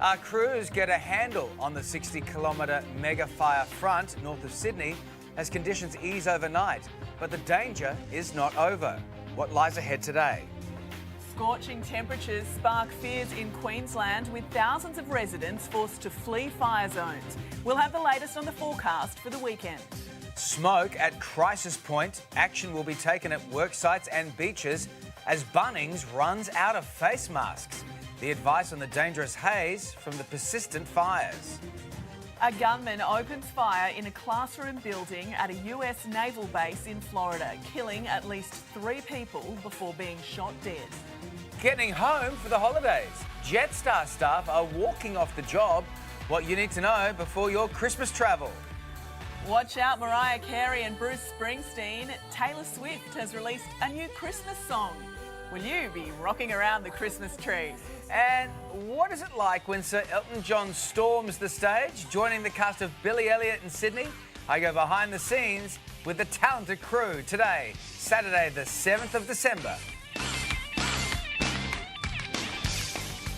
Our crews get a handle on the 60-kilometre mega fire front north of Sydney as conditions ease overnight. But the danger is not over. What lies ahead today? Scorching temperatures spark fears in Queensland with thousands of residents forced to flee fire zones. We'll have the latest on the forecast for the weekend. Smoke at crisis point. Action will be taken at work sites and beaches as Bunnings runs out of face masks. The advice on the dangerous haze from the persistent fires. A gunman opens fire in a classroom building at a US naval base in Florida, killing at least 3 people before being shot dead. Getting home for the holidays. Jetstar staff are walking off the job. What you need to know before your Christmas travel. Watch out, Mariah Carey and Bruce Springsteen. Taylor Swift has released a new Christmas song. Will you be rocking around the Christmas tree? And what is it like when Sir Elton John storms the stage, joining the cast of Billy Elliot in Sydney? I go behind the scenes with the talented crew today, Saturday the 7th of December.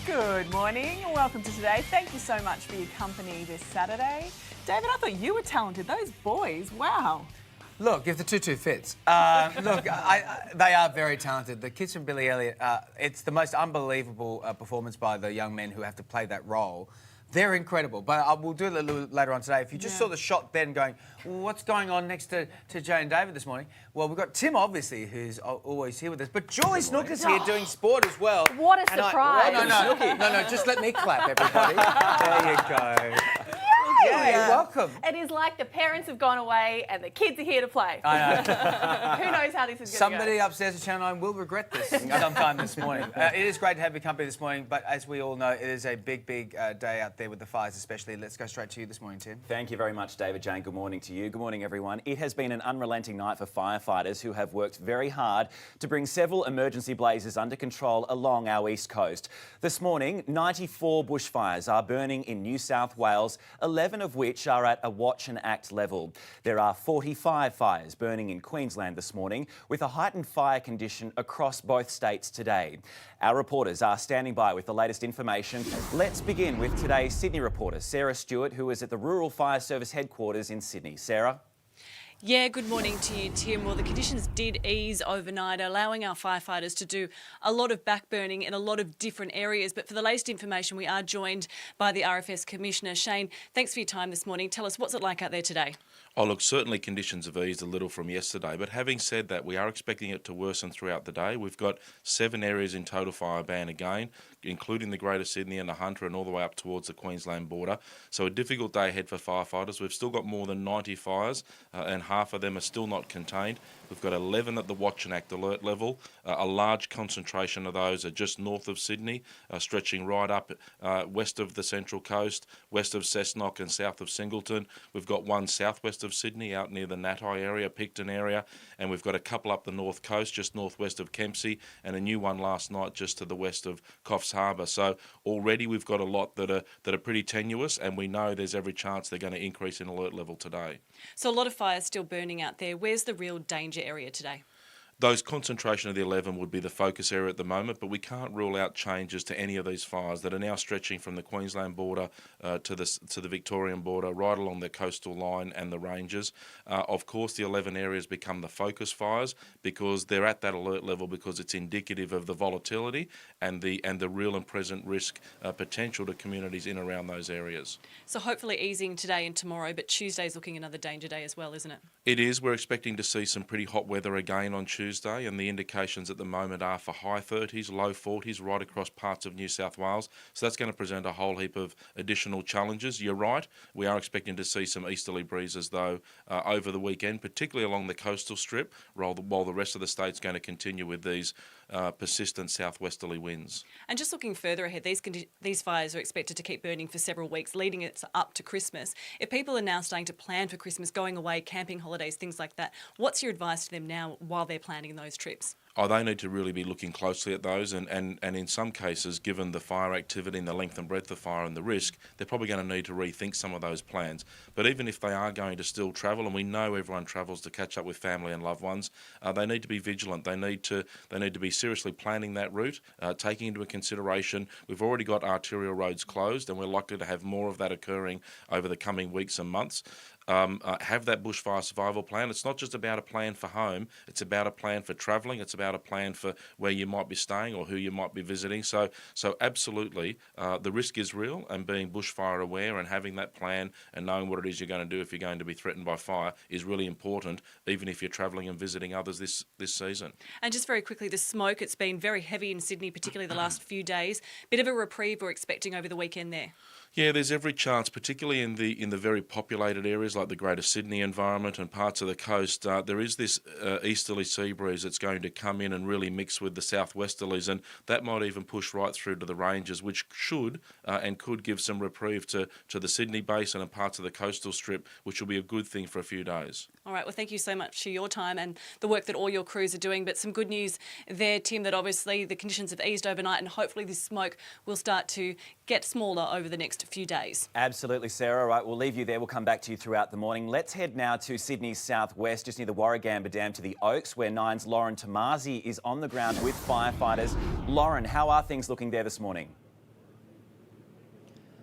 Good morning, welcome to Today. Thank you so much for your company this Saturday. David, I thought you were talented. Those boys, wow. Look, if the tutu fits. They are very talented. The kids from Billy Elliot, it's the most unbelievable performance by the young men who have to play that role. They're incredible, but we'll do it a little later on today. If you just saw the shot then going, what's going on next to Jay and David this morning? Well, we've got Tim, obviously, who's always here with us, but Julie Snooker's here doing sport as well. What a surprise. No, just let me clap, everybody. There you go. Yeah, welcome. It is like the parents have gone away and the kids are here to play. I know. Who knows how this is going to go? Somebody upstairs at Channel 9 will regret this sometime this morning. It is great to have your company this morning, but as we all know, it is a big day out there with the fires especially. Let's go straight to you this morning, Tim. Thank you very much, David. Jane, good morning to you. Good morning, everyone. It has been an unrelenting night for firefighters who have worked very hard to bring several emergency blazes under control along our east coast. This morning, 94 bushfires are burning in New South Wales, 11 of which are at a watch and act level. There are 45 fires burning in Queensland this morning, with a heightened fire condition across both states today. Our reporters are standing by with the latest information. Let's begin with today's Sydney reporter, Sarah Stewart, who is at the Rural Fire Service headquarters in Sydney. Sarah? Yeah, good morning to you, Tim. Well, the conditions did ease overnight, allowing our firefighters to do a lot of backburning in a lot of different areas. But for the latest information, we are joined by the RFS Commissioner. Shane, thanks for your time this morning. Tell us, what's it like out there today? Oh, look, certainly conditions have eased a little from yesterday, but having said that, we are expecting it to worsen throughout the day. We've got 7 areas in total fire ban again, including the Greater Sydney and the Hunter and all the way up towards the Queensland border. So a difficult day ahead for firefighters. We've still got more than 90 fires and half of them are still not contained. We've got 11 at the Watch and Act alert level. A large concentration of those are just north of Sydney, stretching right up west of the Central Coast, west of Cessnock and south of Singleton. We've got one southwest of Sydney, out near the Natai area, Picton area, and we've got a couple up the north coast, just northwest of Kempsey, and a new one last night just to the west of Coffs Harbour. So already we've got a lot that are pretty tenuous, and we know there's every chance they're going to increase in alert level today. So a lot of fires still burning out there. Where's the real danger area today? Those concentration of the 11 would be the focus area at the moment, but we can't rule out changes to any of these fires that are now stretching from the Queensland border to the Victorian border, right along the coastal line and the ranges. Of course, the 11 areas become the focus fires because they're at that alert level because it's indicative of the volatility and the real and present risk potential to communities in around those areas. So hopefully easing today and tomorrow, but Tuesday's looking another danger day as well, isn't it? It is. We're expecting to see some pretty hot weather again on Tuesday, and the indications at the moment are for high 30s, low 40s right across parts of New South Wales. So that's going to present a whole heap of additional challenges. You're right. We are expecting to see some easterly breezes, though, over the weekend, particularly along the coastal strip, while the rest of the state's going to continue with these persistent southwesterly winds. And just looking further ahead, these fires are expected to keep burning for several weeks, leading it up to Christmas. If people are now starting to plan for Christmas, going away, camping holidays, things like that, what's your advice to them now while they're planning those trips? Oh, they need to really be looking closely at those, and in some cases, given the fire activity and the length and breadth of fire and the risk, they're probably going to need to rethink some of those plans. But even if they are going to still travel, and we know everyone travels to catch up with family and loved ones, they need to be vigilant. They need to be seriously planning that route, taking into consideration we've already got arterial roads closed, and we're likely to have more of that occurring over the coming weeks and months. Have that bushfire survival plan. It's not just about a plan for home, it's about a plan for travelling, it's about a plan for where you might be staying or who you might be visiting. So absolutely, the risk is real, and being bushfire aware and having that plan and knowing what it is you're going to do if you're going to be threatened by fire is really important, even if you're travelling and visiting others this season. And just very quickly, the smoke, it's been very heavy in Sydney, particularly the last few days. Bit of a reprieve we're expecting over the weekend there. Yeah, there's every chance, particularly in the very populated areas like the Greater Sydney environment and parts of the coast. There is this easterly sea breeze that's going to come in and really mix with the southwesterlies, and that might even push right through to the ranges, which should and could give some reprieve to the Sydney basin and parts of the coastal strip, which will be a good thing for a few days. All right, well, thank you so much for your time and the work that all your crews are doing. But some good news there, Tim, that obviously the conditions have eased overnight, and hopefully this smoke will start to get smaller over the next few days. Absolutely, Sarah. All right, we'll leave you there. We'll come back to you throughout the morning. Let's head now to Sydney's southwest, just near the Warragamba Dam to the Oaks, where Nine's Lauren Tomazi is on the ground with firefighters. Lauren, how are things looking there this morning?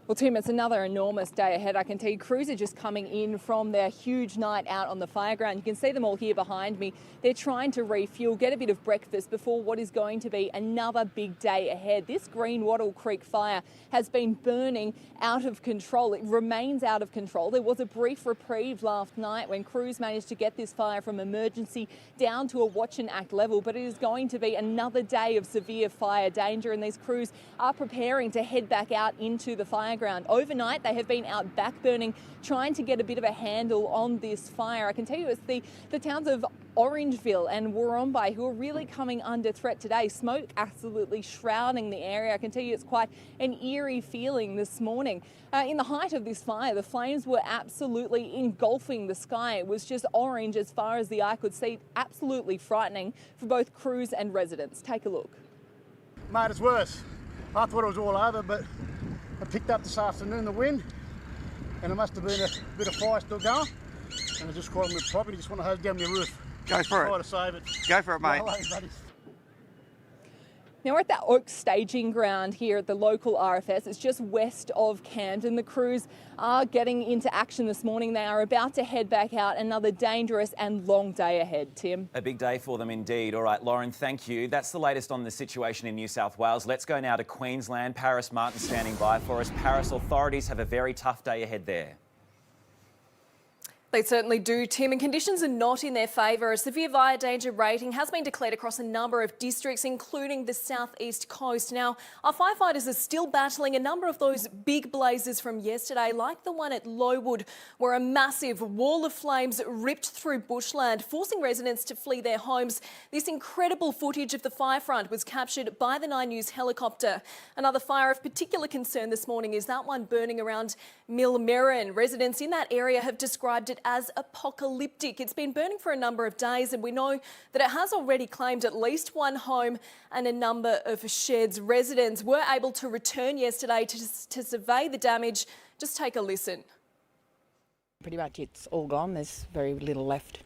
Well, Tim, it's another enormous day ahead. I can tell you, crews are just coming in from their huge night out on the fireground. You can see them all here behind me. They're trying to refuel, get a bit of breakfast before what is going to be another big day ahead. This Green Wattle Creek fire has been burning out of control. It remains out of control. There was a brief reprieve last night when crews managed to get this fire from emergency down to a watch and act level, but it is going to be another day of severe fire danger, and these crews are preparing to head back out into the fire ground. Overnight, they have been out backburning, trying to get a bit of a handle on this fire. I can tell you it's the towns of Orangeville and Warrombi who are really coming under threat today. Smoke absolutely shrouding the area. I can tell you it's quite an eerie feeling this morning. In the height of this fire, the flames were absolutely engulfing the sky. It was just orange as far as the eye could see. Absolutely frightening for both crews and residents. Take a look. Mate, it's worse. I thought it was all over, but I picked up this afternoon the wind, and it must have been a bit of fire still going, and I just caught on the property. Just want to hose down my roof. Go for Try it. to save it. Go for it, mate. Well, buddy. Now we're at that Oak staging ground here at the local RFS. It's just west of Camden. The crews are getting into action this morning. They are about to head back out. Another dangerous and long day ahead, Tim. A big day for them indeed. All right, Lauren, thank you. That's the latest on the situation in New South Wales. Let's go now to Queensland. Paris Martin standing by for us. Paris, authorities have a very tough day ahead there. They certainly do, Tim, and conditions are not in their favour. A severe fire danger rating has been declared across a number of districts, including the southeast coast. Now, our firefighters are still battling a number of those big blazes from yesterday, like the one at Lowood, where a massive wall of flames ripped through bushland, forcing residents to flee their homes. This incredible footage of the fire front was captured by the 9 News helicopter. Another fire of particular concern this morning is that one burning around Millmerran. Residents in that area have described it as apocalyptic. It's been burning for a number of days, and we know that it has already claimed at least one home and a number of sheds. Residents were able to return yesterday to survey the damage. Just take a listen. Pretty much it's all gone. There's very little left.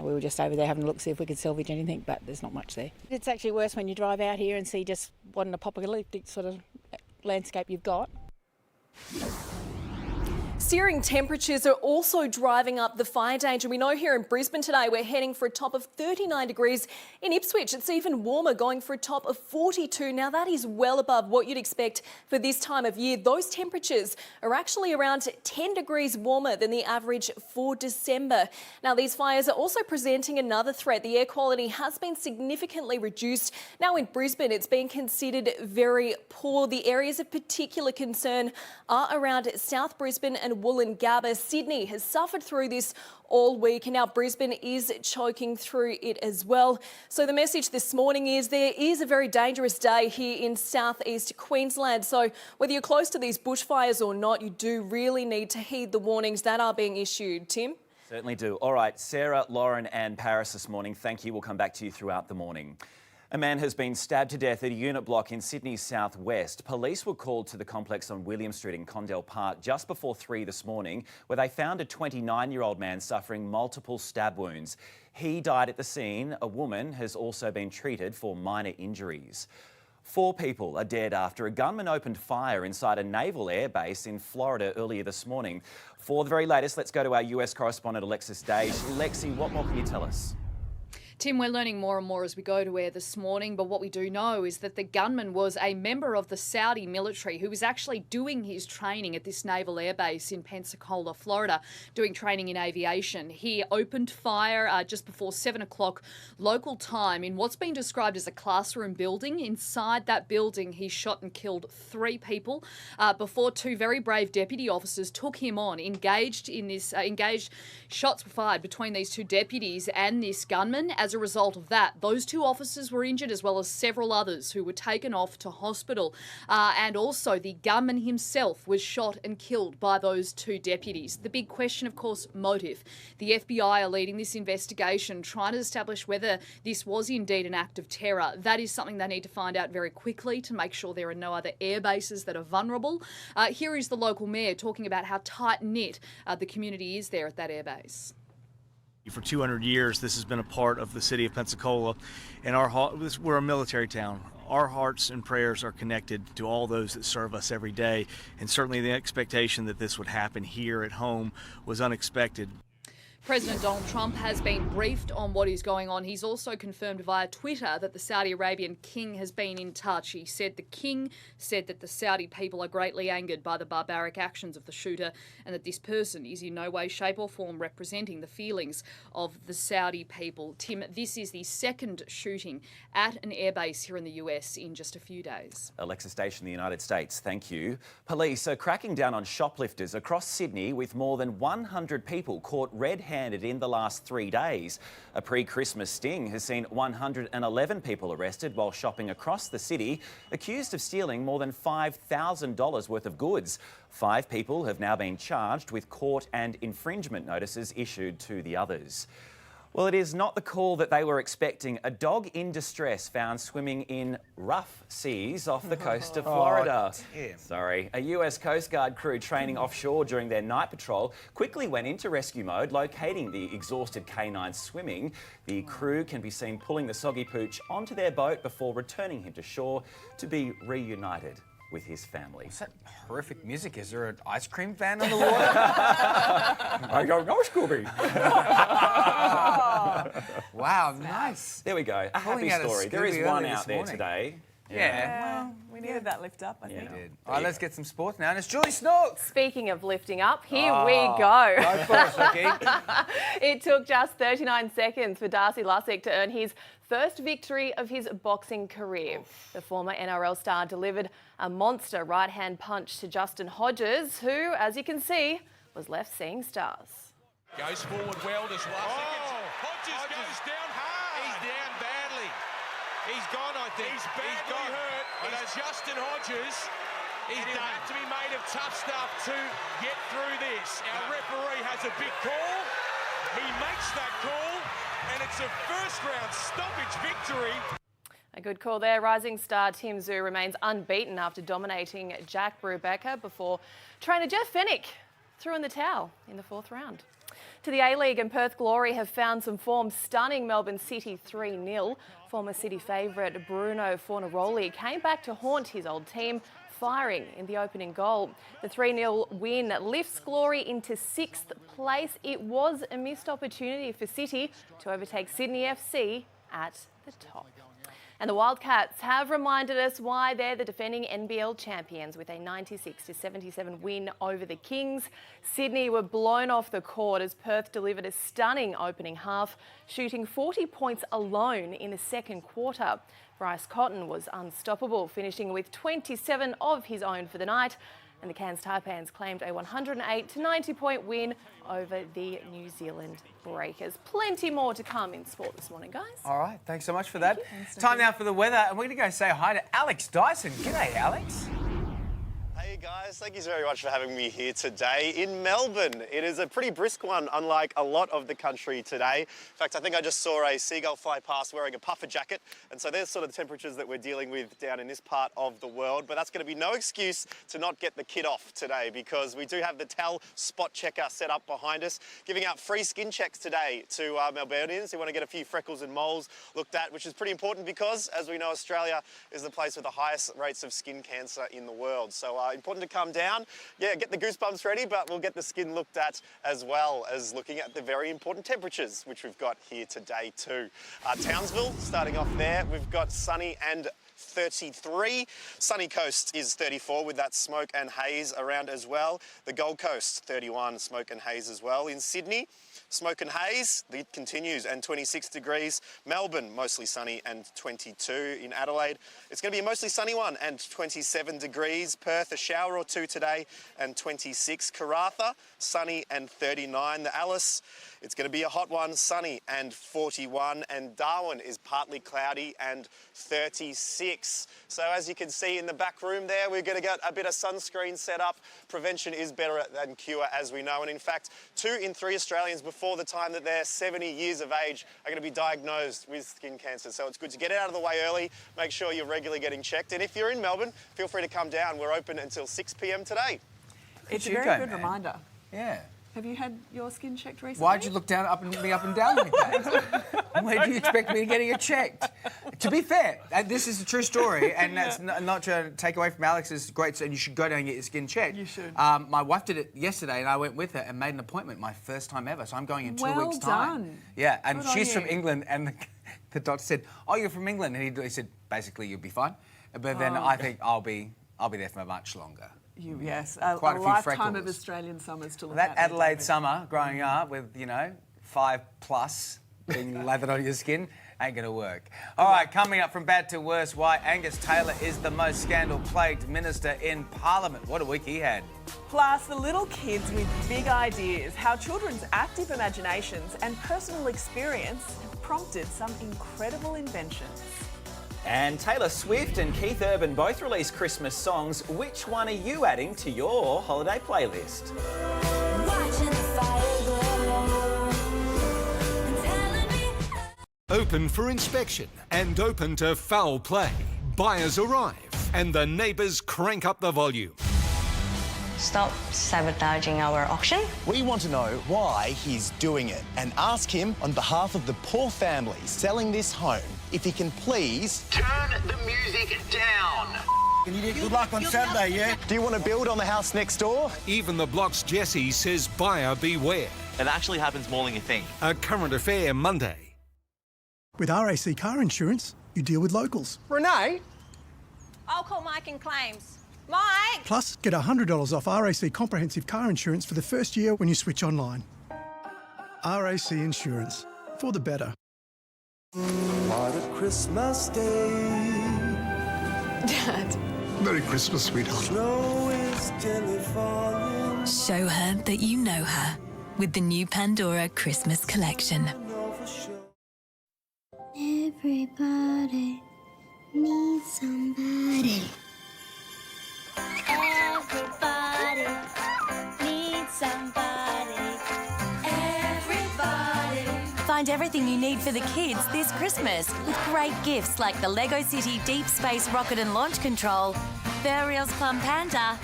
We were just over there having a look, see if we could salvage anything, but there's not much there. It's actually worse when you drive out here and see just what an apocalyptic sort of landscape you've got. Searing temperatures are also driving up the fire danger. We know here in Brisbane today we're heading for a top of 39 degrees. In Ipswich it's even warmer, going for a top of 42. Now that is well above what you'd expect for this time of year. Those temperatures are actually around 10 degrees warmer than the average for December. Now these fires are also presenting another threat. The air quality has been significantly reduced. Now in Brisbane it's been considered very poor. The areas of particular concern are around South Brisbane and Wollongabba. Sydney has suffered through this all week, and now Brisbane is choking through it as well. So the message this morning is there is a very dangerous day here in southeast Queensland. So whether you're close to these bushfires or not, you do really need to heed the warnings that are being issued. Tim? Certainly do. All right, Sarah, Lauren and Paris this morning, thank you. We'll come back to you throughout the morning. A man has been stabbed to death at a unit block in Sydney's southwest. Police were called to the complex on William Street in Condell Park just before 3 this morning, where they found a 29-year-old man suffering multiple stab wounds. He died at the scene. A woman has also been treated for minor injuries. 4 people are dead after a gunman opened fire inside a naval air base in Florida earlier this morning. For the very latest, let's go to our US correspondent Alexis Dage. Lexi, what more can you tell us? Tim, we're learning more and more as we go to air this morning, but what we do know is that the gunman was a member of the Saudi military who was actually doing his training at this naval airbase in Pensacola, Florida, doing training in aviation. He opened fire just before 7 o'clock local time in what's been described as a classroom building. Inside that building, he shot and killed 3 people before 2 very brave deputy officers took him on. Engaged, shots were fired between these 2 deputies and this gunman. As a result of that, those 2 officers were injured, as well as several others who were taken off to hospital. And also the gunman himself was shot and killed by those 2 deputies. The big question, of course, motive. The FBI are leading this investigation, trying to establish whether this was indeed an act of terror. That is something they need to find out very quickly to make sure there are no other air bases that are vulnerable. Here is the local mayor talking about how tight-knit the community is there at that airbase. For 200 years, this has been a part of the city of Pensacola, and we're a military town. Our hearts and prayers are connected to all those that serve us every day, and certainly the expectation that this would happen here at home was unexpected. President Donald Trump has been briefed on what is going on. He's also confirmed via Twitter that the Saudi Arabian king has been in touch. He said the king said that the Saudi people are greatly angered by the barbaric actions of the shooter and that this person is in no way, shape or form representing the feelings of the Saudi people. Tim, this is the 2nd shooting at an airbase here in the US in just a few days. Alexis Dage in the United States, thank you. Police are cracking down on shoplifters across Sydney, with more than 100 people caught red-handed in the last 3 days. A pre-Christmas sting has seen 111 people arrested while shopping across the city, accused of stealing more than $5,000 worth of goods. 5 people have now been charged, with court and infringement notices issued to the others. Well, it is not the call that they were expecting. A dog in distress found swimming in rough seas off the coast of Florida. Sorry. A US Coast Guard crew training offshore during their night patrol quickly went into rescue mode, locating the exhausted canine swimming. The crew can be seen pulling the soggy pooch onto their boat before returning him to shore to be reunited with his family. What's that horrific music? Is there an ice cream van on the water? I don't know, Scooby. Wow, nice. There we go. A happy story. There is one out there today. Yeah. Well, we needed that lift up, I think. We did. All right, let's get some sports now. And it's Julie Snook. Speaking of lifting up, here we go. Go for it, Hakeem. It took just 39 seconds for Darcy Lussick to earn his first victory of his boxing career. The former NRL star delivered a monster right-hand punch to Justin Hodges, who, as you can see, was left seeing stars. Goes forward well, does Lussick. Hodges goes down hard. He's down badly. He's gone, I think. He's badly hurt. It's Justin Hodges. He's done. To be made of tough stuff to get through this. Our referee has a big call. He makes that call, and it's a first-round stoppage victory. A good call there. Rising star Tim Tszyu remains unbeaten after dominating Jack Brubaker before trainer Jeff Fennick threw in the towel in the 4th round. To the A-League, and Perth Glory have found some form, stunning Melbourne City 3-0. Former City favourite Bruno Fornaroli came back to haunt his old team, firing in the opening goal. The 3-0 win lifts Glory into 6th place. It was a missed opportunity for City to overtake Sydney FC at the top. And the Wildcats have reminded us why they're the defending NBL champions with a 96-77 win over the Kings. Sydney were blown off the court as Perth delivered a stunning opening half, shooting 40 points alone in the 2nd quarter. Bryce Cotton was unstoppable, finishing with 27 of his own for the night. And the Cairns Taipans claimed a 108-90 point win over the New Zealand Breakers. Plenty more to come in sport this morning, guys. All right, thanks so much for that. Time now for the weather, and we're going to go say hi to Alex Dyson. G'day, Alex. Hey guys, thank you very much for having me here today in Melbourne. It is a pretty brisk one, unlike a lot of the country today. In fact, I think I just saw a seagull fly past wearing a puffer jacket, and so there's sort of the temperatures that we're dealing with down in this part of the world. But that's going to be no excuse to not get the kit off today, because we do have the TAL spot checker set up behind us, giving out free skin checks today to Melburnians who want to get a few freckles and moles looked at, which is pretty important because, as we know, Australia is the place with the highest rates of skin cancer in the world. So important to come down, yeah, get the goosebumps ready, but we'll get the skin looked at as well as looking at the very important temperatures, which we've got here today too. Townsville, starting off there, we've got sunny and 33. Sunny Coast is 34 with that smoke and haze around as well. The Gold Coast, 31, smoke and haze as well. In Sydney, smoke and haze, it continues, and 26 degrees. Melbourne, mostly sunny and 22. In Adelaide, it's going to be a mostly sunny one and 27 degrees. Perth, a shower or two today and 26. Karratha, sunny and 39. The Alice, it's going to be a hot one, sunny and 41. And Darwin is partly cloudy and 36. So as you can see in the back room there, we're going to get a bit of sunscreen set up. Prevention is better than cure, as we know. And in fact, 2 in 3 Australians before the time that they're 70 years of age are going to be diagnosed with skin cancer. So it's good to get it out of the way early, make sure you're regularly getting checked. And if you're in Melbourne, feel free to come down. We're open until 6 p.m. today. It's a very good reminder. Yeah. Have you had your skin checked recently? Why'd you look down, up and down like that? Where do you expect me to get it checked? To be fair, this is a true story, and that's not to take away from Alex's great, and you should go down and get your skin checked. You should. My wife did it yesterday, and I went with her and made an appointment, my first time ever, so I'm going in 2 weeks' time. Well done. Yeah, and Good on she's you. from England, and the doctor said, "Oh, you're from England," and he said, "Basically, you'll be fine." But then I think I'll be there for much longer. Yes, Quite a a few lifetime freckles. of Australian summers to look That at. Adelaide summer, growing up with, 5+ being lathered on your skin, ain't going to work. All right, coming up from bad to worse, why Angus Taylor is the most scandal-plagued minister in Parliament. What a week he had. Plus, the little kids with big ideas, how children's active imaginations and personal experience have prompted some incredible inventions. And Taylor Swift and Keith Urban both released Christmas songs. Which one are you adding to your holiday playlist? Open for inspection and open to foul play. Buyers arrive and the neighbours crank up the volume. Stop sabotaging our auction. We want to know why he's doing it and ask him on behalf of the poor family selling this home if he can please Turn the music down. Can you do good luck on Saturday, yeah? Do you want to build on the house next door? Even the block's Jesse says buyer beware. It actually happens more than you think. A current affair Monday. With RAC Car Insurance, you deal with locals. Renee? I'll call Mike in claims. Mike! Plus, get $100 off RAC Comprehensive Car Insurance for the first year when you switch online. RAC Insurance, for the better. What a Christmas day. Dad. Merry Christmas, sweetheart. Snow is gently falling. Show her that you know her with the new Pandora Christmas collection. Everybody needs somebody. Everybody needs somebody. Everybody. Find everything you need for the kids this Christmas with great gifts like the Lego City Deep Space Rocket and Launch Control, Burial's Plum Panda,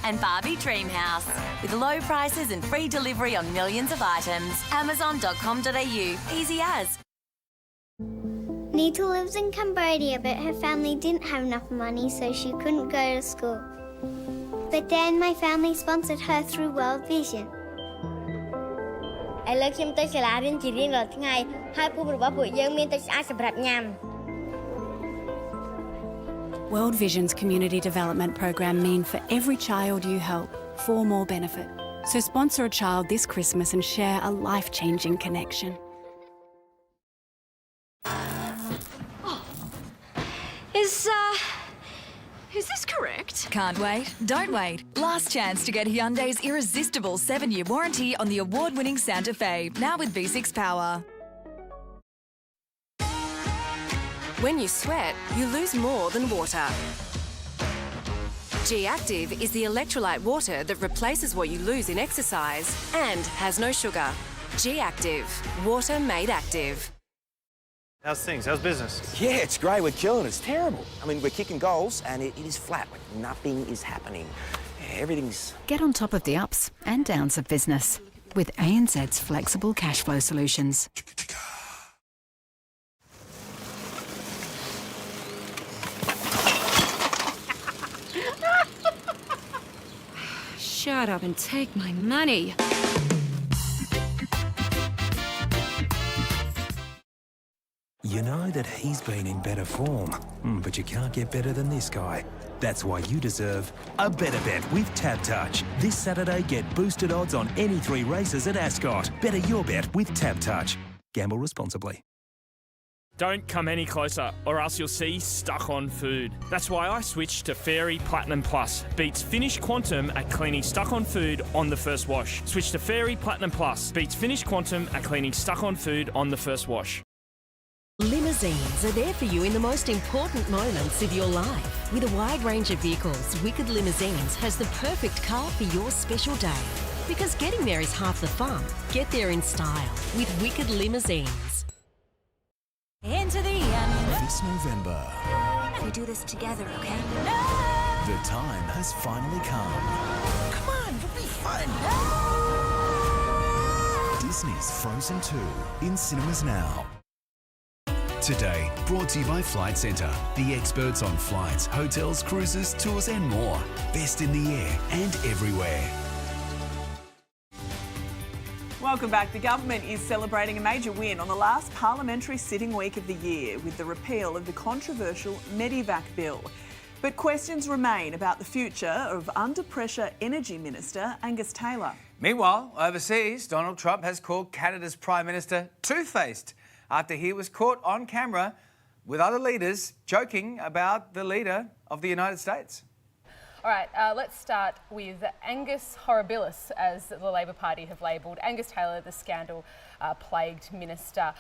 and Barbie Dreamhouse. With low prices and free delivery on millions of items. Amazon.com.au. Easy as. Nita lives in Cambodia, but her family didn't have enough money, so she couldn't go to school. But then my family sponsored her through World Vision. ឥឡូវខ្ញុំទៅសាលារៀនជារៀងរាល់ថ្ងៃហើយភូមិរបស់ពួកយើងមានទឹកស្អាតសម្រាប់ញ៉ាំ World Vision's community development program mean for every child you help, 4 more benefit. So sponsor a child this Christmas and share a life-changing connection. Is this correct? Can't wait? Don't wait. Last chance to get Hyundai's irresistible 7-year warranty on the award-winning Santa Fe, now with V6 power. When you sweat, you lose more than water. G-Active is the electrolyte water that replaces what you lose in exercise and has no sugar. G-Active, water made active. How's things? How's business? Yeah, it's great. We're killing it. It's terrible. I mean, we're kicking goals and it is flat. Like nothing is happening. Everything's... Get on top of the ups and downs of business with ANZ's flexible cash flow solutions. Shut up and take my money. You know that he's been in better form, but you can't get better than this guy. That's why you deserve a better bet with Tab Touch. This Saturday, get boosted odds on any 3 races at Ascot. Better your bet with Tab Touch. Gamble responsibly. Don't come any closer, or else you'll see stuck on food. That's why I switched to Fairy Platinum Plus. Beats Finish Quantum at cleaning stuck on food on the first wash. Switch to Fairy Platinum Plus. Beats Finish Quantum at cleaning stuck on food on the first wash. Limousines are there for you in the most important moments of your life. With a wide range of vehicles, Wicked Limousines has the perfect car for your special day. Because getting there is half the fun. Get there in style with Wicked Limousines. Into the end. This November, We do this together, okay? the time has finally come. Come on, it'll be fun. Disney's Frozen 2 in cinemas now. Today, brought to you by Flight Centre, the experts on flights, hotels, cruises, tours and more. Best in the air and everywhere. Welcome back. The government is celebrating a major win on the last parliamentary sitting week of the year with the repeal of the controversial Medivac bill. But questions remain about the future of under-pressure Energy Minister Angus Taylor. Meanwhile, overseas, Donald Trump has called Canada's Prime Minister two-faced after he was caught on camera with other leaders joking about the leader of the United States. All right, let's start with Angus Horribilis, as the Labor Party have labelled Angus Taylor, the scandal-plagued minister.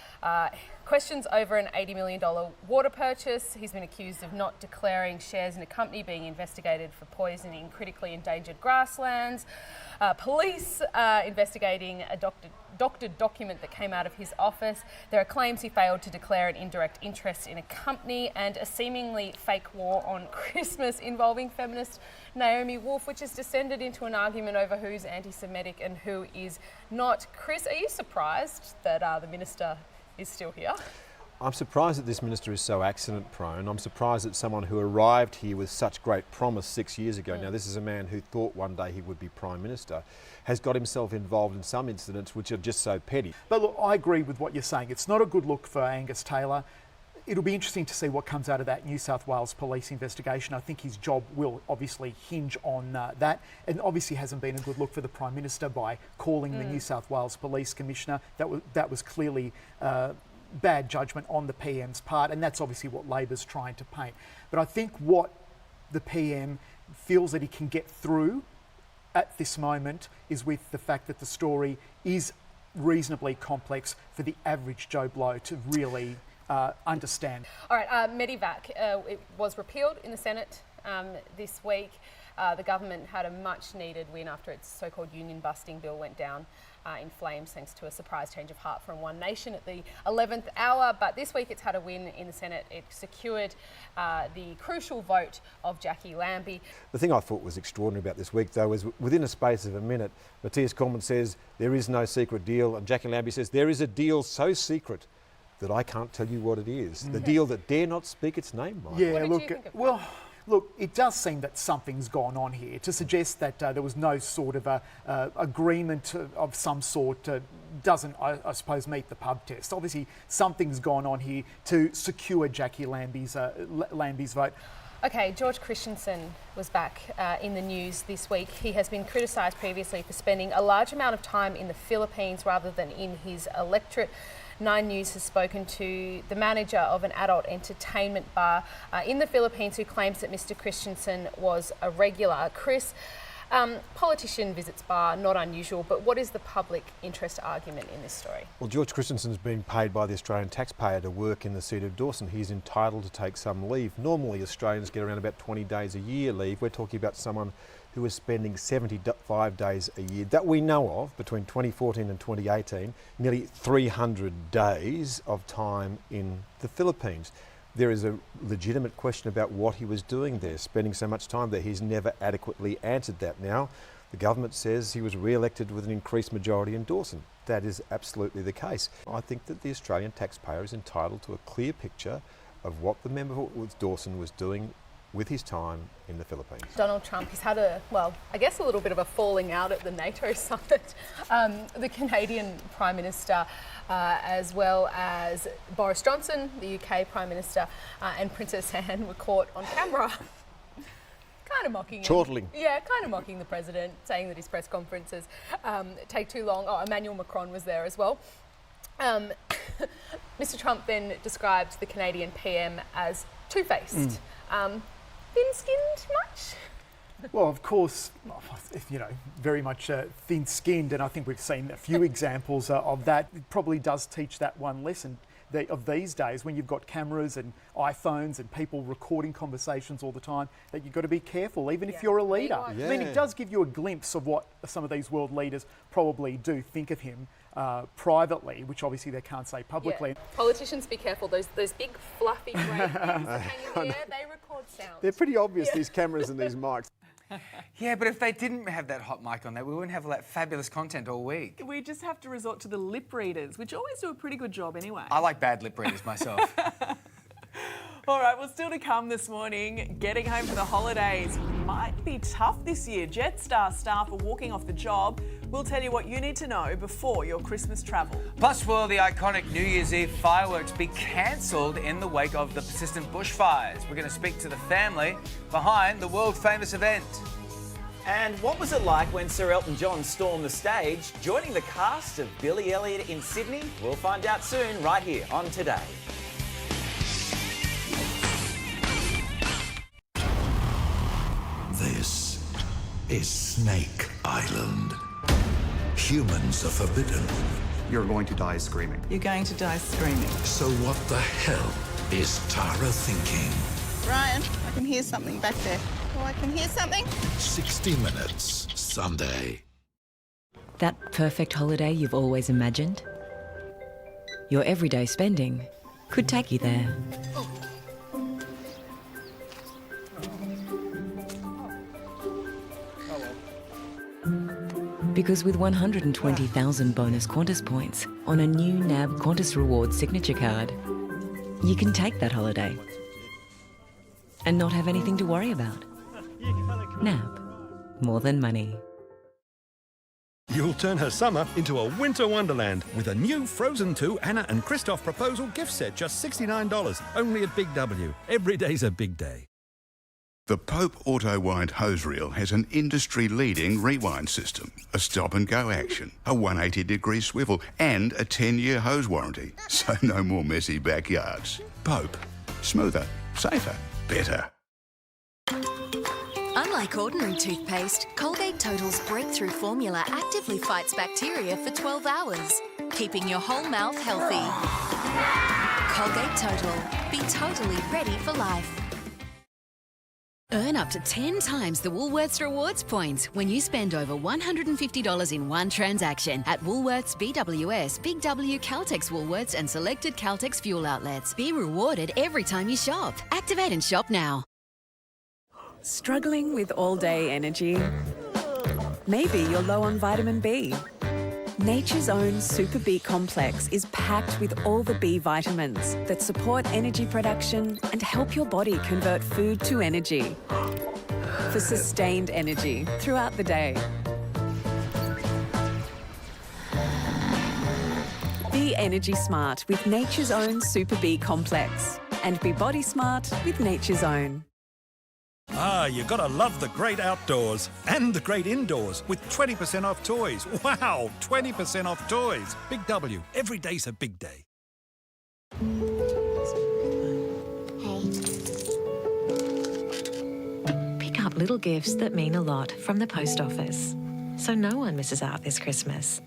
Questions over an $80 million water purchase. He's been accused of not declaring shares in a company being investigated for poisoning critically endangered grasslands. Police investigating a doctored document that came out of his office. There are claims he failed to declare an indirect interest in a company, and a seemingly fake war on Christmas involving feminist Naomi Wolf, which has descended into an argument over who's anti-Semitic and who is not. Chris, are you surprised that the minister is still here? I'm surprised that this minister is so accident prone. I'm surprised that someone who arrived here with such great promise 6 years ago, now this is a man who thought one day he would be Prime Minister, has got himself involved in some incidents which are just so petty. But look, I agree with what you're saying. It's not a good look for Angus Taylor. It'll be interesting to see what comes out of that New South Wales police investigation. I think his job will obviously hinge on that. And obviously hasn't been a good look for the Prime Minister by calling the New South Wales Police Commissioner. That was clearly bad judgment on the PM's part, and that's obviously what Labor's trying to paint. But I think what the PM feels that he can get through at this moment is with the fact that the story is reasonably complex for the average Joe Blow to really understand. All right, Medivac, it was repealed in the Senate this week. The government had a much-needed win after its so-called union-busting bill went down in flames thanks to a surprise change of heart from One Nation at the 11th hour. But this week it's had a win in the Senate. It secured the crucial vote of Jackie Lambie. The thing I thought was extraordinary about this week, though, was within a space of a minute, Matthias Cormann says there is no secret deal, and Jackie Lambie says there is a deal so secret that I can't tell you what it is. The deal that dare not speak its name, Mike. Yeah, look, it does seem that something's gone on here. To suggest that there was no sort of agreement of some sort doesn't, I suppose, meet the pub test. Obviously, something's gone on here to secure Jackie Lambie's vote. Okay, George Christensen was back in the news this week. He has been criticised previously for spending a large amount of time in the Philippines rather than in his electorate. Nine News has spoken to the manager of an adult entertainment bar in the Philippines who claims that Mr. Christensen was a regular. Chris, Politician visits bar, not unusual, but what is the public interest argument in this story? Well, George Christensen's been paid by the Australian taxpayer to work in the city of Dawson. He's entitled to take some leave. Normally, Australians get around about 20 days a year leave. We're talking about someone who is spending 75 days a year that we know of between 2014 and 2018, nearly 300 days of time in the Philippines. There is a legitimate question about what he was doing there, spending so much time there. He's never adequately answered that. Now, the government says he was re-elected with an increased majority in Dawson. That is absolutely the case. I think that the Australian taxpayer is entitled to a clear picture of what the member with Dawson was doing with his time in the Philippines. Donald Trump, he's had a little bit of a falling out at the NATO summit. The Canadian Prime Minister, as well as Boris Johnson, the UK Prime Minister, and Princess Anne were caught on camera. Kind of mocking him. Chortling. Yeah, kind of mocking the president, saying that his press conferences take too long. Oh, Emmanuel Macron was there as well. Mr. Trump then described the Canadian PM as two-faced. Thin-skinned much? Well, of course, very much thin-skinned, and I think we've seen a few examples of that. It probably does teach that one lesson of these days, when you've got cameras and iPhones and people recording conversations all the time, that you've got to be careful, even if you're a leader. Yeah. I mean, it does give you a glimpse of what some of these world leaders probably do think of him privately, which obviously they can't say publicly. Yeah. Politicians, be careful. Those big fluffy grey things that hang in the air, they record sound. They're pretty obvious, these cameras and these mics. Yeah, but if they didn't have that hot mic on there, we wouldn't have that fabulous content all week. We just have to resort to the lip readers, which always do a pretty good job anyway. I like bad lip readers myself. All right, well, still to come this morning, getting home for the holidays might be tough this year. Jetstar staff are walking off the job. We'll tell you what you need to know before your Christmas travel. Plus, will the iconic New Year's Eve fireworks be cancelled in the wake of the persistent bushfires? We're going to speak to the family behind the world-famous event. And what was it like when Sir Elton John stormed the stage, joining the cast of Billy Elliot in Sydney? We'll find out soon, right here on Today. This is Snake Island. Humans are forbidden. You're going to die screaming. You're going to die screaming. So what the hell is Tara thinking? Ryan, I can hear something back there. Oh, I can hear something. 60 Minutes, Sunday. That perfect holiday you've always imagined? Your everyday spending could take you there. Because with 120,000 bonus Qantas points on a new NAB Qantas Rewards signature card, you can take that holiday and not have anything to worry about. NAB, more than money. You'll turn her summer into a winter wonderland with a new Frozen 2 Anna and Kristoff proposal gift set, just $69, only at Big W. Every day's a big day. The Pope Auto-Wind hose reel has an industry-leading rewind system, a stop-and-go action, a 180-degree swivel, and a 10-year hose warranty. So no more messy backyards. Pope. Smoother, safer, better. Unlike ordinary toothpaste, Colgate Total's breakthrough formula actively fights bacteria for 12 hours, keeping your whole mouth healthy. Colgate Total. Be totally ready for life. Earn up to 10 times the Woolworths Rewards points when you spend over $150 in one transaction at Woolworths, BWS, Big W, Caltex Woolworths and selected Caltex fuel outlets. Be rewarded every time you shop. Activate and shop now. Struggling with all-day energy? Maybe you're low on vitamin B. Nature's Own Super B Complex is packed with all the B vitamins that support energy production and help your body convert food to energy for sustained energy throughout the day. Be energy smart with Nature's Own Super B Complex and be body smart with Nature's Own. Ah, you gotta love the great outdoors and the great indoors with 20% off toys. Wow, 20% off toys. Big W, every day's a big day. Pick up Little gifts that mean a lot from the post office, so no one misses out this Christmas.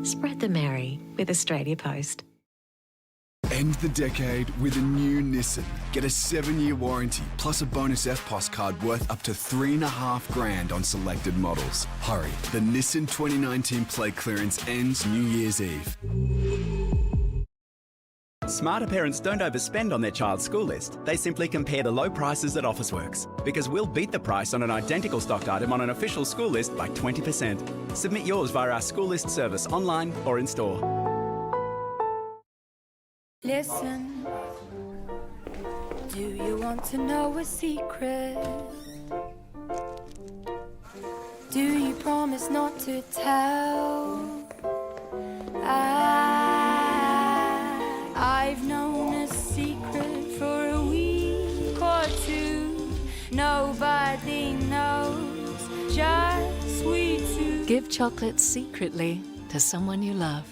Spread the merry with Australia Post. End the decade with a new Nissan. Get a 7-year warranty plus a bonus FPOS card worth up to $3,500 on selected models. Hurry, the Nissan 2019 plate clearance ends New Year's Eve. Smarter parents don't overspend on their child's school list. They simply compare the low prices at Officeworks. Because we'll beat the price on an identical stocked item on an official school list by 20%. Submit yours via our school list service online or in store. Listen, do you want to know a secret? Do you promise not to tell? I've known a secret for a week or two. Nobody knows, just we two. Give chocolate secretly to someone you love.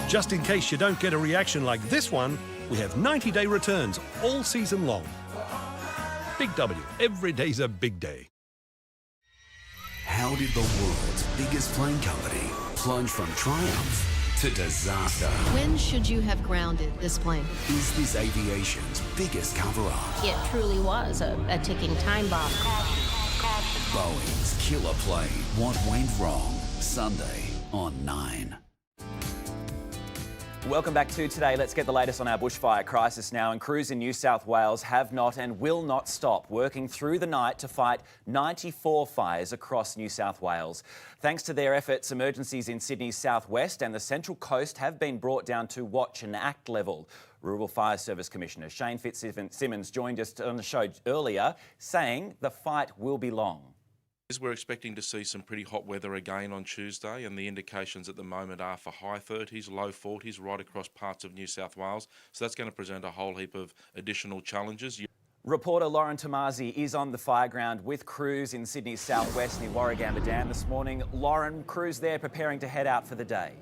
Just in case you don't get a reaction like this one, we have 90-day returns all season long. Big W, every day's a big day. How did the world's biggest plane company plunge from triumph to disaster? When should you have grounded this plane? Is this aviation's biggest cover-up? It truly was a ticking time bomb. Boeing's killer plane. What went wrong? Sunday on 9. Welcome back to Today. Let's get the latest on our bushfire crisis now. And crews in New South Wales have not and will not stop working through the night to fight 94 fires across New South Wales. Thanks to their efforts, emergencies in Sydney's southwest and the Central Coast have been brought down to watch and act level. Rural Fire Service Commissioner Shane Fitzsimmons joined us on the show earlier, saying the fight will be long. We're expecting to see some pretty hot weather again on Tuesday, and the indications at the moment are for high 30s, low 40s right across parts of New South Wales. So that's going to present a whole heap of additional challenges. Reporter Lauren Tomasi is on the fire ground with crews in Sydney's southwest near Warragamba Dam this morning. Lauren, crews there preparing to head out for the day.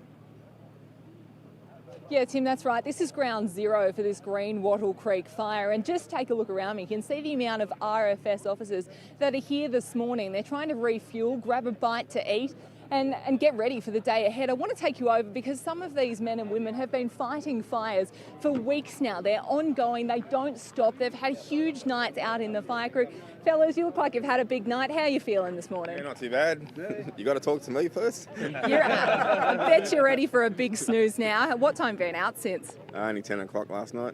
Yeah, Tim, that's right. This is ground zero for this Green Wattle Creek fire. And just take a look around me. You can see the amount of RFS officers that are here this morning. They're trying to refuel, grab a bite to eat and get ready for the day ahead. I want to take you over because some of these men and women have been fighting fires for weeks now. They're ongoing. They don't stop. They've had huge nights out in the fire crew. Fellas, you look like you've had a big night. How are you feeling this morning? Yeah, not too bad. You got to talk to me first. I bet you're ready for a big snooze now. What time been out since? Only 10 o'clock last night.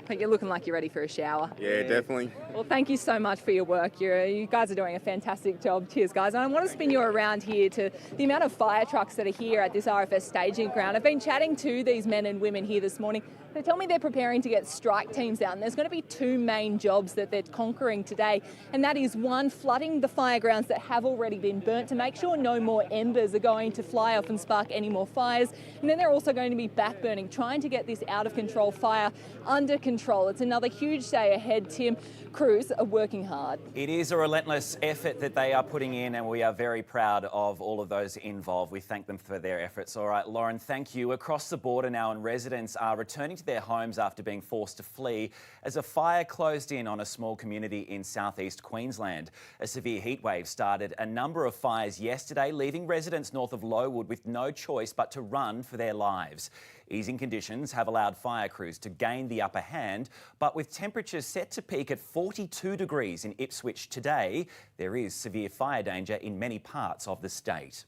But you're looking like you're ready for a shower. Yeah, definitely. Well, thank you so much for your work. You guys are doing a fantastic job. Cheers, guys. And I want to spin you around here to the amount of fire trucks that are here at this RFS staging ground. I've been chatting to these men and women here this morning. They tell me they're preparing to get strike teams out, and there's going to be two main jobs that they're conquering today, and that is one, flooding the fire grounds that have already been burnt to make sure no more embers are going to fly off and spark any more fires, and then they're also going to be backburning, trying to get this out of control fire under control. It's another huge day ahead, Tim. Crews are working hard. It is a relentless effort that they are putting in, and we are very proud of all of those involved. We thank them for their efforts. All right, Lauren, thank you. Across the border now, and residents are returning to their homes after being forced to flee as a fire closed in on a small community in southeast Queensland. A severe heatwave started a number of fires yesterday, leaving residents north of Lowood with no choice but to run for their lives. Easing conditions have allowed fire crews to gain the upper hand, but with temperatures set to peak at 42 degrees in Ipswich today, there is severe fire danger in many parts of the state.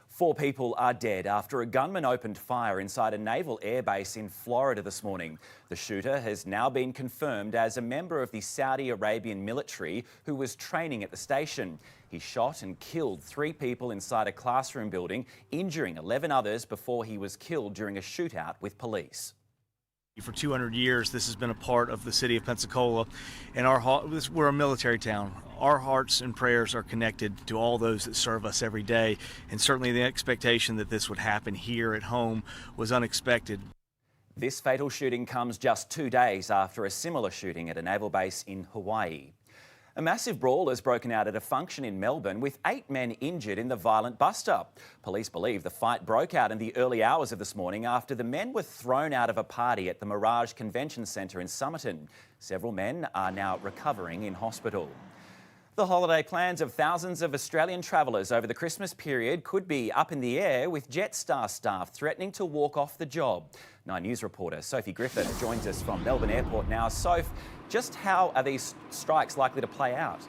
4 people are dead after a gunman opened fire inside a naval airbase in Florida this morning. The shooter has now been confirmed as a member of the Saudi Arabian military who was training at the station. He shot and killed 3 people inside a classroom building, injuring 11 others before he was killed during a shootout with police. For 200 years, this has been a part of the city of Pensacola, and we're a military town. Our hearts and prayers are connected to all those that serve us every day, and certainly the expectation that this would happen here at home was unexpected. This fatal shooting comes just 2 days after a similar shooting at a naval base in Hawaii. A massive brawl has broken out at a function in Melbourne with 8 men injured in the violent bust-up. Police believe the fight broke out in the early hours of this morning after the men were thrown out of a party at the Mirage Convention Centre in Somerton. Several men are now recovering in hospital. The holiday plans of thousands of Australian travellers over the Christmas period could be up in the air, with Jetstar staff threatening to walk off the job. 9 News reporter Sophie Griffith joins us from Melbourne Airport now. Soph, just how are these strikes likely to play out?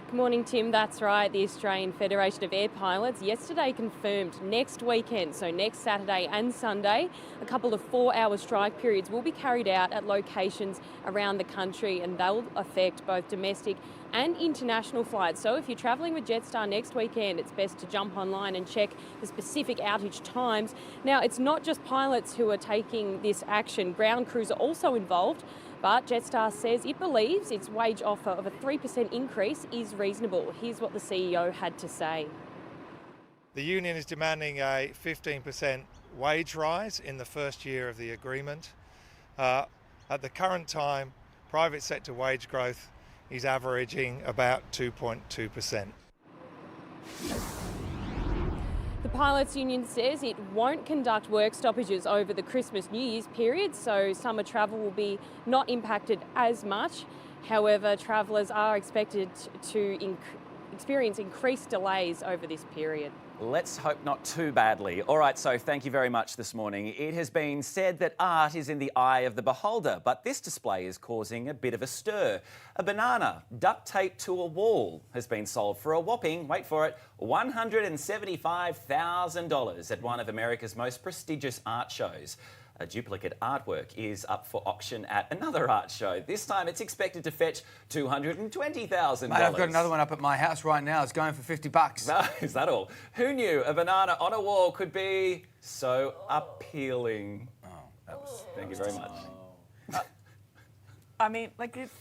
Good morning, Tim. That's right. The Australian Federation of Air Pilots yesterday confirmed next weekend, so next Saturday and Sunday, a couple of 4-hour strike periods will be carried out at locations around the country, and they'll affect both domestic and international flights. So if you're travelling with Jetstar next weekend, it's best to jump online and check the specific outage times. Now, it's not just pilots who are taking this action. Ground crews are also involved. But Jetstar says it believes its wage offer of a 3% increase is reasonable. Here's what the CEO had to say. The union is demanding a 15% wage rise in the first year of the agreement. At the current time, private sector wage growth is averaging about 2.2%. The pilots union says it won't conduct work stoppages over the Christmas New Year's period, so summer travel will be not impacted as much. However, travellers are expected to experience increased delays over this period. Let's hope not too badly. All right, so thank you very much this morning. It has been said that art is in the eye of the beholder, but this display is causing a bit of a stir. A banana duct taped to a wall has been sold for a whopping, wait for it, $175,000 at one of America's most prestigious art shows. A duplicate artwork is up for auction at another art show. This time it's expected to fetch $220,000. Mate, I've got another one up at my house right now. It's going for $50. No, is that all? Who knew a banana on a wall could be so appealing? Oh, that was... Thank you very much. I mean, like it's...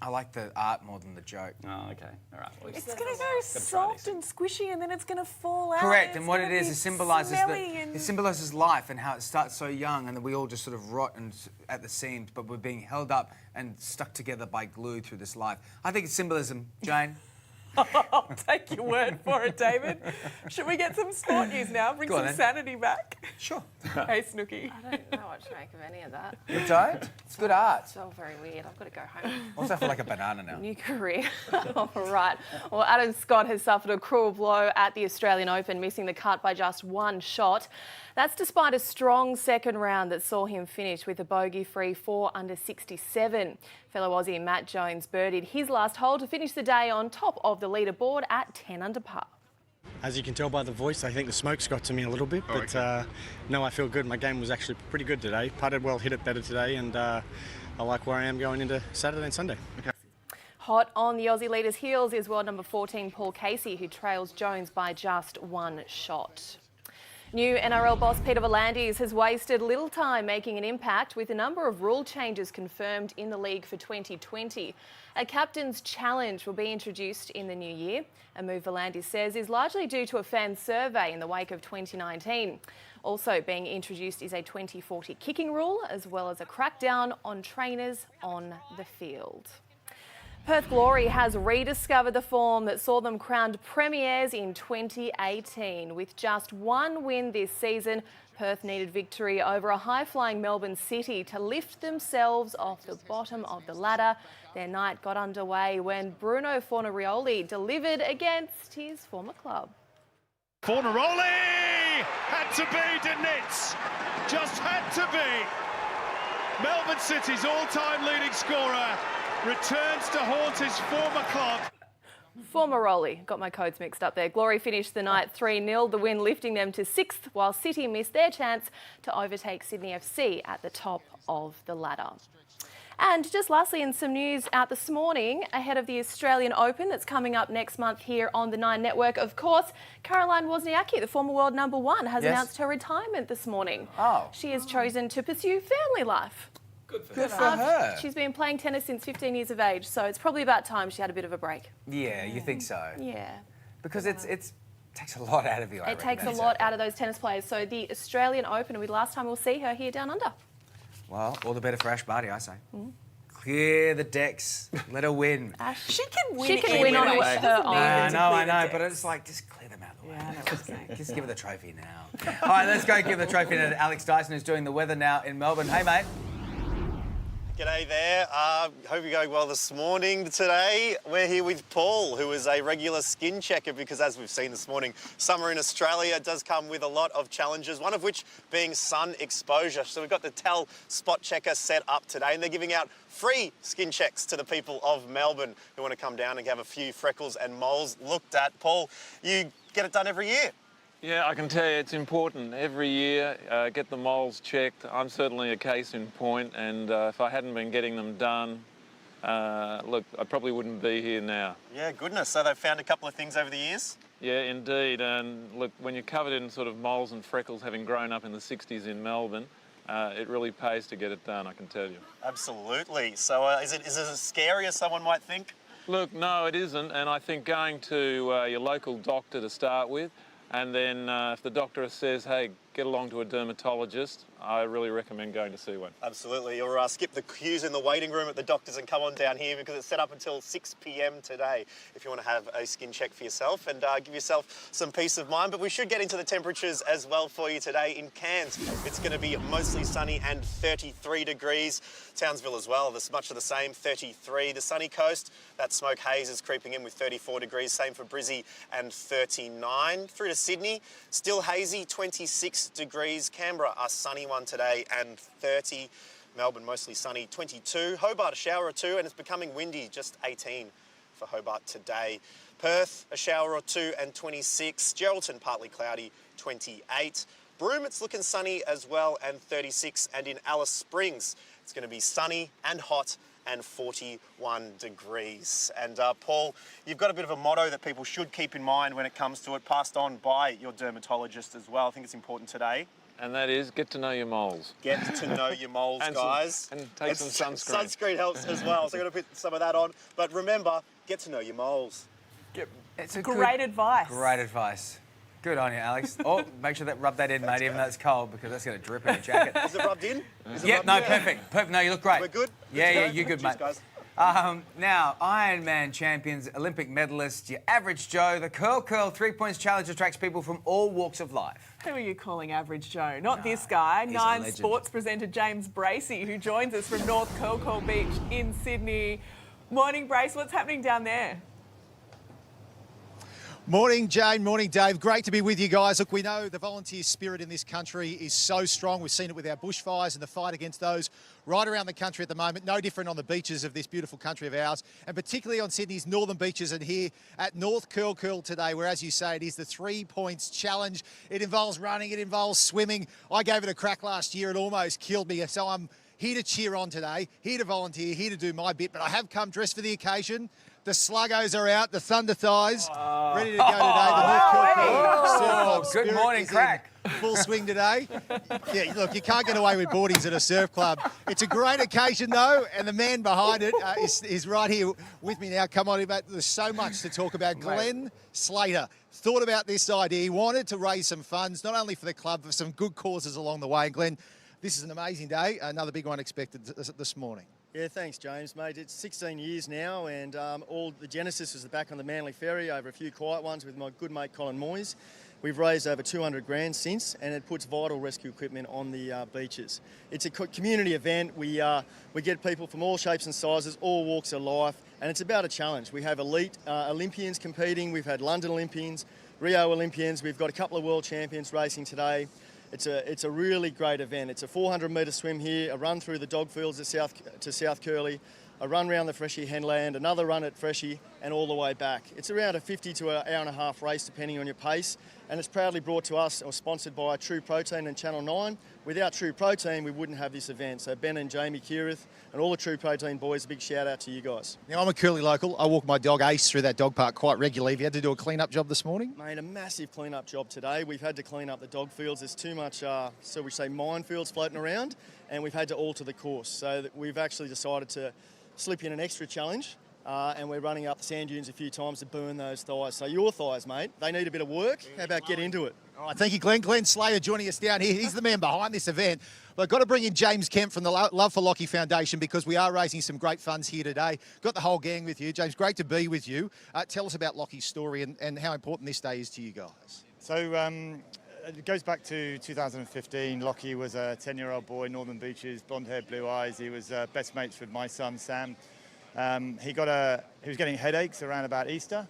I like the art more than the joke. Oh, okay. All right. Well, it's going to go soft and squishy, and then it's going to fall out. Correct. And what it is, it symbolises it symbolises life and how it starts so young, and then we all just sort of rot and at the seams, but we're being held up and stuck together by glue through this life. I think it's symbolism, Jane. I'll take your word for it, David. Should we get some sport news now? Bring some sanity back. Sure. Hey, Snooki. I don't know what to make of any of that. You don't? It's good art. It's all very weird. I've got to go home. What's that for, like a banana now? New career. All right. Well, Adam Scott has suffered a cruel blow at the Australian Open, missing the cut by just one shot. That's despite a strong second round that saw him finish with a bogey-free 4 under 67. Fellow Aussie Matt Jones birdied his last hole to finish the day on top of the leaderboard at 10 under par. As you can tell by the voice, I think the smoke's got to me a little bit, but no, I feel good. My game was actually pretty good today. Putted well, hit it better today, and I like where I am going into Saturday and Sunday. Okay. Hot on the Aussie leader's heels is world number 14 Paul Casey, who trails Jones by just one shot. New NRL boss Peter V'landys has wasted little time making an impact, with a number of rule changes confirmed in the league for 2020. A captain's challenge will be introduced in the new year, a move V'landys says is largely due to a fan survey in the wake of 2019. Also being introduced is a 2040 kicking rule, as well as a crackdown on trainers on the field. Perth Glory has rediscovered the form that saw them crowned premiers in 2018. With just one win this season, Perth needed victory over a high-flying Melbourne City to lift themselves off the bottom of the ladder. Their night got underway when Bruno Fornarioli delivered against his former club. Fornarioli had to be the Nits, just had to be. Melbourne City's all-time leading scorer returns to haunt his former club. Formaroli, got my codes mixed up there. Glory finished the night 3-0, the win lifting them to 6th, while City missed their chance to overtake Sydney FC at the top of the ladder. And just lastly, in some news out this morning, ahead of the Australian Open that's coming up next month here on the 9 Network, of course, Caroline Wozniacki, the former world number 1, has announced her retirement this morning. Oh. She has chosen to pursue family life. Good for her. She's been playing tennis since 15 years of age, so it's probably about time she had a bit of a break. Yeah, you think so? Yeah. Because it takes a lot out of you, I It takes a lot out of those tennis players. So the Australian Open will be the last time we'll see her here down under. Well, all the better for Ash Barty, I say. Clear the decks. Let her win. She can win. She can win on anyway. her She doesn't own. need I to know, clear the but decks. it's like, just clear them out of the way. Just give her the trophy now. All right, let's go give the trophy to Alex Dyson, who's doing the weather now in Melbourne. Hey, mate. G'day there. Hope you're going well this morning. Today, we're here with Paul, who is a regular skin checker because, as we've seen this morning, summer in Australia does come with a lot of challenges, one of which being sun exposure. So we've got the Tell Spot Checker set up today, and they're giving out free skin checks to the people of Melbourne who want to come down and have a few freckles and moles looked at. Paul, you get it done every year. Yeah, I can tell you it's important. Every year, get the moles checked. I'm certainly a case in point, and if I hadn't been getting them done, look, I probably wouldn't be here now. Yeah, goodness. So they've found a couple of things over the years? Yeah, indeed. And look, when you're covered in sort of moles and freckles, having grown up in the 60s in Melbourne, it really pays to get it done, I can tell you. Absolutely. So is it as scary as someone might think? Look, no, it isn't. And I think going to your local doctor to start with, and then if the doctor says, hey, get along to a dermatologist, I really recommend going to see one. Absolutely. Or skip the queues in the waiting room at the doctors and come on down here because it's set up until 6 p.m. today if you want to have a skin check for yourself and give yourself some peace of mind. But we should get into the temperatures as well for you today. In Cairns, it's going to be mostly sunny and 33 degrees. Townsville as well, there's much of the same, 33. The sunny coast, that smoke haze is creeping in with 34 degrees. Same for Brizzy and 39. Through to Sydney, still hazy, 26 degrees. Canberra, a sunny one today and 30. Melbourne, mostly sunny, 22. Hobart, a shower or two, and it's becoming windy, just 18 for Hobart today. Perth, a shower or two and 26. Geraldton, partly cloudy, 28. Broome, it's looking sunny as well and 36. And in Alice Springs, it's going to be sunny and hot and 41 degrees. And Paul, you've got a bit of a motto that people should keep in mind when it comes to it, passed on by your dermatologist as well. I think it's important today. And that is, get to know your moles. Get to know your moles, guys. And take some sunscreen. Sunscreen helps as well, so I'm going to put some of that on. But remember, get to know your moles. It's a Great advice. Great advice. Good on you, Alex. Oh, make sure that rub that in, mate, even though it's cold, because that's going to drip in your jacket. Is it rubbed in? Perfect. Perfect. No, you look great. We're good? Yeah, you're good, Cheers, mate. guys. Now, Ironman champions, Olympic medalists, your average Joe, the Curl 3 Points Challenge attracts people from all walks of life. Who are you calling Average Joe? Not this guy. he's a Nine legend. Sports presenter James Bracey, who joins us from North Curl Beach in Sydney. Morning, Brace. What's happening down there? Morning, Jane. Morning, Dave. Great to be with you guys. Look, we know the volunteer spirit in this country is so strong. We've seen it with our bushfires and the fight against those right around the country at the moment. No different on the beaches of this beautiful country of ours, and particularly on Sydney's northern beaches and here at North Curl today, where, as you say, it is the 3 Points Challenge. It involves running, it involves swimming. I gave it a crack last year. It almost killed me. So I'm here to cheer on today, here to volunteer, here to do my bit, but I have come dressed for the occasion. The sluggos are out, the thunder thighs, ready to go today. The North Curl Surf Club Good morning, crack. Full swing today. Yeah, look, you can't get away with boardies at a surf club. It's a great occasion, though, and the man behind it is right here with me now. Come on, mate. There's so much to talk about. Glenn Slater thought about this idea. He wanted to raise some funds, not only for the club, but for some good causes along the way. And Glenn, this is an amazing day. Another big one expected this morning. Yeah, thanks, James, mate. It's 16 years now, and all the genesis was back on the Manly Ferry over a few quiet ones with my good mate Colin Moyes. We've raised over 200 grand since, and it puts vital rescue equipment on the beaches. It's a community event. We get people from all shapes and sizes, all walks of life, and it's about a challenge. We have elite Olympians competing. We've had London Olympians, Rio Olympians. We've got a couple of world champions racing today. It's a really great event. It's a 400-metre swim here, a run through the dog fields to South Curly, a run round the Freshie Henland, another run at Freshie, and all the way back. It's around a 50 to an hour and a half race, depending on your pace, and it's proudly brought to us or sponsored by True Protein and Channel 9. Without True Protein, we wouldn't have this event. So Ben and Jamie Kirith and all the True Protein boys, a big shout out to you guys. Now, I'm a Curly local. I walk my dog Ace through that dog park quite regularly. Have you had to do a clean-up job this morning? Made a massive clean-up job today. We've had to clean up the dog fields. There's too much, so we say, minefields floating around, and we've had to alter the course. So that we've actually decided to slip in an extra challenge and we're running up the sand dunes a few times to burn those thighs. So your thighs, mate, they need a bit of work. How about get into it? All right, thank you, Glenn. Glenn Slayer joining us down here. He's the man behind this event. But I've got to bring in James Kemp from the Love for Lockie Foundation because we are raising some great funds here today. Got the whole gang with you. James, great to be with you. Tell us about Lockie's story and how important this day is to you guys. So it goes back to 2015. Lockie was a 10-year-old boy, Northern Beaches, blonde hair, blue eyes. He was best mates with my son, Sam. He was getting headaches around about Easter.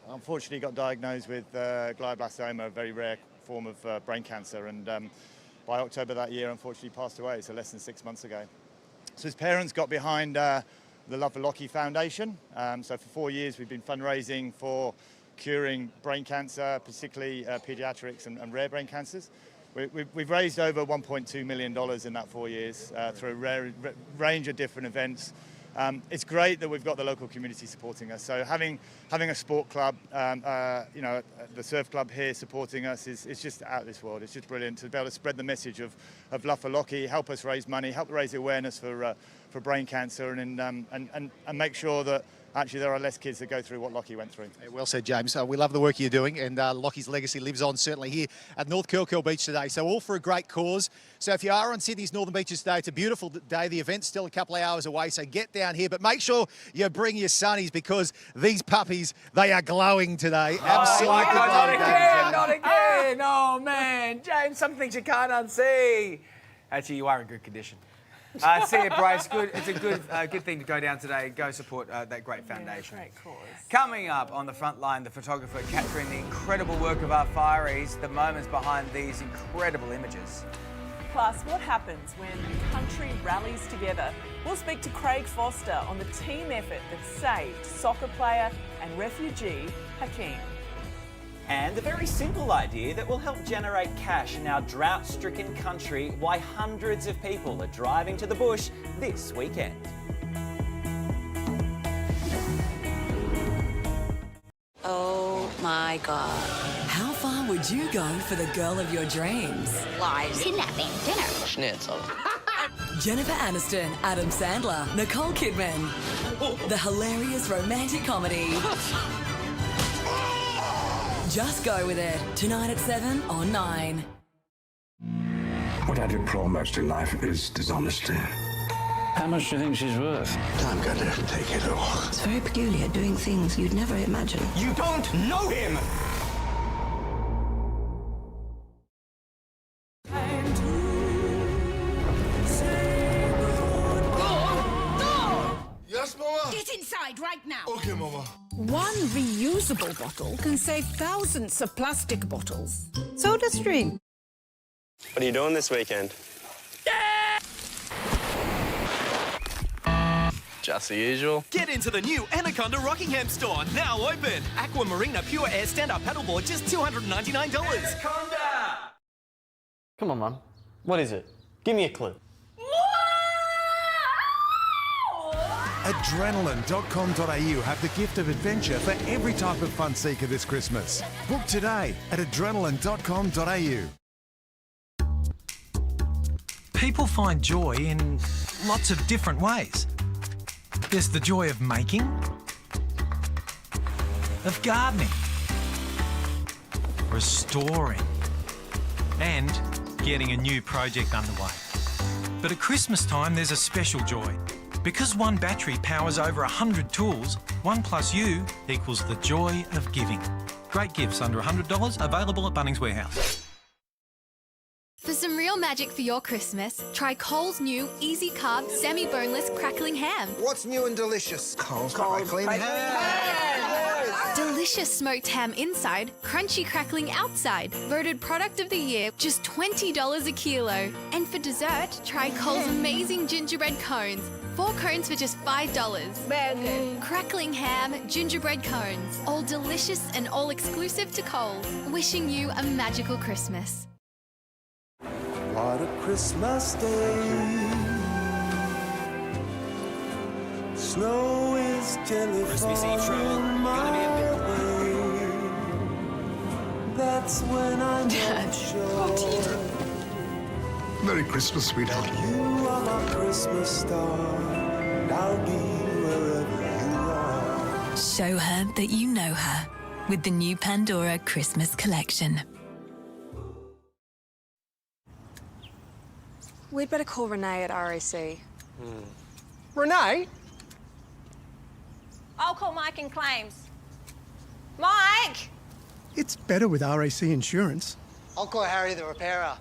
Unfortunately, he got diagnosed with glioblastoma, a very rare form of brain cancer, and by October that year, unfortunately, passed away, so less than 6 months ago. So his parents got behind the Love for Lockie Foundation. So for 4 years, we've been fundraising for curing brain cancer, particularly paediatrics and rare brain cancers. We've raised over $1.2 million in that 4 years through a range of different events. It's great that we've got the local community supporting us. So having a sport club, the surf club here supporting us is just out of this world. It's just brilliant to be able to spread the message of Love for Lockie, help us raise money, help raise awareness for brain cancer, and make sure that actually there are less kids that go through what Lockie went through. Yeah, well said, James. We love the work you're doing, and Lockie's legacy lives on certainly here at North Curl Beach today. So all for a great cause. So if you are on Sydney's Northern Beaches today, it's a beautiful day. The event's still a couple of hours away, so get down here. But make sure you bring your sonnies because these puppies, they are glowing today. Absolutely glowing. Not again. Oh, man. James, some things you can't unsee. Actually, you are in good condition. See you, Bryce. Good. It's a good thing to go down today. Go support that great foundation. Great cause. Coming up on the front line, the photographer capturing the incredible work of our fireys, the moments behind these incredible images. Plus, what happens when the country rallies together? We'll speak to Craig Foster on the team effort that saved soccer player and refugee Hakeem. And a very simple idea that will help generate cash in our drought-stricken country, why hundreds of people are driving to the bush this weekend. Oh my God. How far would you go for the girl of your dreams? Lies, kidnapping, dinner. Schnitzel. Jennifer Aniston, Adam Sandler, Nicole Kidman. The hilarious romantic comedy. Just go with it. Tonight at 7 on 9. What I deplore most in life is dishonesty. How much do you think she's worth? I'm going to take it all. It's very peculiar, doing things you'd never imagine. You don't know him! Yes, Mama? Get inside right now. Okay, Mama. One reusable bottle can save thousands of plastic bottles. SodaStream. What are you doing this weekend? Just the usual. Get into the new Anaconda Rockingham store, now open. Aqua Marina Pure Air stand-up paddleboard, just $299. Anaconda! Come on, Mum. What is it? Give me a clue. Adrenaline.com.au have the gift of adventure for every type of fun seeker this Christmas. Book today at adrenaline.com.au. People find joy in lots of different ways. There's the joy of making, of gardening, restoring, and getting a new project underway. But at Christmas time, there's a special joy. Because one battery powers over 100 tools, 1 + U equals the joy of giving. Great gifts under $100, available at Bunnings Warehouse. For some real magic for your Christmas, try Coles' new Easy Carb Semi-Boneless Crackling Ham. What's new and delicious? Coles Crackling Ham. Delicious smoked ham inside, crunchy crackling outside. Voted Product of the Year, just $20 a kilo. And for dessert, try Coles' amazing gingerbread cones. 4 cones for just $5. Crackling ham, gingerbread cones. All delicious and all exclusive to Coles. Wishing you a magical Christmas. What a Christmas day. Snow is gently Christmas Eve show, gonna be a bit That's when I'm Dad, sure. Merry Christmas, sweetheart. You are my Christmas star, and I'll be wherever you are. Show her that you know her with the new Pandora Christmas collection. We'd better call Renee at RAC. Renee? I'll call Mike in claims. Mike! It's better with RAC Insurance. I'll call Harry the repairer.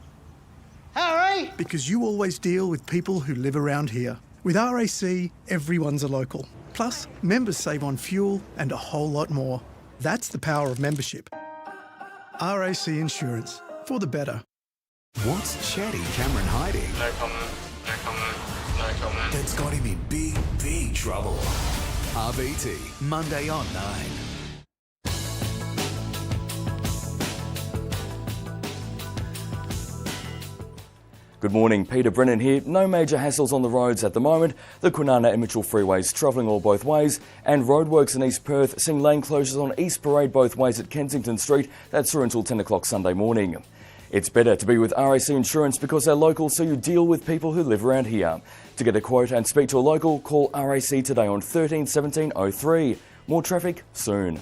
Harry! Because you always deal with people who live around here. With RAC, everyone's a local. Plus, members save on fuel and a whole lot more. That's the power of membership. RAC Insurance, for the better. What's Chatty Cameron hiding? No comment, no comment, no comment. That's got him in big, big trouble. RBT, Monday on 9. Good morning, Peter Brennan here. No major hassles on the roads at the moment. The Kwinana and Mitchell freeways travelling all both ways, and roadworks in East Perth seeing lane closures on East Parade both ways at Kensington Street. That's through until 10 o'clock Sunday morning. It's better to be with RAC Insurance because they're local, so you deal with people who live around here. To get a quote and speak to a local, call RAC today on 13 17 03. More traffic soon.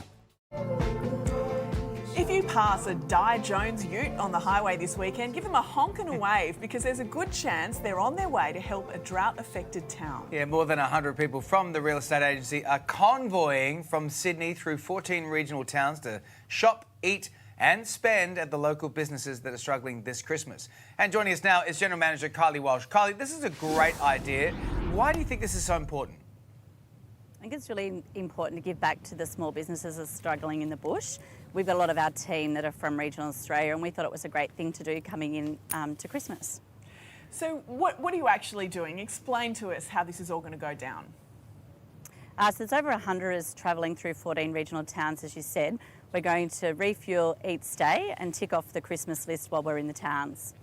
If you pass a Di Jones ute on the highway this weekend, give them a honk and a wave because there's a good chance they're on their way to help a drought-affected town. Yeah, more than 100 people from the real estate agency are convoying from Sydney through 14 regional towns to shop, eat and spend at the local businesses that are struggling this Christmas. And joining us now is General Manager Kylie Walsh. Kylie, this is a great idea. Why do you think this is so important? I think it's really important to give back to the small businesses that are struggling in the bush. We've got a lot of our team that are from regional Australia and we thought it was a great thing to do coming in to Christmas. So what are you actually doing? Explain to us how this is all going to go down. So there's over 100 travelling through 14 regional towns, as you said. We're going to refuel, eat, stay and tick off the Christmas list while we're in the towns.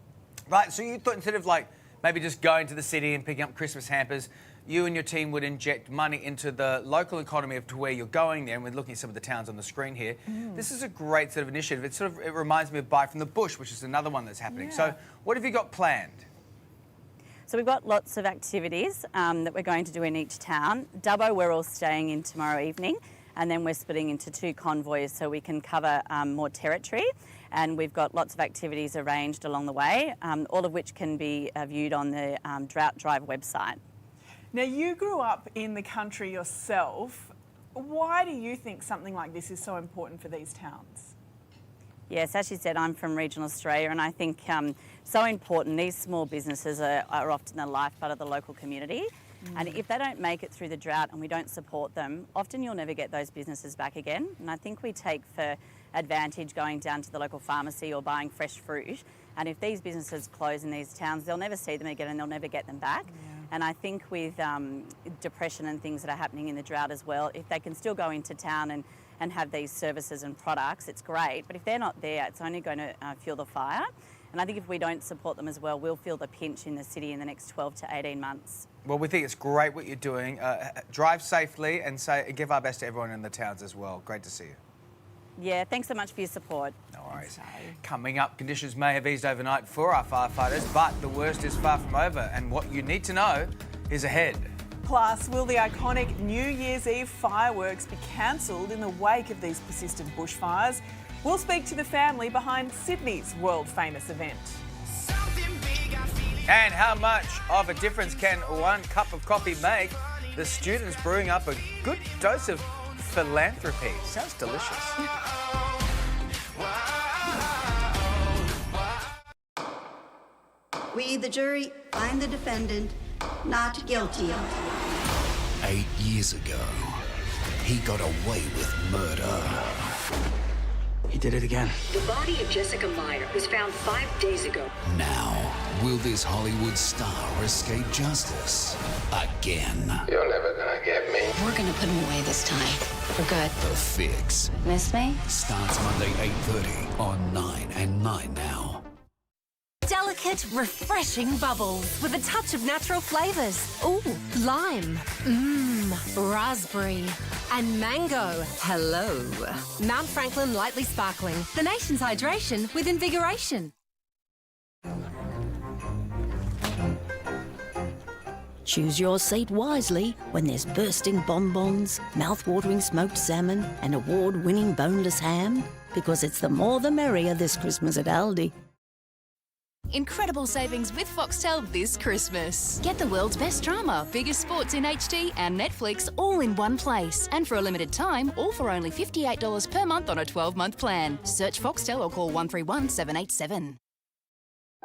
Right, so you thought instead of like maybe just going to the city and picking up Christmas hampers, you and your team would inject money into the local economy of to where you're going there, and we're looking at some of the towns on the screen here. This is a great sort of initiative. It reminds me of Buy from the Bush, which is another one that's happening. Yeah. So what have you got planned? So we've got lots of activities that we're going to do in each town. Dubbo, we're all staying in tomorrow evening, and then we're splitting into 2 convoys so we can cover more territory. And we've got lots of activities arranged along the way, all of which can be viewed on the Drought Drive website. Now, you grew up in the country yourself. Why do you think something like this is so important for these towns? Yes, as you said, I'm from regional Australia, and I think so important. These small businesses are often the lifeblood of the local community. And if they don't make it through the drought and we don't support them, often you'll never get those businesses back again. And I think we take for advantage going down to the local pharmacy or buying fresh fruit. And if these businesses close in these towns, they'll never see them again and they'll never get them back. Yeah. And I think with depression and things that are happening in the drought as well, if they can still go into town and have these services and products, it's great. But if they're not there, it's only going to fuel the fire. And I think if we don't support them as well, we'll feel the pinch in the city in the next 12 to 18 months. Well, we think it's great what you're doing. Drive safely and give our best to everyone in the towns as well. Great to see you. Yeah, thanks so much for your support. No worries. Coming up, conditions may have eased overnight for our firefighters, but the worst is far from over, and what you need to know is ahead. Plus, will the iconic New Year's Eve fireworks be cancelled in the wake of these persistent bushfires? We'll speak to the family behind Sydney's world-famous event. And how much of a difference can 1 cup of coffee make? The students brewing up a good dose of philanthropy. Sounds delicious. We, the jury, find the defendant not guilty. 8 years ago, he got away with murder. He did it again. The body of Jessica Meyer was found 5 days ago. Now, will this Hollywood star escape justice again? You're never gonna get me. We're gonna put him away this time. For good. The Fix Miss me? starts Monday 8:30 on 9 and 9 now. Delicate, refreshing bubbles with a touch of natural flavours. Ooh, lime. Raspberry. And mango. Hello. Mount Franklin Lightly Sparkling. The nation's hydration with invigoration. Choose your seat wisely when there's bursting bonbons, mouth-watering smoked salmon and award-winning boneless ham, because it's the more the merrier this Christmas at Aldi. Incredible savings with Foxtel this Christmas. Get the world's best drama, biggest sports in HD and Netflix all in one place. And for a limited time, all for only $58 per month on a 12-month plan. Search Foxtel or call 131 787.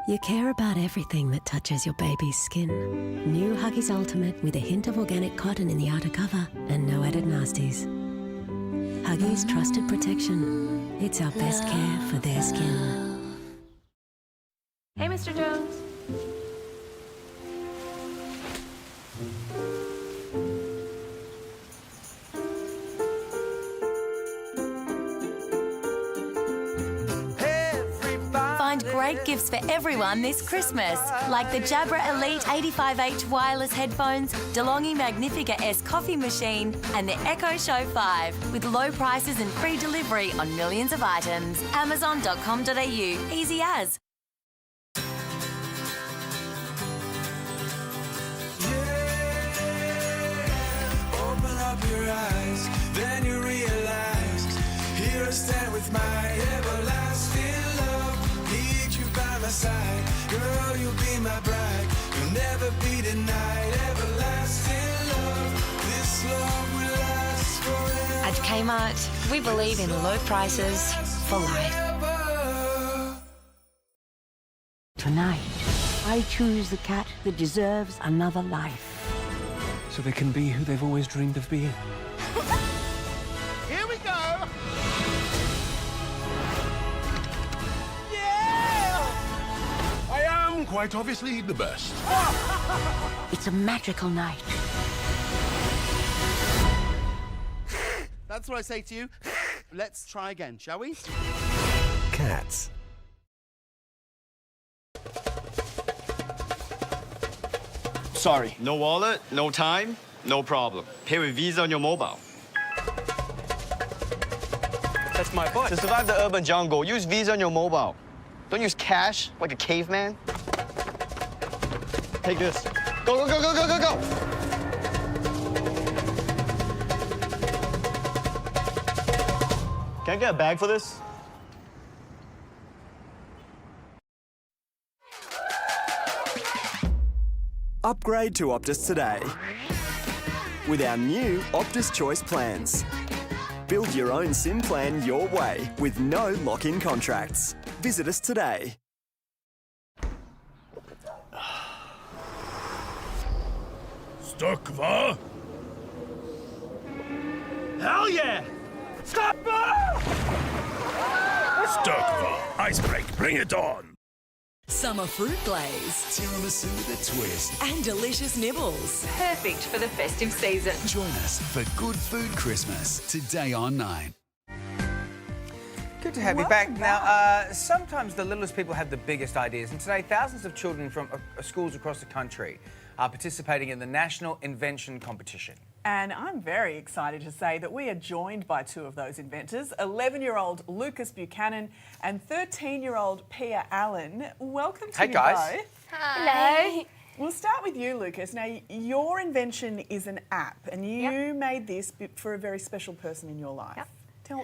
You care about everything that touches your baby's skin. New Huggies Ultimate with a hint of organic cotton in the outer cover and no added nasties. Huggies Trusted Protection. It's our best care for their skin. Hey, Mr. Jones. Find great gifts for everyone this Christmas, like the Jabra Elite 85H wireless headphones, DeLonghi Magnifica S coffee machine, and the Echo Show 5, with low prices and free delivery on millions of items. Amazon.com.au, easy as. Open up your eyes, then you realize, here I stand with my everlasting love. Need you by my side, girl, you'll be my bride. You'll never be denied, everlasting love. This love will last forever. At Kmart, we believe in low prices for life. Tonight, I choose the cat that deserves another life. So they can be who they've always dreamed of being. Here we go! I am quite obviously the best. It's a magical night. That's what I say to you. Let's try again, shall we? Cats. Sorry, no wallet, no time, no problem. Pay with Visa on your mobile. That's my butt. To survive the urban jungle, use Visa on your mobile. Don't use cash like a caveman. Take this. Go, go, go, go, go, go, go! Can I get a bag for this? Upgrade to Optus today with our new Optus Choice plans. Build your own SIM plan your way with no lock-in contracts. Visit us today. Stukva? Hell yeah! Stop! Stukva. Icebreak, bring it on. Summer fruit glaze. Tiramisu with a twist. And delicious nibbles. Perfect for the festive season. Join us for Good Food Christmas today on 9. Good to have you back. Now, sometimes the littlest people have the biggest ideas, and today thousands of children from schools across the country are participating in the National Invention Competition. And I'm very excited to say that we are joined by two of those inventors, 11-year-old Lucas Buchanan and 13-year-old Pia Allen. Welcome to you guys. both. Hello. We'll start with you, Lucas. Now, your invention is an app, and you made this for a very special person in your life.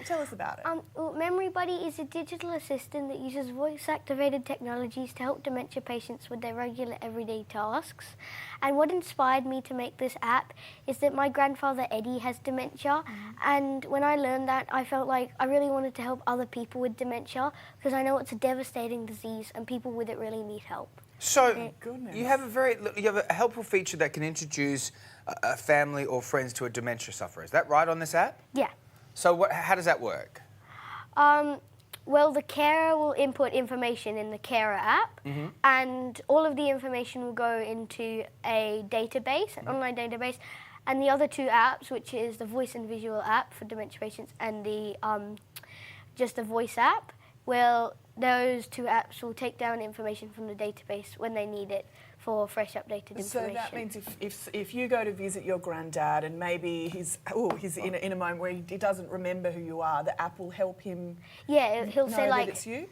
Tell us about it. Well, Memory Buddy is a digital assistant that uses voice-activated technologies to help dementia patients with their regular everyday tasks. And what inspired me to make this app is that my grandfather Eddie has dementia, and when I learned that, I felt like I really wanted to help other people with dementia because I know it's a devastating disease and people with it really need help. So you have a helpful feature that can introduce a family or friends to a dementia sufferer. Is that right on this app? Yeah. So how does that work? Well, the carer will input information in the carer app, and all of the information will go into a database, an online database, and the other two apps, which is the voice and visual app for dementia patients and the just the voice app, those two apps will take down information from the database when they need it for fresh updated information. So that means if you go to visit your granddad and maybe he's in a moment where he doesn't remember who you are, the app will help him. Yeah, he'll say know like that it's you.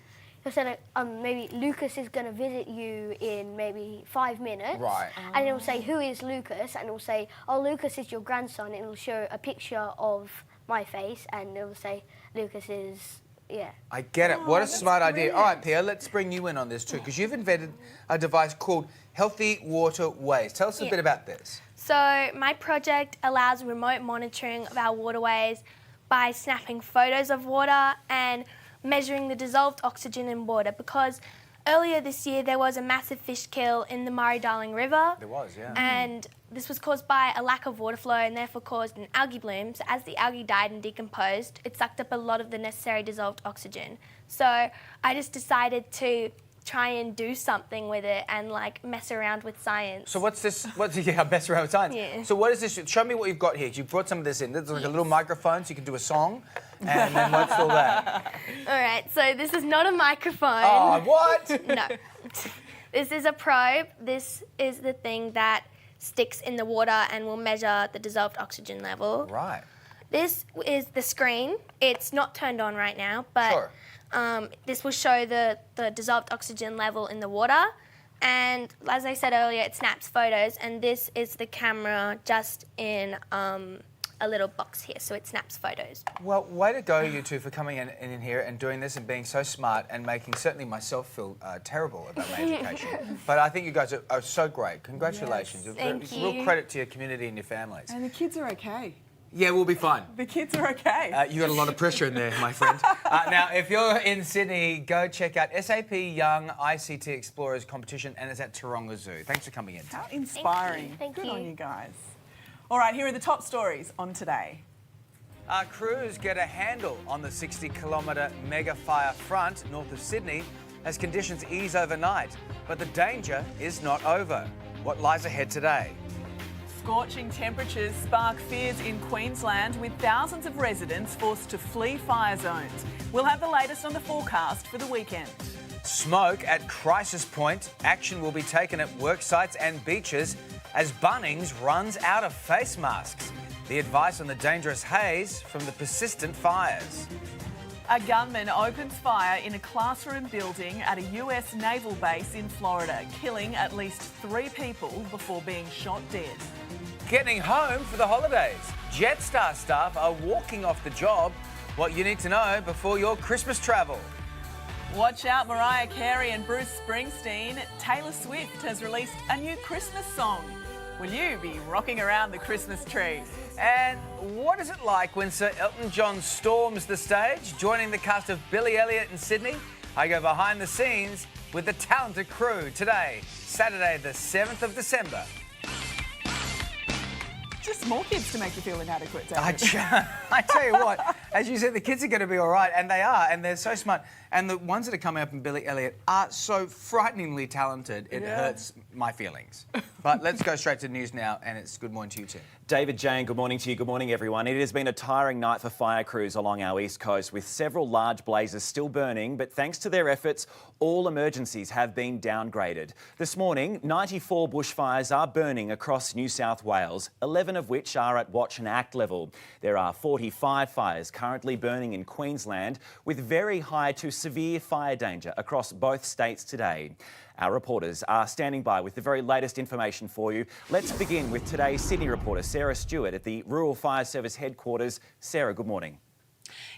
he'll say like, maybe Lucas is going to visit you in maybe 5 minutes. Right. And it'll say, who is Lucas? And it'll say, oh, Lucas is your grandson. And it'll show a picture of my face, and it'll say, Lucas is, yeah. I get it. What a smart idea. All right, Pia, let's bring you in on this too, because you've invented a device called Healthy Waterways. Tell us a bit about this. So my project allows remote monitoring of our waterways by snapping photos of water and measuring the dissolved oxygen in water, because earlier this year there was a massive fish kill in the Murray-Darling River. There was, yeah. And this was caused by a lack of water flow and therefore caused an algae bloom. So as the algae died and decomposed, it sucked up a lot of the necessary dissolved oxygen. So I just decided to try and do something with it and like mess around with science. So what's this? Mess around with science. Yeah. So what is this? Show me what you've got here. You brought some of this in. There's like a little microphone, so you can do a song. And then what's all that? All right, so this is not a microphone. Oh, what? No. This is a probe. This is the thing that sticks in the water and will measure the dissolved oxygen level. Right. This is the screen. It's not turned on right now, but Sure. This will show the dissolved oxygen level in the water. And as I said earlier, it snaps photos, and this is the camera just in a little box here, so it snaps photos. Well, way to go, you two, for coming in here and doing this and being so smart and making certainly myself feel terrible about my education. But I think you guys are so great. Congratulations. Yes. It's a real credit to your community and your families. And the kids are okay. Yeah, we'll be fine. The kids are okay. You got a lot of pressure in there, my friend. Now, if you're in Sydney, go check out SAP Young ICT Explorers competition, and it's at Taronga Zoo. Thanks for coming in. How inspiring. Thank Good you. on you guys. All right, here are the top stories on today. Crews get a handle on the 60-kilometre mega fire front north of Sydney as conditions ease overnight. But the danger is not over. What lies ahead today? Scorching temperatures spark fears in Queensland, with thousands of residents forced to flee fire zones. We'll have the latest on the forecast for the weekend. Smoke at crisis point. Action will be taken at work sites and beaches as Bunnings runs out of face masks. The advice on the dangerous haze from the persistent fires. A gunman opens fire in a classroom building at a US naval base in Florida, killing at least 3 people before being shot dead. Getting home for the holidays. Jetstar staff are walking off the job. What you need to know before your Christmas travel. Watch out, Mariah Carey and Bruce Springsteen. Taylor Swift has released a new Christmas song. Will you be rocking around the Christmas tree? And what is it like when Sir Elton John storms the stage, joining the cast of Billy Elliot in Sydney? I go behind the scenes with the talented crew today, Saturday the 7th of December. Just more kids to make you feel inadequate, David. I tell you what, as you said, the kids are going to be all right, and they are, and they're so smart. And the ones that are coming up in Billy Elliot are so frighteningly talented, it hurts my feelings. But let's go straight to the news now, and it's good morning to you, Tim. David, Jane, good morning to you. Good morning, everyone. It has been a tiring night for fire crews along our east coast, with several large blazes still burning, but thanks to their efforts, all emergencies have been downgraded. This morning, 94 bushfires are burning across New South Wales, 11 of which are at watch and act level. There are 45 fires currently burning in Queensland, with very high to severe fire danger across both states today. Our reporters are standing by with the very latest information for you. Let's begin with today's Sydney reporter, Sarah Stewart at the Rural Fire Service headquarters. Sarah, good morning.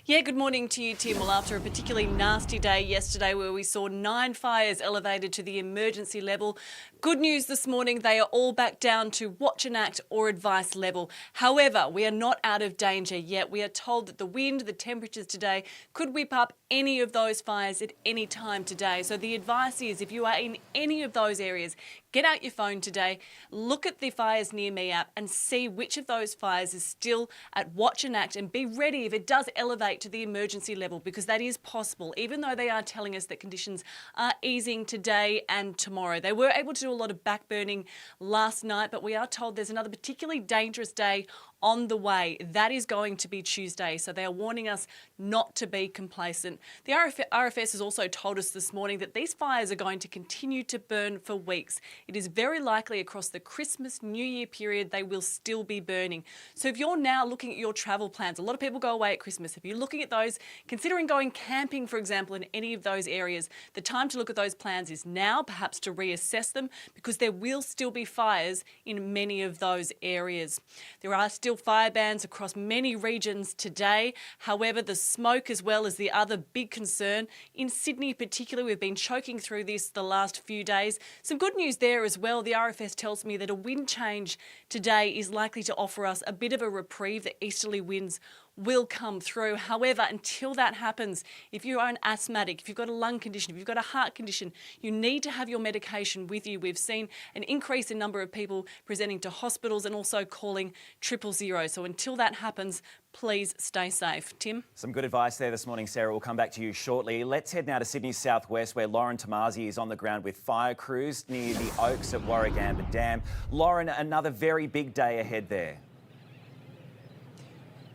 Yeah, good morning to you, Tim. Well, after a particularly nasty day yesterday where we saw 9 fires elevated to the emergency level, good news this morning, they are all back down to watch and act or advice level. However, we are not out of danger yet. We are told that the wind, the temperatures today could whip up any of those fires at any time today. So the advice is, if you are in any of those areas, get out your phone today, look at the Fires Near Me app and see which of those fires is still at watch and act, and be ready if it does elevate to the emergency level, because that is possible, even though they are telling us that conditions are easing today and tomorrow. They were able to do a lot of backburning last night, but we are told there's another particularly dangerous day on the way. That is going to be Tuesday, so they are warning us not to be complacent. The RFS has also told us this morning that these fires are going to continue to burn for weeks. It is very likely across the Christmas, New Year period they will still be burning. So if you're now looking at your travel plans, a lot of people go away at Christmas. If you're looking at those, considering going camping, for example, in any of those areas, the time to look at those plans is now, perhaps to reassess them, because there will still be fires in many of those areas. There are still fire bans across many regions today. However, the smoke, as well as the other big concern in Sydney particularly, we've been choking through this the last few days. Some good news there as well. The RFS tells me that a wind change today is likely to offer us a bit of a reprieve. The easterly winds will come through. However, until that happens, if you are an asthmatic, if you've got a lung condition, if you've got a heart condition, you need to have your medication with you. We've seen an increase in number of people presenting to hospitals and also calling 000. So until that happens, please stay safe. Tim? Some good advice there this morning, Sarah. We'll come back to you shortly. Let's head now to Sydney's southwest, where Lauren Tomasi is on the ground with fire crews near the Oaks at Warragamba Dam. Lauren, another very big day ahead there.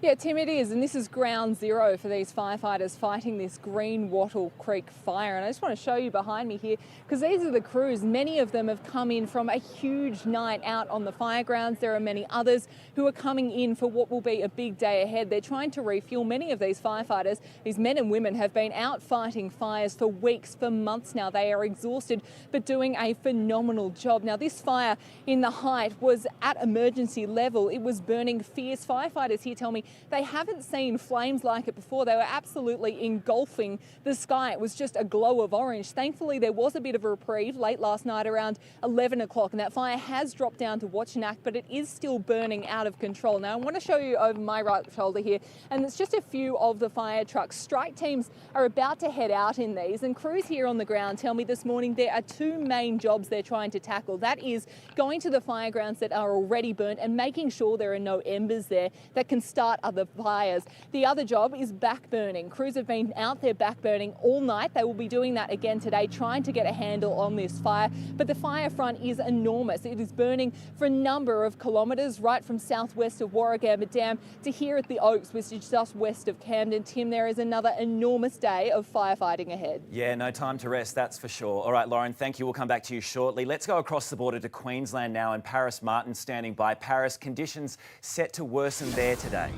Yeah, Tim, it is, and this is ground zero for these firefighters fighting this Green Wattle Creek fire. And I just want to show you behind me here, because these are the crews. Many of them have come in from a huge night out on the fire grounds. There are many others who are coming in for what will be a big day ahead. They're trying to refuel. Many of these firefighters, these men and women, have been out fighting fires for weeks, for months now. They are exhausted, but doing a phenomenal job. Now, this fire in the height was at emergency level. It was burning fierce. Firefighters here tell me they haven't seen flames like it before. They were absolutely engulfing the sky. It was just a glow of orange. Thankfully, there was a bit of a reprieve late last night around 11 o'clock, and that fire has dropped down to Wozniacki, but it is still burning out of control. Now, I want to show you over my right shoulder here, and it's just a few of the fire trucks. Strike teams are about to head out in these, and crews here on the ground tell me this morning there are two main jobs they're trying to tackle. That is going to the fire grounds that are already burnt and making sure there are no embers there that can start other fires. The other job is backburning. Crews have been out there backburning all night. They will be doing that again today, trying to get a handle on this fire. But the fire front is enormous. It is burning for a number of kilometres, right from southwest of Warragamba Dam to here at the Oaks, which is just west of Camden. Tim, there is another enormous day of firefighting ahead. Yeah, no time to rest, that's for sure. All right, Lauren, thank you. We'll come back to you shortly. Let's go across the border to Queensland now, and Paris Martin standing by. Paris, conditions set to worsen there today.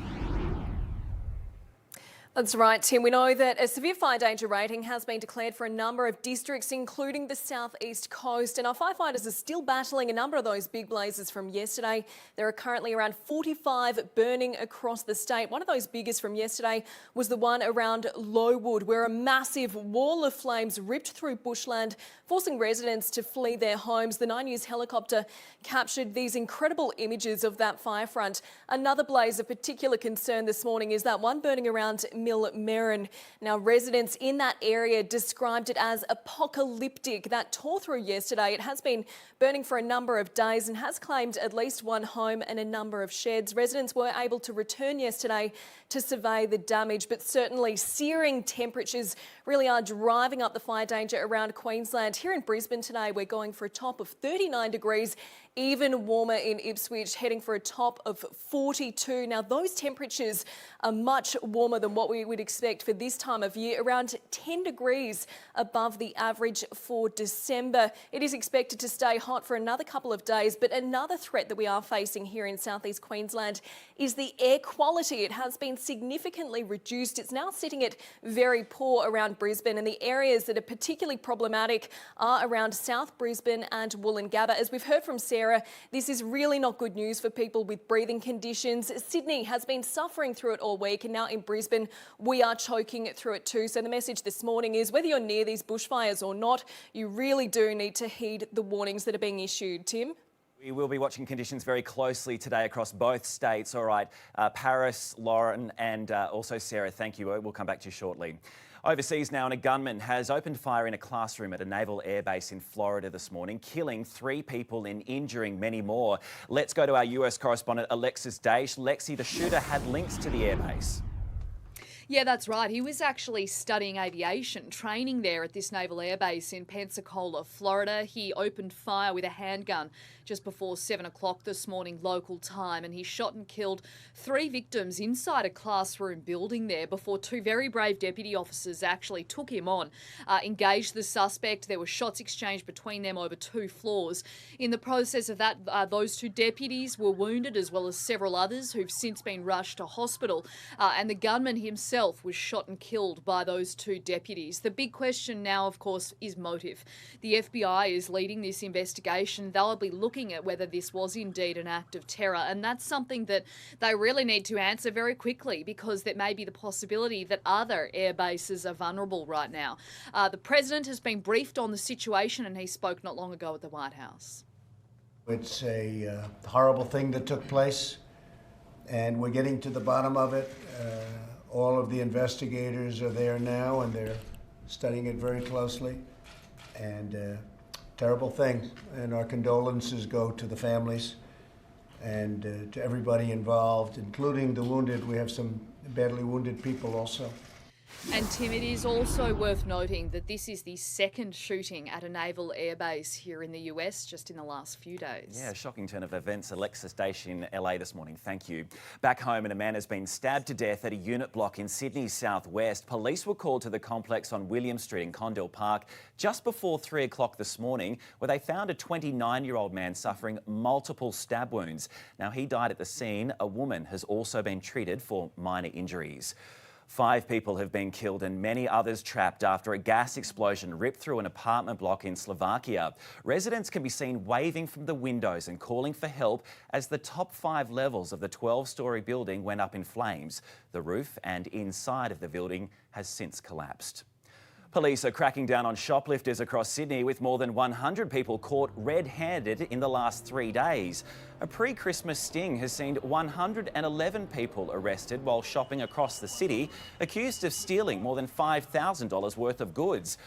That's right, Tim. We know that a severe fire danger rating has been declared for a number of districts, including the southeast coast, and our firefighters are still battling a number of those big blazes from yesterday. There are currently around 45 burning across the state. One of those biggest from yesterday was the one around Lowood, where a massive wall of flames ripped through bushland, forcing residents to flee their homes. The 9 News helicopter captured these incredible images of that fire front. Another blaze of particular concern this morning is that one burning around Millmerran. Now, residents in that area described it as apocalyptic. That tore through yesterday. It has been burning for a number of days and has claimed at least one home and a number of sheds. Residents were able to return yesterday to survey the damage, but certainly searing temperatures really are driving up the fire danger around Queensland. Here in Brisbane today, we're going for a top of 39 degrees, even warmer in Ipswich, heading for a top of 42. Now, those temperatures are much warmer than what we would expect for this time of year, around 10 degrees above the average for December. It is expected to stay hot for another couple of days, but another threat that we are facing here in southeast Queensland is the air quality. It has been significantly reduced. It's now sitting at very poor around Brisbane, and the areas that are particularly problematic are around South Brisbane and Wollongabba. As we've heard from Sarah, this is really not good news for people with breathing conditions. Sydney has been suffering through it all week, and now in Brisbane, we are choking through it too. So the message this morning is whether you're near these bushfires or not, you really do need to heed the warnings that are being issued. Tim? We will be watching conditions very closely today across both states. All right, Paris, Lauren and also Sarah, thank you. We'll come back to you shortly. Overseas now, and a gunman has opened fire in a classroom at a naval airbase in Florida this morning, killing 3 people and injuring many more. Let's go to our US correspondent, Alexis Daish. Lexi, the shooter had links to the airbase. Yeah, that's right. He was actually studying aviation, training there at this Naval Air Base in Pensacola, Florida. He opened fire with a handgun just before 7 o'clock this morning local time, and he shot and killed 3 victims inside a classroom building there before 2 very brave deputy officers actually took him on, engaged the suspect. There were shots exchanged between them over 2 floors. In the process of that, those 2 deputies were wounded, as well as several others who've since been rushed to hospital, and the gunman himself was shot and killed by those 2 deputies. The big question now, of course, is motive. The FBI is leading this investigation. They'll be looking at whether this was indeed an act of terror, and that's something that they really need to answer very quickly, because there may be the possibility that other air bases are vulnerable right now. The President has been briefed on the situation, and he spoke not long ago at the White House. It's a horrible thing that took place, and we're getting to the bottom of it. All of the investigators are there now, and they're studying it very closely. And terrible thing, and our condolences go to the families and to everybody involved, including the wounded. We have some badly wounded people also. And Tim, it is also worth noting that this is the second shooting at a naval airbase here in the US just in the last few days. Yeah, shocking turn of events. Alexis Dacian in LA this morning. Thank you. Back home, and a man has been stabbed to death at a unit block in Sydney's southwest. Police were called to the complex on William Street in Condell Park just before 3 o'clock this morning, where they found a 29-year-old man suffering multiple stab wounds. Now, he died at the scene. A woman has also been treated for minor injuries. 5 people have been killed and many others trapped after a gas explosion ripped through an apartment block in Slovakia. Residents can be seen waving from the windows and calling for help as the top 5 levels of the 12-storey building went up in flames. The roof and inside of the building has since collapsed. Police are cracking down on shoplifters across Sydney, with more than 100 people caught red-handed in the last 3 days. A pre-Christmas sting has seen 111 people arrested while shopping across the city, accused of stealing more than $5,000 worth of goods.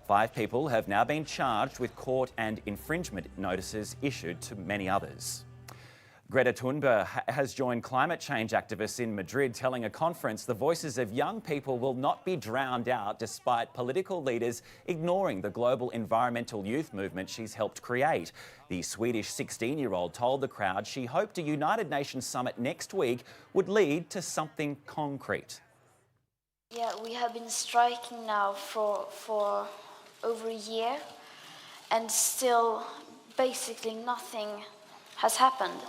5 people have now been charged with court and infringement notices issued to many others. Greta Thunberg has joined climate change activists in Madrid, telling a conference the voices of young people will not be drowned out despite political leaders ignoring the global environmental youth movement she's helped create. The Swedish 16-year-old told the crowd she hoped a United Nations summit next week would lead to something concrete. Yeah, we have been striking now for over a year, and still basically nothing has happened.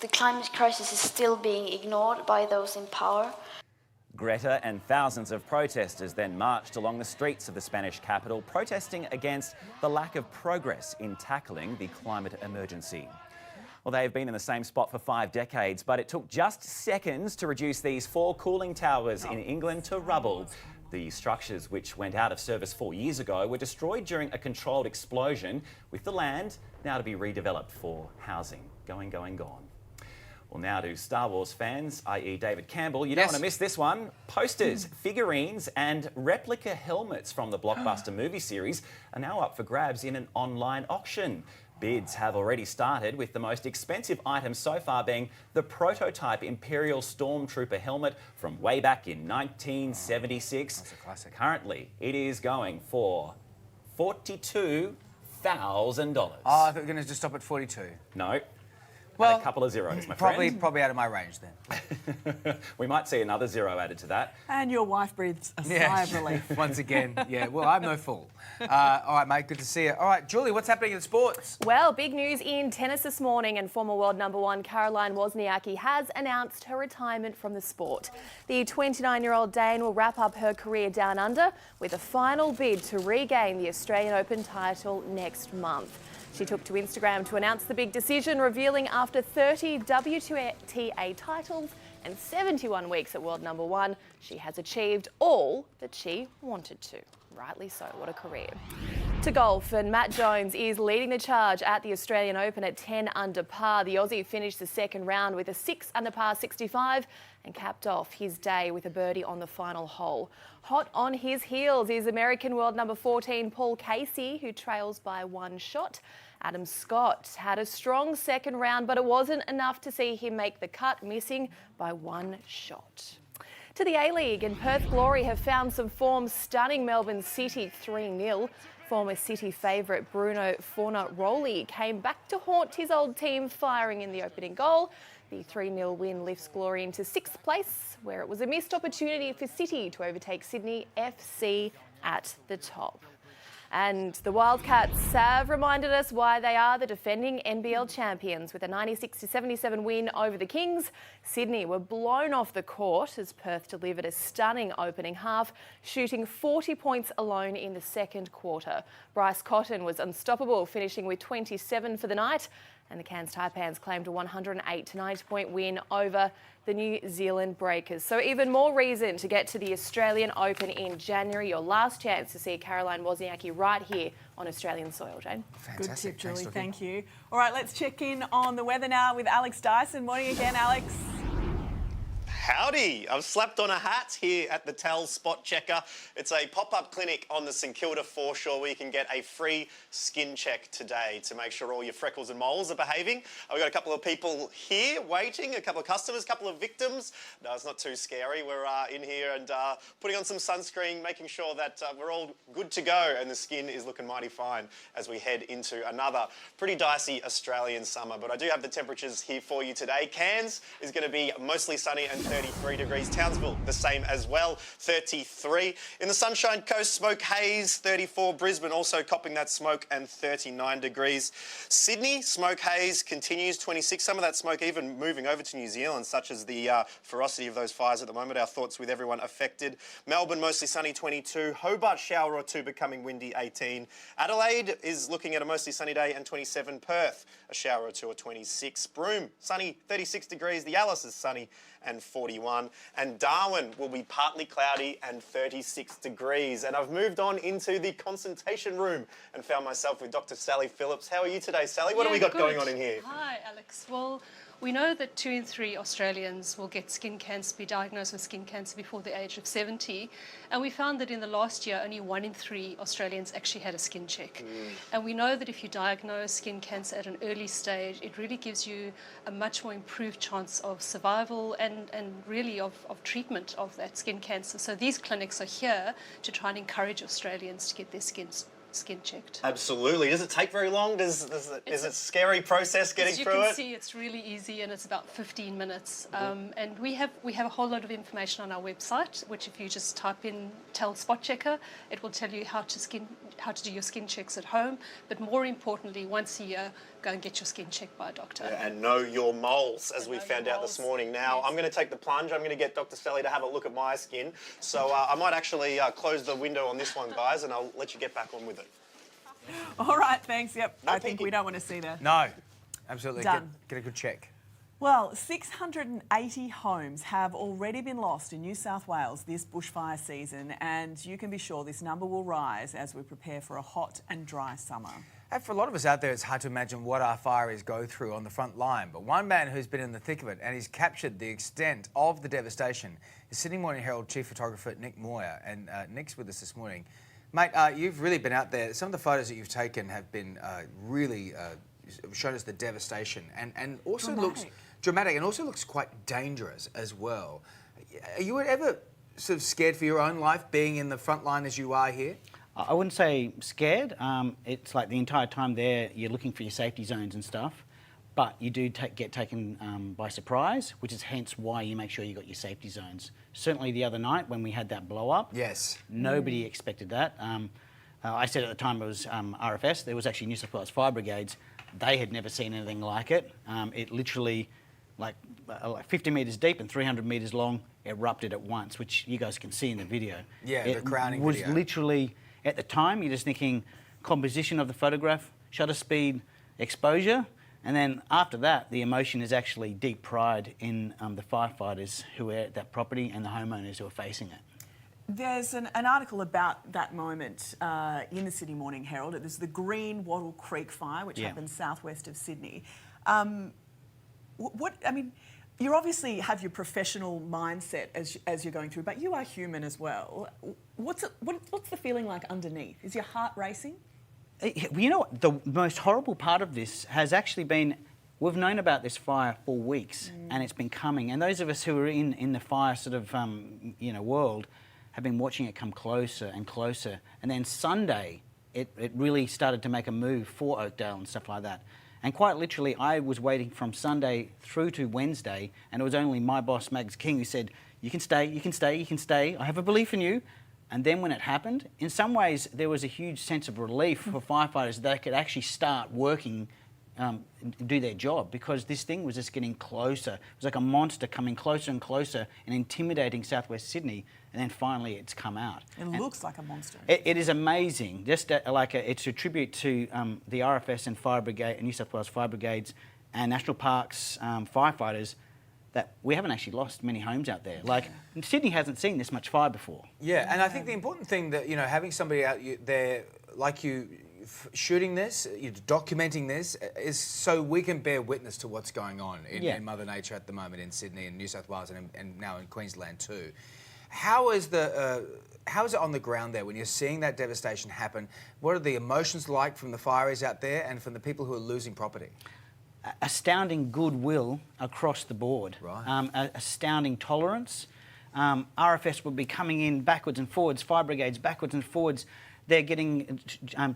The climate crisis is still being ignored by those in power. Greta and thousands of protesters then marched along the streets of the Spanish capital, protesting against the lack of progress in tackling the climate emergency. Well, they have been in the same spot for 5 decades, but it took just seconds to reduce these 4 cooling towers in England to rubble. The structures, which went out of service 4 years ago, were destroyed during a controlled explosion, with the land now to be redeveloped for housing. Gone. Well, now to Star Wars fans, i.e. David Campbell. You don't want to miss this one. Posters, figurines and replica helmets from the blockbuster movie series are now up for grabs in an online auction. Bids have already started, with the most expensive item so far being the prototype Imperial Stormtrooper helmet from way back in 1976. That's a classic. Currently, it is going for $42,000. Oh, I thought you were going to just stop at 42. No. Well, a couple of zeros, my probably friend. out of my range then. We might see another zero added to that. And your wife breathes a sigh of relief. Once again, yeah. Well, I'm no fool. All right, mate, good to see you. All right, Julie, what's happening in sports? Well, big news in tennis this morning, and former world number 1 Caroline Wozniacki has announced her retirement from the sport. The 29-year-old Dane will wrap up her career down under with a final bid to regain the Australian Open title next month. She took to Instagram to announce the big decision, revealing after 30 WTA titles and 71 weeks at world number 1, she has achieved all that she wanted to. Rightly so, what a career. To golf, and Matt Jones is leading the charge at the Australian Open at 10 under par. The Aussie finished the second round with a 6 under par 65 and capped off his day with a birdie on the final hole. Hot on his heels is American world number 14 Paul Casey, who trails by 1 shot. Adam Scott had a strong second round, but it wasn't enough to see him make the cut, missing by 1 shot. To the A-League, and Perth Glory have found some form, stunning Melbourne City 3-0. Former City favourite Bruno Fornaroli came back to haunt his old team, firing in the opening goal. The 3-0 win lifts Glory into 6th place, where it was a missed opportunity for City to overtake Sydney FC at the top. And the Wildcats have reminded us why they are the defending NBL champions. With a 96-77 win over the Kings, Sydney were blown off the court as Perth delivered a stunning opening half, shooting 40 points alone in the second quarter. Bryce Cotton was unstoppable, finishing with 27 for the night, and the Cairns Taipans claimed a 108-90-point win over the New Zealand Breakers. So even more reason to get to the Australian Open in January. Your last chance to see Caroline Wozniacki right here on Australian soil, Jane. Fantastic. Good tip, Julie. Thank you. All right, let's check in on the weather now with Alex Dyson. Morning again, Alex. Howdy! I've slapped on a hat here at the Tell Spot Checker. It's a pop-up clinic on the St Kilda foreshore where you can get a free skin check today to make sure all your freckles and moles are behaving. We've got a couple of people here waiting, a couple of customers, a couple of victims. No, it's not too scary. We're in here and putting on some sunscreen, making sure that we're all good to go and the skin is looking mighty fine as we head into another pretty dicey Australian summer. But I do have the temperatures here for you today. Cairns is going to be mostly sunny and 33 degrees. Townsville, the same as well, 33. In the Sunshine Coast, smoke haze, 34. Brisbane also copping that smoke and 39 degrees. Sydney, smoke haze continues, 26. Some of that smoke even moving over to New Zealand, such as the ferocity of those fires at the moment. Our thoughts with everyone affected. Melbourne, mostly sunny, 22. Hobart, shower or two, becoming windy, 18. Adelaide is looking at a mostly sunny day and 27. Perth, a shower or two, or 26. Broome, sunny, 36 degrees. The Alice is sunny and 41. And Darwin will be partly cloudy and 36 degrees. And I've moved on into the consultation room and found myself with Dr. Sally Phillips. How are you today, Sally? What have we got going on in here? Hi, Alex. Well, we know that 2 in 3 Australians will get skin cancer, be diagnosed with skin cancer before the age of 70. And we found that in the last year, only 1 in 3 Australians actually had a skin check. And we know that if you diagnose skin cancer at an early stage, it really gives you a much more improved chance of survival and really of treatment of that skin cancer. So these clinics are here to try and encourage Australians to get their skin checked. Absolutely. Does it take very long? Is it a scary process getting through it? As you can see, it's really easy and it's about 15 minutes. And we have a whole lot of information on our website, which if you just type in Tell Spot Checker, it will tell you how to do your skin checks at home. But more importantly, once a year, go and get your skin checked by a doctor. And know your moles, as we found out this morning. Now, I'm going to take the plunge. I'm going to get Dr. Sally to have a look at my skin. So I might actually close the window on this one, guys, and I'll let you get back on with it. All right, thanks. Yep, I think we don't want to see that. No, absolutely. Done. Get a good check. Well, 680 homes have already been lost in New South Wales this bushfire season, and you can be sure this number will rise as we prepare for a hot and dry summer. And for a lot of us out there, it's hard to imagine what our fireys go through on the front line. But one man who's been in the thick of it and he's captured the extent of the devastation is Sydney Morning Herald chief photographer Nick Moyer. And Nick's with us this morning. Mate, you've really been out there. Some of the photos that you've taken have been really shown us the devastation and also looks dramatic and also looks quite dangerous as well. Are you ever sort of scared for your own life being in the front line as you are here? I wouldn't say scared. It's like the entire time there, you're looking for your safety zones and stuff, but you do get taken by surprise, which is hence why you make sure you got your safety zones. Certainly the other night when we had that blow up, yes, nobody expected that. I said at the time it was RFS. There was actually New South Wales Fire Brigades. They had never seen anything like it. It literally, like 50 metres deep and 300 metres long, erupted at once, which you guys can see in the video. Yeah, it the crowning was video. Literally, at the time, you're just thinking composition of the photograph, shutter speed, exposure, and then after that, the emotion is actually deep pride in the firefighters who were at that property and the homeowners who are facing it. There's an article about that moment in the Sydney Morning Herald. It was the Green Wattle Creek fire, which happened southwest of Sydney. You obviously have your professional mindset as you're going through, but you are human as well. What's the feeling like underneath? Is your heart racing? You know what? The most horrible part of this has actually been, we've known about this fire for weeks and it's been coming. And those of us who are in the fire sort of, world have been watching it come closer and closer. And then Sunday, it really started to make a move for Oakdale and stuff like that. And quite literally, I was waiting from Sunday through to Wednesday, and it was only my boss, Mags King, who said, you can stay, you can stay, you can stay. I have a belief in you. And then when it happened, in some ways, there was a huge sense of relief for firefighters that they could actually start working, do their job, because this thing was just getting closer. It was like a monster coming closer and closer and intimidating southwest Sydney. And then finally, it's come out. It looks like a monster. It is amazing. Just it's a tribute to the RFS and Fire Brigade, New South Wales Fire Brigades, and National Parks firefighters, that we haven't actually lost many homes out there. Like, Sydney hasn't seen this much fire before. Yeah, and I think the important thing that, having somebody out there like you shooting this, documenting this, is so we can bear witness to what's going on in Mother Nature at the moment in Sydney and New South Wales and now in Queensland too. How is it on the ground there when you're seeing that devastation happen? What are the emotions like from the fireys out there and from the people who are losing property? Astounding goodwill across the board. Right. Astounding tolerance. RFS will be coming in backwards and forwards, fire brigades backwards and forwards. They're getting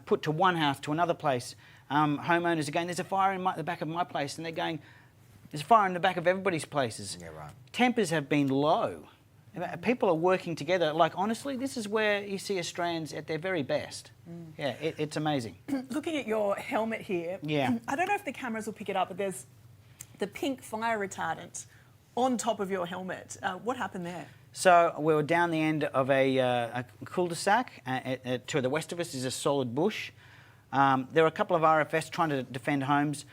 put to one house, to another place. Homeowners are going, there's a fire in the back of my place, and they're going, there's a fire in the back of everybody's places. Yeah, right. Tempers have been low. People are working together. Like, honestly, this is where you see Australians at their very best. Yeah, it's amazing. Looking at your helmet here, I don't know if the cameras will pick it up, but there's the pink fire retardant on top of your helmet. What happened there? So we were down the end of a cul-de-sac. To the west of us is a solid bush. There were a couple of RFS trying to defend homes.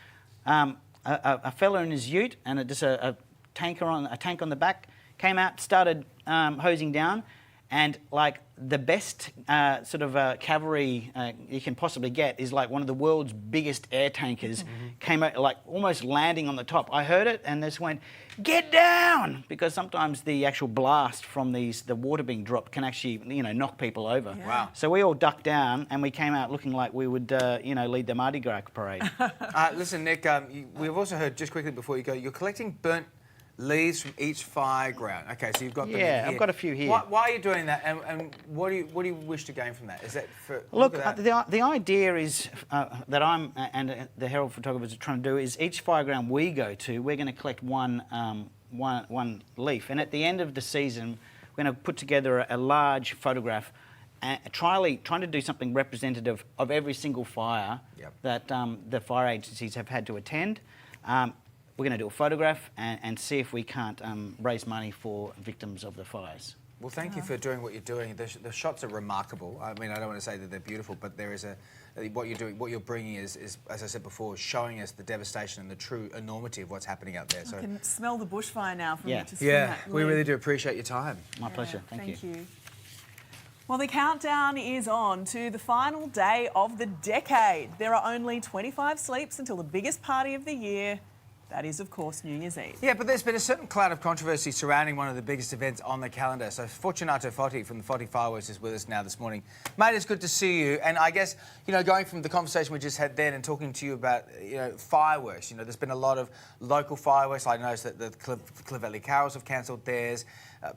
A fella in his ute and just a tank on the back came out, started hosing down, and like the best cavalry you can possibly get is like one of the world's biggest air tankers came out, like almost landing on the top. I heard it and just went, get down, because sometimes the actual blast from the water being dropped can actually knock people over. Yeah. Wow. So we all ducked down and we came out looking like we would lead the Mardi Gras parade. Listen, Nick, we've also heard, just quickly before you go, you're collecting burnt leaves from each fire ground. Okay, so you've got them Yeah, here. I've got a few here. Why are you doing that, and what do you wish to gain from that? Is that for... Look, the idea is that I'm and the Herald photographers are trying to do is each fire ground we go to, we're going to collect one leaf, and at the end of the season, we're going to put together a large photograph, trying to do something representative of every single fire that the fire agencies have had to attend. We're going to do a photograph and see if we can't raise money for victims of the fires. Well, thank you for doing what you're doing. The shots are remarkable. I mean, I don't want to say that they're beautiful, but there is what you're doing, what you're bringing is, as I said before, showing us the devastation and the true enormity of what's happening out there. I can smell the bushfire now from just from yeah, that we leaf. really do appreciate your time. My pleasure. Thank you. Well, the countdown is on to the final day of the decade. There are only 25 sleeps until the biggest party of the year. That is, of course, New Year's Eve. Yeah, but there's been a certain cloud of controversy surrounding one of the biggest events on the calendar. So Fortunato Foti from the Foti Fireworks is with us now this morning. Mate, it's good to see you. And I guess, going from the conversation we just had then and talking to you about, fireworks, there's been a lot of local fireworks. I noticed that the Clovelly Carols have cancelled theirs.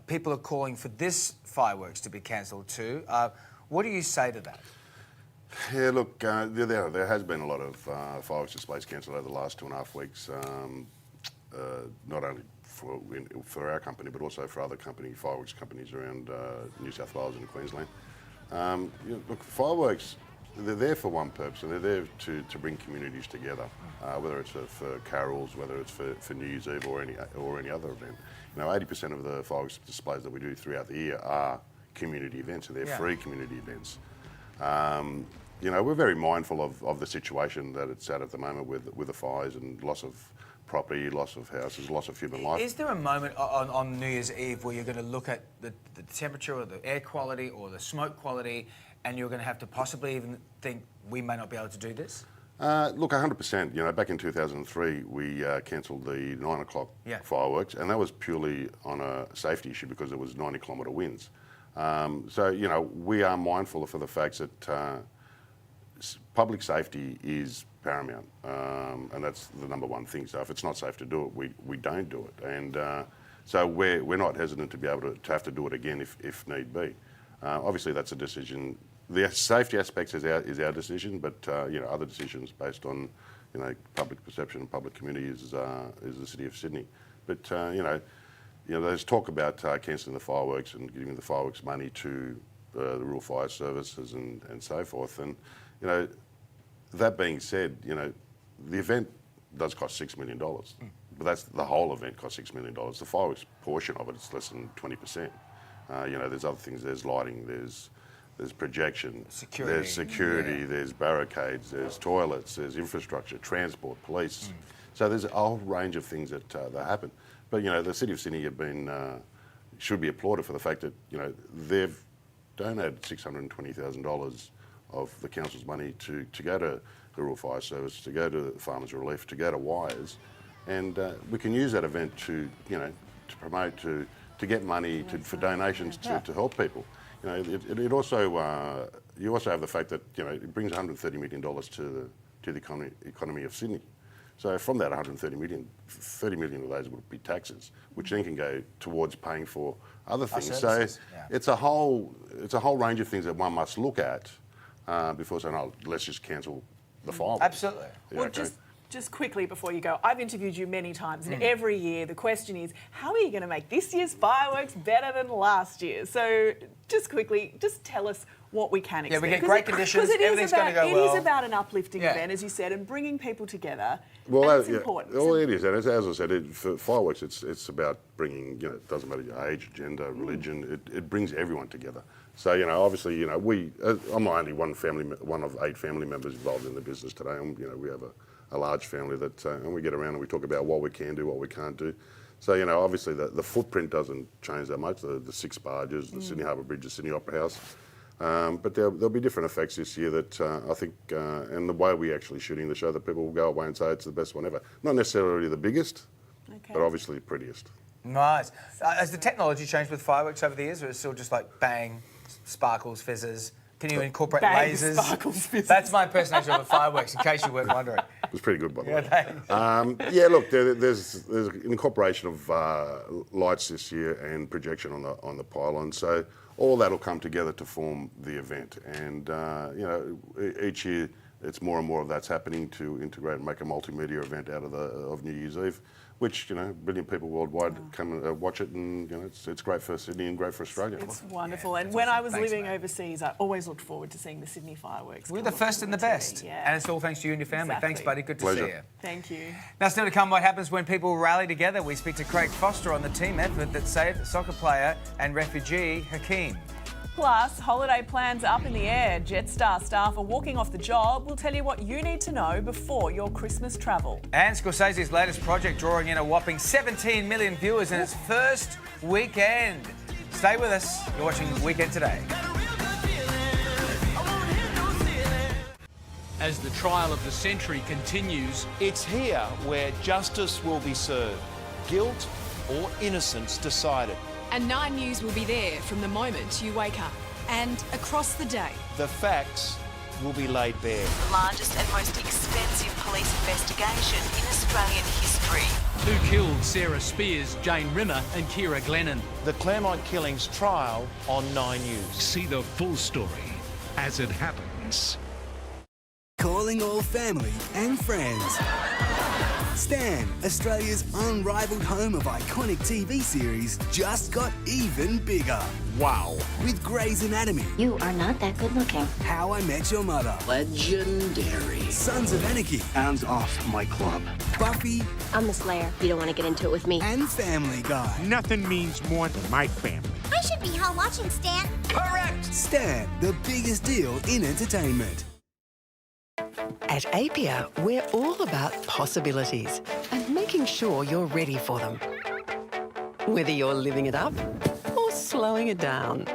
People are calling for this fireworks to be cancelled too. What do you say to that? Yeah, look, there has been a lot of fireworks displays cancelled over the last 2.5 weeks, not only for our company, but also for other fireworks companies around New South Wales and Queensland. Look, fireworks, they're there for one purpose, and they're there to bring communities together, whether it's for carols, whether it's for New Year's Eve or any other event. 80% of the fireworks displays that we do throughout the year are community events, and they're free community events. We're very mindful of the situation that it's at the moment with the fires and loss of property, loss of houses, loss of human life. Is there a moment on New Year's Eve where you're going to look at the temperature or the air quality or the smoke quality and you're going to have to possibly even think we may not be able to do this? Look, 100%. Back in 2003, we cancelled the 9 o'clock fireworks, and that was purely on a safety issue because it was 90-kilometre winds. We are mindful of the fact that public safety is paramount, and that's the number one thing. So if it's not safe to do it, we don't do it. And so we're not hesitant to be able to have to do it again if need be. Obviously, that's a decision. The safety aspects is our decision, but other decisions based on public perception and public community is the City of Sydney. But there's talk about cancelling the fireworks and giving the fireworks money to the rural fire services and so forth. And that being said, the event does cost $6 million, but that's the whole event costs $6 million. The fireworks portion of it is less than 20%. There's other things. There's lighting. There's projection. There's security. There's barricades. There's toilets. There's infrastructure, transport, police. So there's a whole range of things that happen. But the City of Sydney should be applauded for the fact that they've donated $620,000 of the council's money to go to the Rural Fire Service, to go to Farmers Relief, to go to Wires, and we can use that event to promote, to get money for donations to help people. It also you also have the fact that it brings $130 million to the economy of Sydney. So from that 130 million, 30 million of those would be taxes, which then can go towards paying for other things. So it's a whole range of things that one must look at before saying, "Oh, let's just cancel the fireworks." Absolutely. Well, just quickly before you go, I've interviewed you many times, and every year the question is, how are you going to make this year's fireworks better than last year? So just quickly, just tell us what we can expect. Yeah, we get great conditions, everything's going to go well. It is about an uplifting event, as you said, and bringing people together. Well, and it's important. Well, it is. And as I said, for fireworks, it's about bringing, it doesn't matter your age, gender, religion, it brings everyone together. So, obviously, I'm only one of 8 family members involved in the business today, and, we have a large family that, and we get around and we talk about what we can do, what we can't do. So, obviously the footprint doesn't change that much, the 6 barges, the Sydney Harbour Bridge, the Sydney Opera House. But there'll be different effects this year that I think, and the way we're actually shooting the show, that people will go away and say it's the best one ever. Not necessarily the biggest, but obviously the prettiest. Nice. Has the technology changed with fireworks over the years, or is it still just like bang, sparkles, fizzes? Can you incorporate bang, lasers? Sparkles, fizzes. That's my impersonation of a fireworks, in case you weren't wondering. It was pretty good, by the way. Thanks. Look, there's an incorporation of lights this year and projection on the pylon. So all that will come together to form the event. And, each year it's more and more of that's happening to integrate and make a multimedia event out of New Year's Eve, which, a billion people worldwide come and watch it, and, it's great for Sydney and great for Australia. It's wonderful. And when I was living overseas, I always looked forward to seeing the Sydney fireworks. We're the first and the best. And it's all thanks to you and your family. Exactly. Thanks, buddy. Good to Pleasure. see you. Thank you. Now, still to come, what happens when people rally together. We speak to Craig Foster on the team effort that saved soccer player and refugee Hakeem. Plus, holiday plans up in the air. Jetstar staff are walking off the job. We'll tell you what you need to know before your Christmas travel. And Scorsese's latest project drawing in a whopping 17 million viewers in its first weekend. Stay with us. You're watching Weekend Today. As the trial of the century continues, it's here where justice will be served. Guilt or innocence decided. And 9 News will be there from the moment you wake up and across the day. The facts will be laid bare. The largest and most expensive police investigation in Australian history. Who killed Sarah Spears, Jane Rimmer and Kira Glennon? The Claremont Killings trial on 9 News. See the full story as it happens. Calling all family and friends. Stan, Australia's unrivaled home of iconic TV series, just got even bigger. Wow. With Grey's Anatomy. You are not that good looking. How I Met Your Mother. Legendary. Sons of Anarchy. Hands off my club. Buffy. I'm the Slayer. You don't want to get into it with me. And Family Guy. Nothing means more than my family. I should be home watching Stan. Correct. Stan, the biggest deal in entertainment. At Apia, we're all about possibilities and making sure you're ready for them. Whether you're living it up or slowing it down,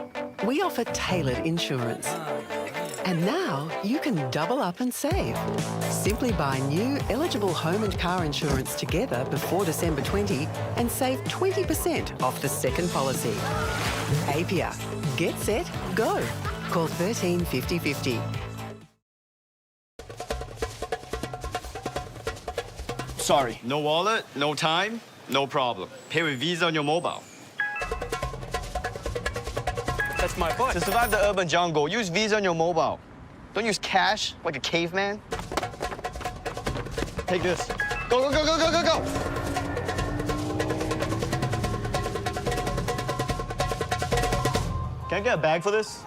we offer tailored insurance. And now you can double up and save. Simply buy new eligible home and car insurance together before December 20 and save 20% off the second policy. Apia. Get set, go. Call 13 50 50. Sorry. No wallet, no time, no problem. Pay with Visa on your mobile. That's my point. To survive the urban jungle, use Visa on your mobile. Don't use cash like a caveman. Take this. Go, go, go, go, go, go, go! Can I get a bag for this?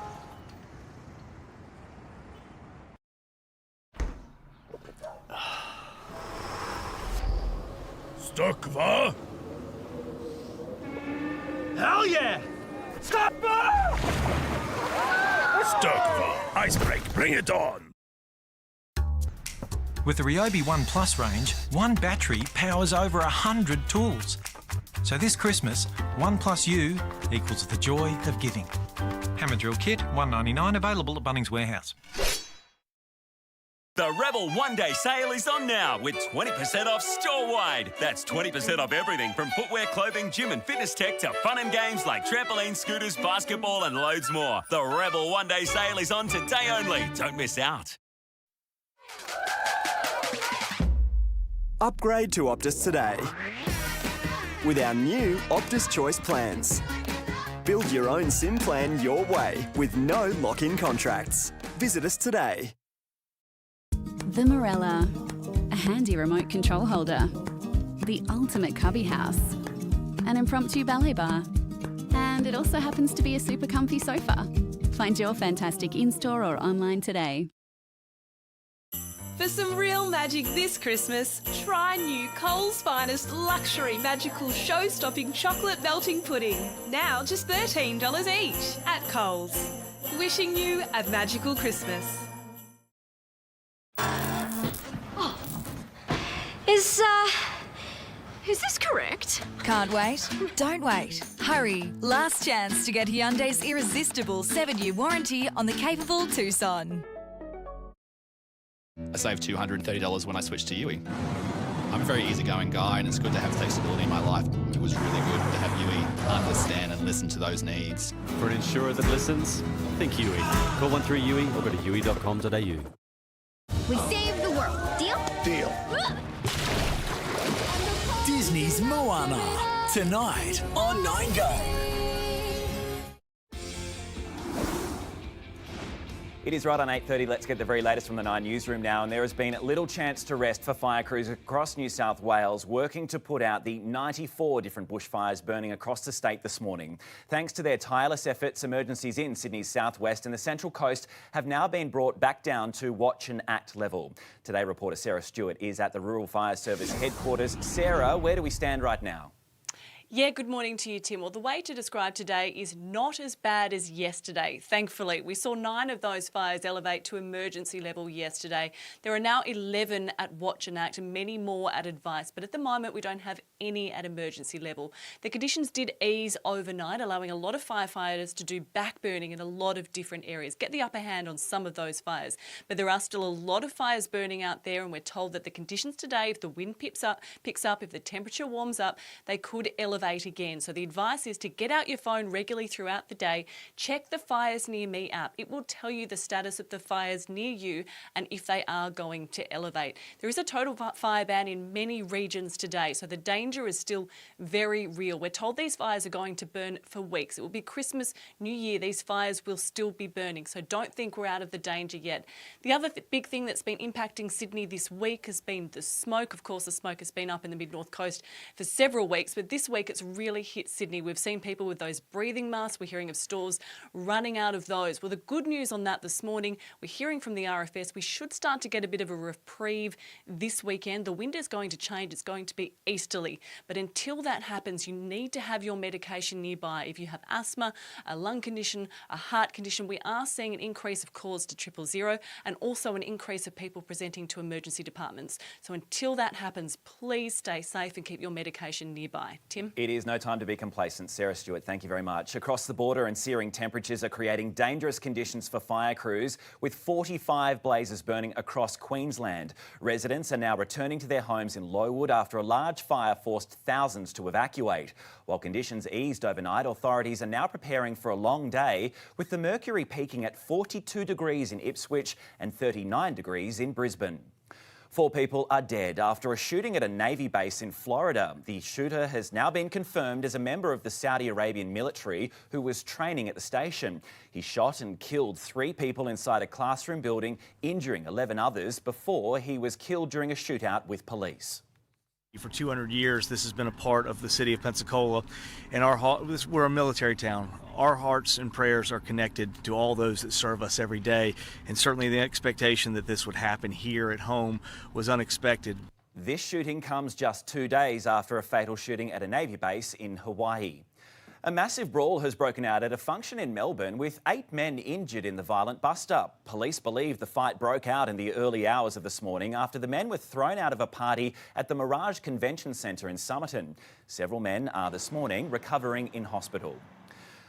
Stuck, va? Hell yeah! Stuck, va! Stuck, va. Ice break, bring it on. With the Ryobi One Plus range, one battery powers over 100 tools. So this Christmas, One Plus U equals the joy of giving. Hammer drill kit, $1.99, available at Bunnings Warehouse. The Rebel one-day sale is on now with 20% off store-wide. That's 20% off everything from footwear, clothing, gym and fitness tech to fun and games like trampoline, scooters, basketball and loads more. The Rebel one-day sale is on today only. Don't miss out. Upgrade to Optus today with our new Optus Choice plans. Build your own SIM plan your way with no lock-in contracts. Visit us today. The Morella, a handy remote control holder, the ultimate cubby house, an impromptu ballet bar, and it also happens to be a super comfy sofa. Find your fantastic in-store or online today. For some real magic this Christmas, try new Coles Finest luxury magical show-stopping chocolate melting pudding. Now just $13 each at Coles. Wishing you a magical Christmas. Is this correct? Can't wait? Don't wait. Hurry. Last chance to get Hyundai's irresistible 7-year warranty on the capable Tucson. I saved $230 when I switched to Yui. I'm a very easygoing guy and it's good to have flexibility in my life. It was really good to have Yui understand and listen to those needs. For an insurer that listens, think Yui. Call 13-YUI or go to yui.com.au. We save the world. Deal? Deal. Disney's Moana, tonight on 9Go. It is right on 8:30. Let's get the very latest from the 9 newsroom now. And there has been little chance to rest for fire crews across New South Wales working to put out the 94 different bushfires burning across the state this morning. Thanks to their tireless efforts, emergencies in Sydney's southwest and the Central Coast have now been brought back down to watch and act level. Today, reporter Sarah Stewart is at the Rural Fire Service headquarters. Sarah, where do we stand right now? Yeah, good morning to you, Tim. Well, the way to describe today is not as bad as yesterday, thankfully. We saw 9 of those fires elevate to emergency level yesterday. There are now 11 at watch and act and many more at advice, but at the moment we don't have any at emergency level. The conditions did ease overnight, allowing a lot of firefighters to do backburning in a lot of different areas, get the upper hand on some of those fires. But there are still a lot of fires burning out there, and we're told that the conditions today, if the wind picks up, if the temperature warms up, they could elevate again. So the advice is to get out your phone regularly throughout the day, check the Fires Near Me app. It will tell you the status of the fires near you and if they are going to elevate. There is a total fire ban in many regions today, so the danger is still very real. We're told these fires are going to burn for weeks. It will be Christmas, New Year. These fires will still be burning, so don't think we're out of the danger yet. The other big thing that's been impacting Sydney this week has been the smoke. Of course, the smoke has been up in the mid-north coast for several weeks, but this week it's really hit Sydney. We've seen people with those breathing masks. We're hearing of stores running out of those. Well, the good news on that this morning, we're hearing from the RFS, we should start to get a bit of a reprieve this weekend. The wind is going to change. It's going to be easterly. But until that happens, you need to have your medication nearby. If you have asthma, a lung condition, a heart condition, we are seeing an increase of calls to 000 and also an increase of people presenting to emergency departments. So until that happens, please stay safe and keep your medication nearby. Tim? It is no time to be complacent. Sarah Stewart, thank you very much. Across the border and searing temperatures are creating dangerous conditions for fire crews, with 45 blazes burning across Queensland. Residents are now returning to their homes in Lowood after a large fire forced thousands to evacuate. While conditions eased overnight, authorities are now preparing for a long day, with the mercury peaking at 42 degrees in Ipswich and 39 degrees in Brisbane. 4 people are dead after a shooting at a Navy base in Florida. The shooter has now been confirmed as a member of the Saudi Arabian military who was training at the station. He shot and killed 3 people inside a classroom building, injuring 11 others before he was killed during a shootout with police. For 200 years, this has been a part of the city of Pensacola, and we're a military town. Our hearts and prayers are connected to all those that serve us every day, and certainly the expectation that this would happen here at home was unexpected. This shooting comes just 2 days after a fatal shooting at a Navy base in Hawaii. A massive brawl has broken out at a function in Melbourne with 8 men injured in the violent bust-up. Police believe the fight broke out in the early hours of this morning after the men were thrown out of a party at the Mirage Convention Centre in Somerton. Several men are this morning recovering in hospital.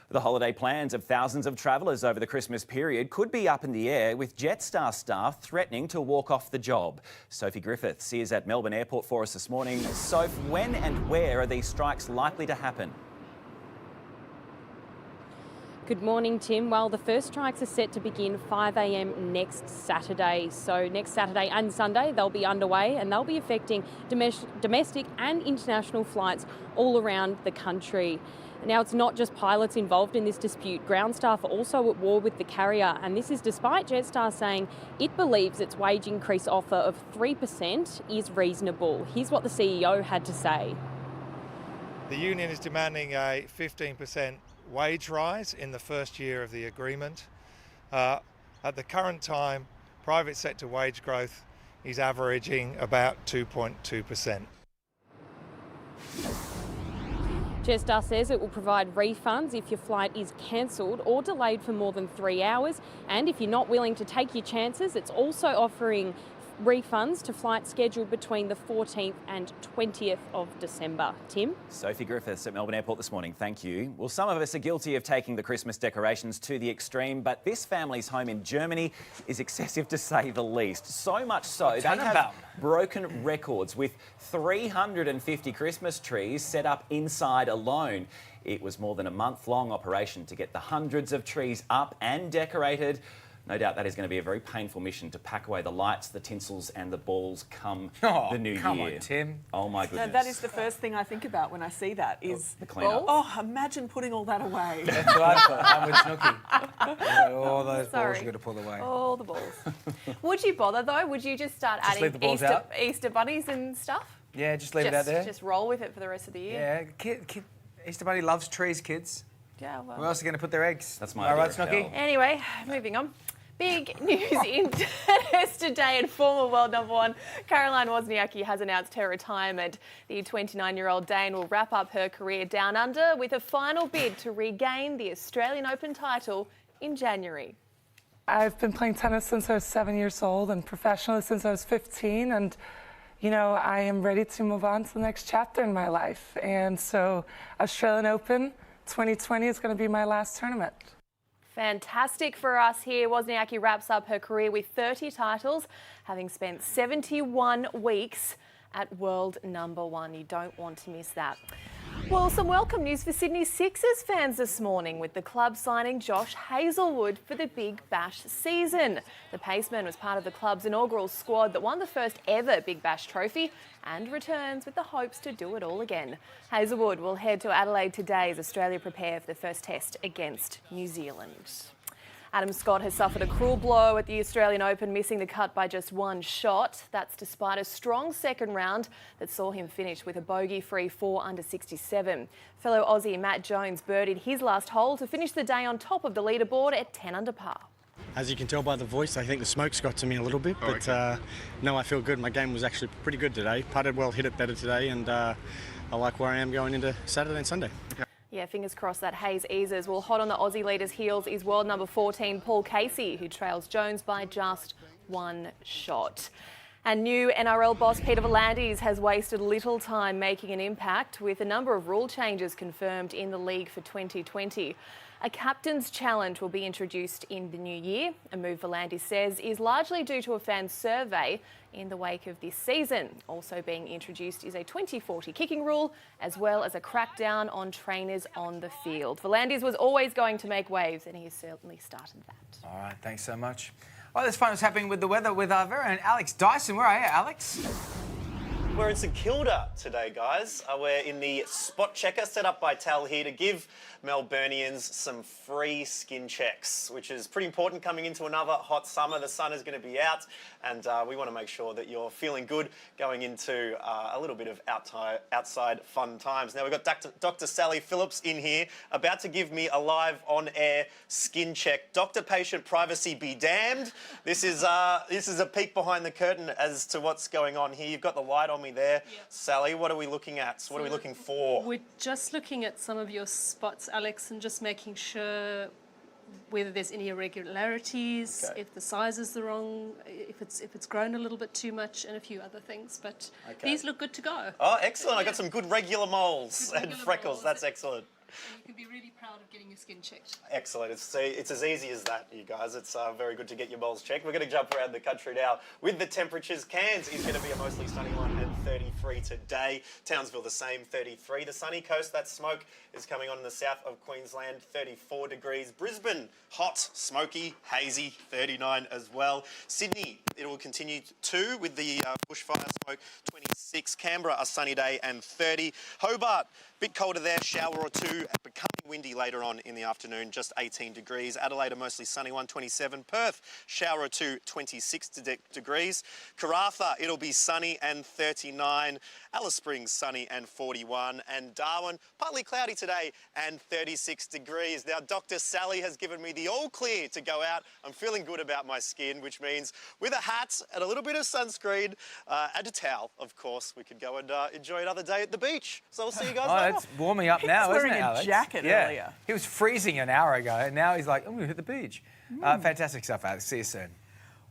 The holiday plans of thousands of travellers over the Christmas period could be up in the air, with Jetstar staff threatening to walk off the job. Sophie Griffiths is at Melbourne Airport for us this morning. Soph, when and where are these strikes likely to happen? Good morning, Tim. Well, the first strikes are set to begin 5 a.m. next Saturday. So next Saturday and Sunday, they'll be underway and they'll be affecting domestic and international flights all around the country. Now, it's not just pilots involved in this dispute. Ground staff are also at war with the carrier, and this is despite Jetstar saying it believes its wage increase offer of 3% is reasonable. Here's what the CEO had to say. The union is demanding a 15% wage rise in the first year of the agreement. At the current time, private sector wage growth is averaging about 2.2%. Jetstar says it will provide refunds if your flight is cancelled or delayed for more than 3 hours. And if you're not willing to take your chances, it's also offering refunds to flights scheduled between the 14th and 20th of December. Tim? Sophie Griffiths at Melbourne Airport this morning. Thank you. Well, some of us are guilty of taking the Christmas decorations to the extreme, but this family's home in Germany is excessive to say the least. So much so, they have broken records with 350 Christmas trees set up inside alone. It was more than a month-long operation to get the hundreds of trees up and decorated. No doubt that is going to be a very painful mission to pack away the lights, the tinsels and the balls come the new year. Come on, Tim. Oh, my goodness. No, that is the first thing I think about when I see that is... the clean-up. Oh, imagine putting all that away. That's what I've got. I'm with Snooki. All those balls you've got to pull away. All the balls. Would you bother, though? Would you just start adding Easter bunnies and stuff? Yeah, just leave it out there. Just roll with it for the rest of the year? Yeah, Easter Bunny loves trees, kids. Yeah, well... Where else are going to put their eggs? That's my idea. Right, Snooki? Anyway, moving on. Big news in tennis today, and former world number 1 Caroline Wozniacki has announced her retirement. The 29-year-old Dane will wrap up her career down under with a final bid to regain the Australian Open title in January. I've been playing tennis since I was 7 years old and professionally since I was 15, and you know, I am ready to move on to the next chapter in my life. And so Australian Open 2020 is going to be my last tournament. Fantastic for us here. Wozniacki wraps up her career with 30 titles, having spent 71 weeks at world number 1. You don't want to miss that. Well, some welcome news for Sydney Sixers fans this morning, with the club signing Josh Hazelwood for the Big Bash season. The Paceman was part of the club's inaugural squad that won the first ever Big Bash trophy and returns with the hopes to do it all again. Hazelwood will head to Adelaide today as Australia prepare for the first test against New Zealand. Adam Scott has suffered a cruel blow at the Australian Open, missing the cut by just 1 shot. That's despite a strong second round that saw him finish with a bogey-free 4 under 67. Fellow Aussie Matt Jones birdied his last hole to finish the day on top of the leaderboard at 10 under par. As you can tell by the voice, I think the smoke's got to me a little bit, but no, I feel good. My game was actually pretty good today. Putted well, hit it better today, and I like where I am going into Saturday and Sunday. Yeah, fingers crossed that haze eases. Well, hot on the Aussie leader's heels is world number 14, Paul Casey, who trails Jones by just 1 shot. And new NRL boss Peter V'landys has wasted little time making an impact, with a number of rule changes confirmed in the league for 2020. A captain's challenge will be introduced in the new year. A move V'landys says is largely due to a fan survey in the wake of this season. Also being introduced is a 20-40 kicking rule, as well as a crackdown on trainers on the field. V'landys was always going to make waves, and he has certainly started that. All right, thanks so much. Well, let's find what's happening with the weather with our very own Alex Dyson. Where are you, Alex? We're in St Kilda today, guys. We're in the spot checker set up by Tal here to give Melburnians some free skin checks, which is pretty important coming into another hot summer. The sun is going to be out, and we want to make sure that you're feeling good going into a little bit of outside fun times. Now, we've got Dr. Sally Phillips in here, about to give me a live on-air skin check. Doctor-patient privacy be damned. This is a peek behind the curtain as to what's going on here. You've got the light on me there. Yep. Sally, what are we looking at? What are we looking for? We're just looking at some of your spots, Alex, and just making sure whether there's any irregularities, if the size is the wrong, if it's grown a little bit too much, and a few other things. But these look good to go. Oh, excellent. I got some good regular moles and freckles. That's excellent. And you can be really proud of getting your skin checked. Excellent. It's as easy as that, you guys. It's very good to get your moles checked. We're going to jump around the country now with the temperatures. Cairns is going to be a mostly sunny one at 33 today. Townsville the same, 33. The sunny coast, that smoke is coming on in the south of Queensland, 34 degrees. Brisbane, hot, smoky, hazy, 39 as well. Sydney, it will continue to with the bushfire smoke, 26. Canberra, a sunny day and 30. Hobart, bit colder there, shower or two, becoming windy later on in the afternoon, just 18 degrees. Adelaide, a mostly sunny one, 27. Perth, shower or two, 26 degrees. Karratha, it'll be sunny and 39. Alice Springs, sunny and 41. And Darwin, partly cloudy today and 36 degrees. Now, Dr. Sally has given me the all clear to go out. I'm feeling good about my skin, which means with a hat and a little bit of sunscreen and a towel, of course, we could go and enjoy another day at the beach. So we'll see you guys later. It's warming up now, isn't it, Alex? He was wearing a jacket earlier. He was freezing an hour ago, and now he's like, I'm going to hit the beach. Fantastic stuff, Alex. See you soon.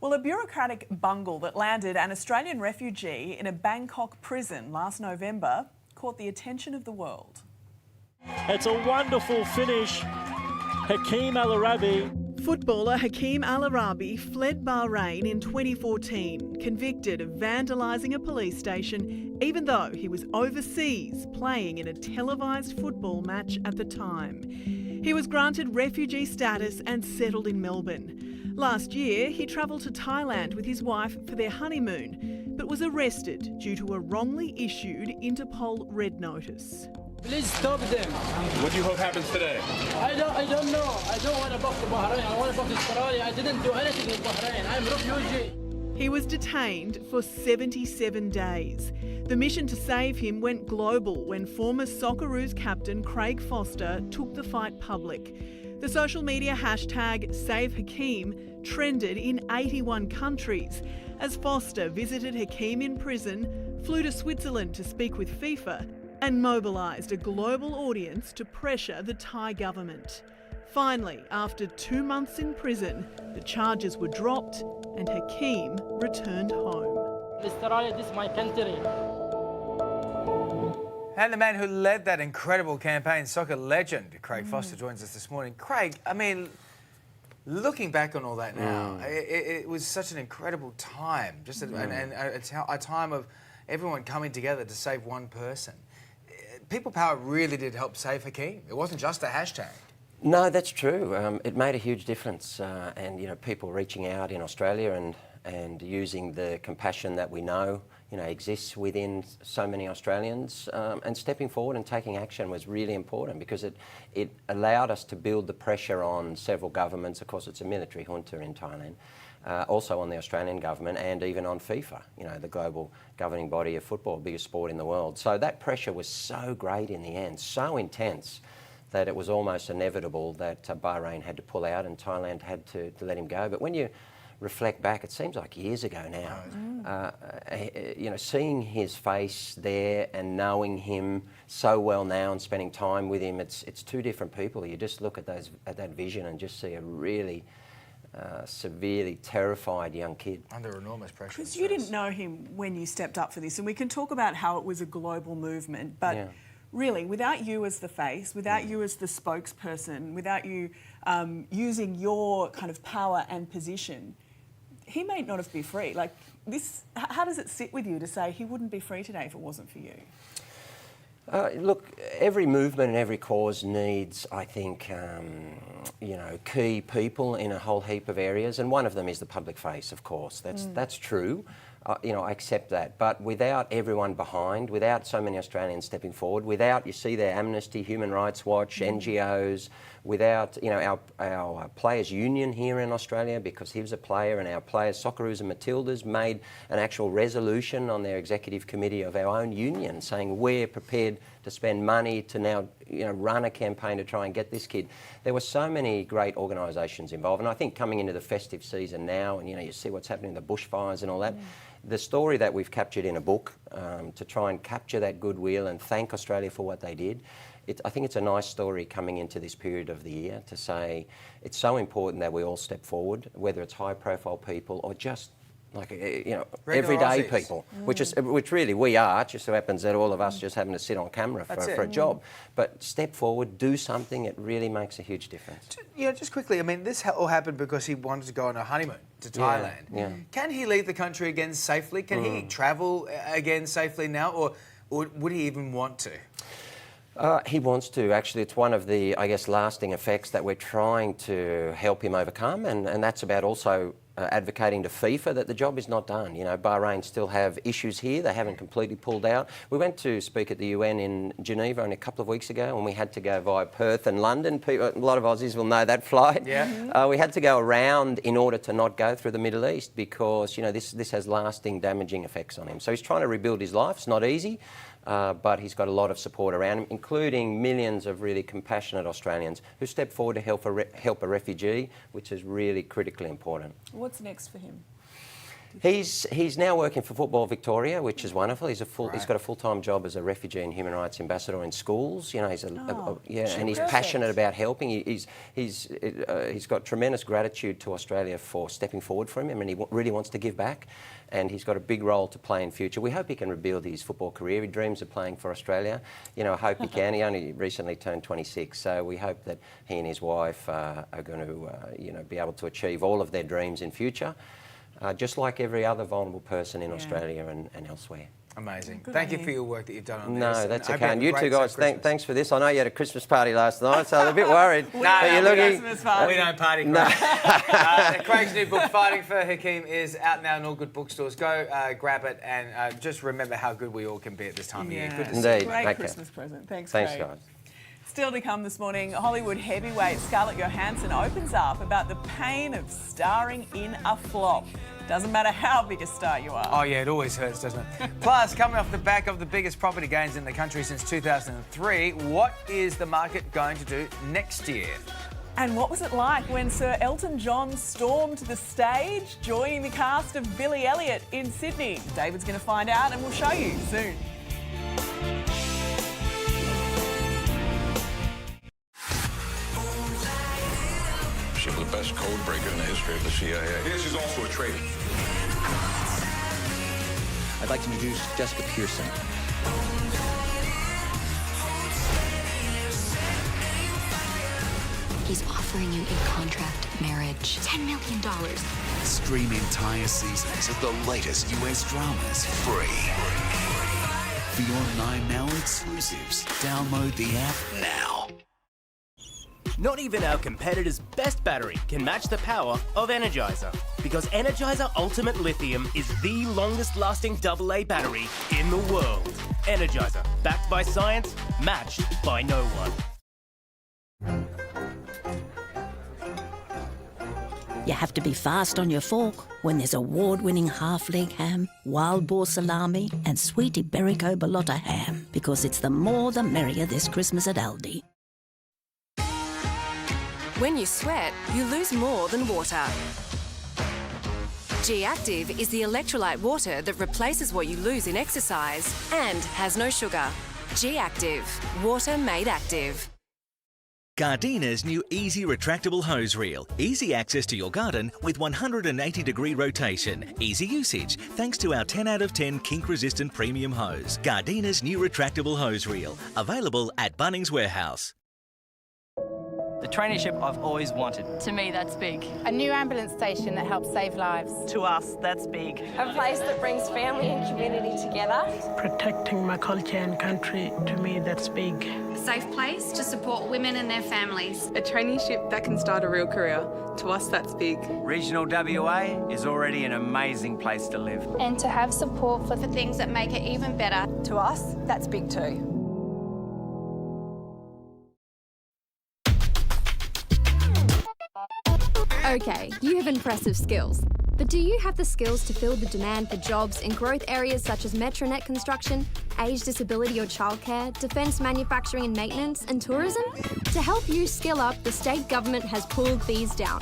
Well, a bureaucratic bungle that landed an Australian refugee in a Bangkok prison last November caught the attention of the world. It's a wonderful finish. Hakeem al-Araibi. Footballer Hakeem al-Araibi fled Bahrain in 2014, convicted of vandalising a police station, even though he was overseas playing in a televised football match at the time. He was granted refugee status and settled in Melbourne. Last year, he travelled to Thailand with his wife for their honeymoon, but was arrested due to a wrongly issued Interpol red notice. Please stop them. What do you hope happens today? I don't know. I don't want to go to Bahrain. I want to go to Australia. I didn't do anything in Bahrain. I'm a refugee. He was detained for 77 days. The mission to save him went global when former Socceroos captain Craig Foster took the fight public. The social media hashtag #SaveHakeem trended in 81 countries as Foster visited Hakeem in prison, flew to Switzerland to speak with FIFA, and mobilised a global audience to pressure the Thai government. Finally, after 2 months in prison, the charges were dropped and Hakeem returned home. Australia, this is my country. And the man who led that incredible campaign, soccer legend, Craig Foster, joins us this morning. Craig, I mean, looking back on all that now, it was such an incredible time, just a time of everyone coming together to save one person. People power really did help save Hakeem. It wasn't just a hashtag. No, that's true. It made a huge difference, and people reaching out in Australia and using the compassion that we know exists within so many Australians, and stepping forward and taking action was really important because it allowed us to build the pressure on several governments. Of course, it's a military junta in Thailand. Also on the Australian government and even on FIFA, the global governing body of football, biggest sport in the world. So that pressure was so great in the end, so intense, that it was almost inevitable that Bahrain had to pull out and Thailand had to let him go. But when you reflect back, it seems like years ago now, seeing his face there and knowing him so well now and spending time with him, it's two different people. You just look at that vision and just see a really severely terrified young kid. Under enormous pressure. Because you didn't know him when you stepped up for this, and we can talk about how it was a global movement, but really, without you as the face, without you as the spokesperson, without you using your kind of power and position, he may not be free. Like this, how does it sit with you to say he wouldn't be free today if it wasn't for you? Look, every movement and every cause needs, I think, key people in a whole heap of areas, and one of them is the public face, of course. That's true. I accept that. But without everyone behind, without so many Australians stepping forward, without, you see there, Amnesty, Human Rights Watch, NGOs, without, our players' union here in Australia, because he was a player, and our players, Socceroos and Matildas, made an actual resolution on their executive committee of our own union saying we're prepared to spend money to now, run a campaign to try and get this kid. There were so many great organisations involved, and I think coming into the festive season now, and you see what's happening, the bushfires and all that, the story that we've captured in a book to try and capture that goodwill and thank Australia for what they did, I think it's a nice story coming into this period of the year to say it's so important that we all step forward, whether it's high-profile people or just everyday people, which really we are. It just so happens that all of us just happen to sit on camera for a job. But step forward, do something. It really makes a huge difference. Just quickly, this all happened because he wanted to go on a honeymoon to Thailand. Yeah. Can he leave the country again safely? Can he travel again safely now, or would he even want to? He wants to. Actually, it's one of the, lasting effects that we're trying to help him overcome, and that's about also advocating to FIFA that the job is not done. Bahrain still have issues here. They haven't completely pulled out. We went to speak at the UN in Geneva only a couple of weeks ago, and we had to go via Perth and London. A lot of Aussies will know that flight. Yeah. We had to go around in order to not go through the Middle East because, this has lasting damaging effects on him. So he's trying to rebuild his life. It's not easy. But he's got a lot of support around him, including millions of really compassionate Australians who step forward to help a refugee, which is really critically important. What's next for him? He's now working for Football Victoria, which is wonderful. He's got a full-time job as a refugee and human rights ambassador in schools. And he's passionate about helping. He's got tremendous gratitude to Australia for stepping forward for him, and he really wants to give back. And he's got a big role to play in future. We hope he can rebuild his football career. He dreams of playing for Australia. I hope he can. He only recently turned 26, so we hope that he and his wife are going to, be able to achieve all of their dreams in future. Just like every other vulnerable person in Australia and elsewhere. Amazing. Thank you for your work that you've done on this. No, that's okay. And you two guys, thanks for this. I know you had a Christmas party last night, so I was a bit worried. We don't party, Craig. Craig's new book, Fighting for Hakeem, is out now in all good bookstores. Go grab it and just remember how good we all can be at this time of year. Good to see you. Indeed. Great Christmas present. Thanks, Thanks, Craig. guys. Still to come this morning, Hollywood heavyweight Scarlett Johansson opens up about the pain of starring in a flop. Doesn't matter how big a star you are. Oh yeah, it always hurts, doesn't it? Plus, coming off the back of the biggest property gains in the country since 2003, what is the market going to do next year? And what was it like when Sir Elton John stormed the stage, joining the cast of Billy Elliot in Sydney? David's going to find out and we'll show you soon. She was the best code breaker in the history of the CIA. Yes, she's also a traitor. I'd like to introduce Jessica Pearson. He's offering you a contract marriage. $10 million. Stream entire seasons of the latest US dramas free. For your 9 Now exclusives, download the app now. Not even our competitor's best battery can match the power of Energizer. Because Energizer Ultimate Lithium is the longest-lasting AA battery in the world. Energizer, backed by science, matched by no one. You have to be fast on your fork when there's award-winning half-leg ham, wild boar salami and sweet Iberico Bolotta ham. Because it's the more the merrier this Christmas at Aldi. When you sweat, you lose more than water. G-Active is the electrolyte water that replaces what you lose in exercise and has no sugar. G-Active, water made active. Gardena's new Easy Retractable Hose Reel. Easy access to your garden with 180-degree rotation. Easy usage thanks to our 10 out of 10 kink-resistant premium hose. Gardena's new retractable hose reel. Available at Bunnings Warehouse. The traineeship I've always wanted. To me, that's big. A new ambulance station that helps save lives. To us, that's big. A place that brings family and community together. Protecting my culture and country, to me, that's big. A safe place to support women and their families. A traineeship that can start a real career. To us, that's big. Regional WA is already an amazing place to live. And to have support for the things that make it even better. To us, that's big too. Okay, you have impressive skills. But do you have the skills to fill the demand for jobs in growth areas such as Metronet construction, age disability or childcare, defence manufacturing and maintenance, and tourism? To help you skill up, the state government has pulled fees down,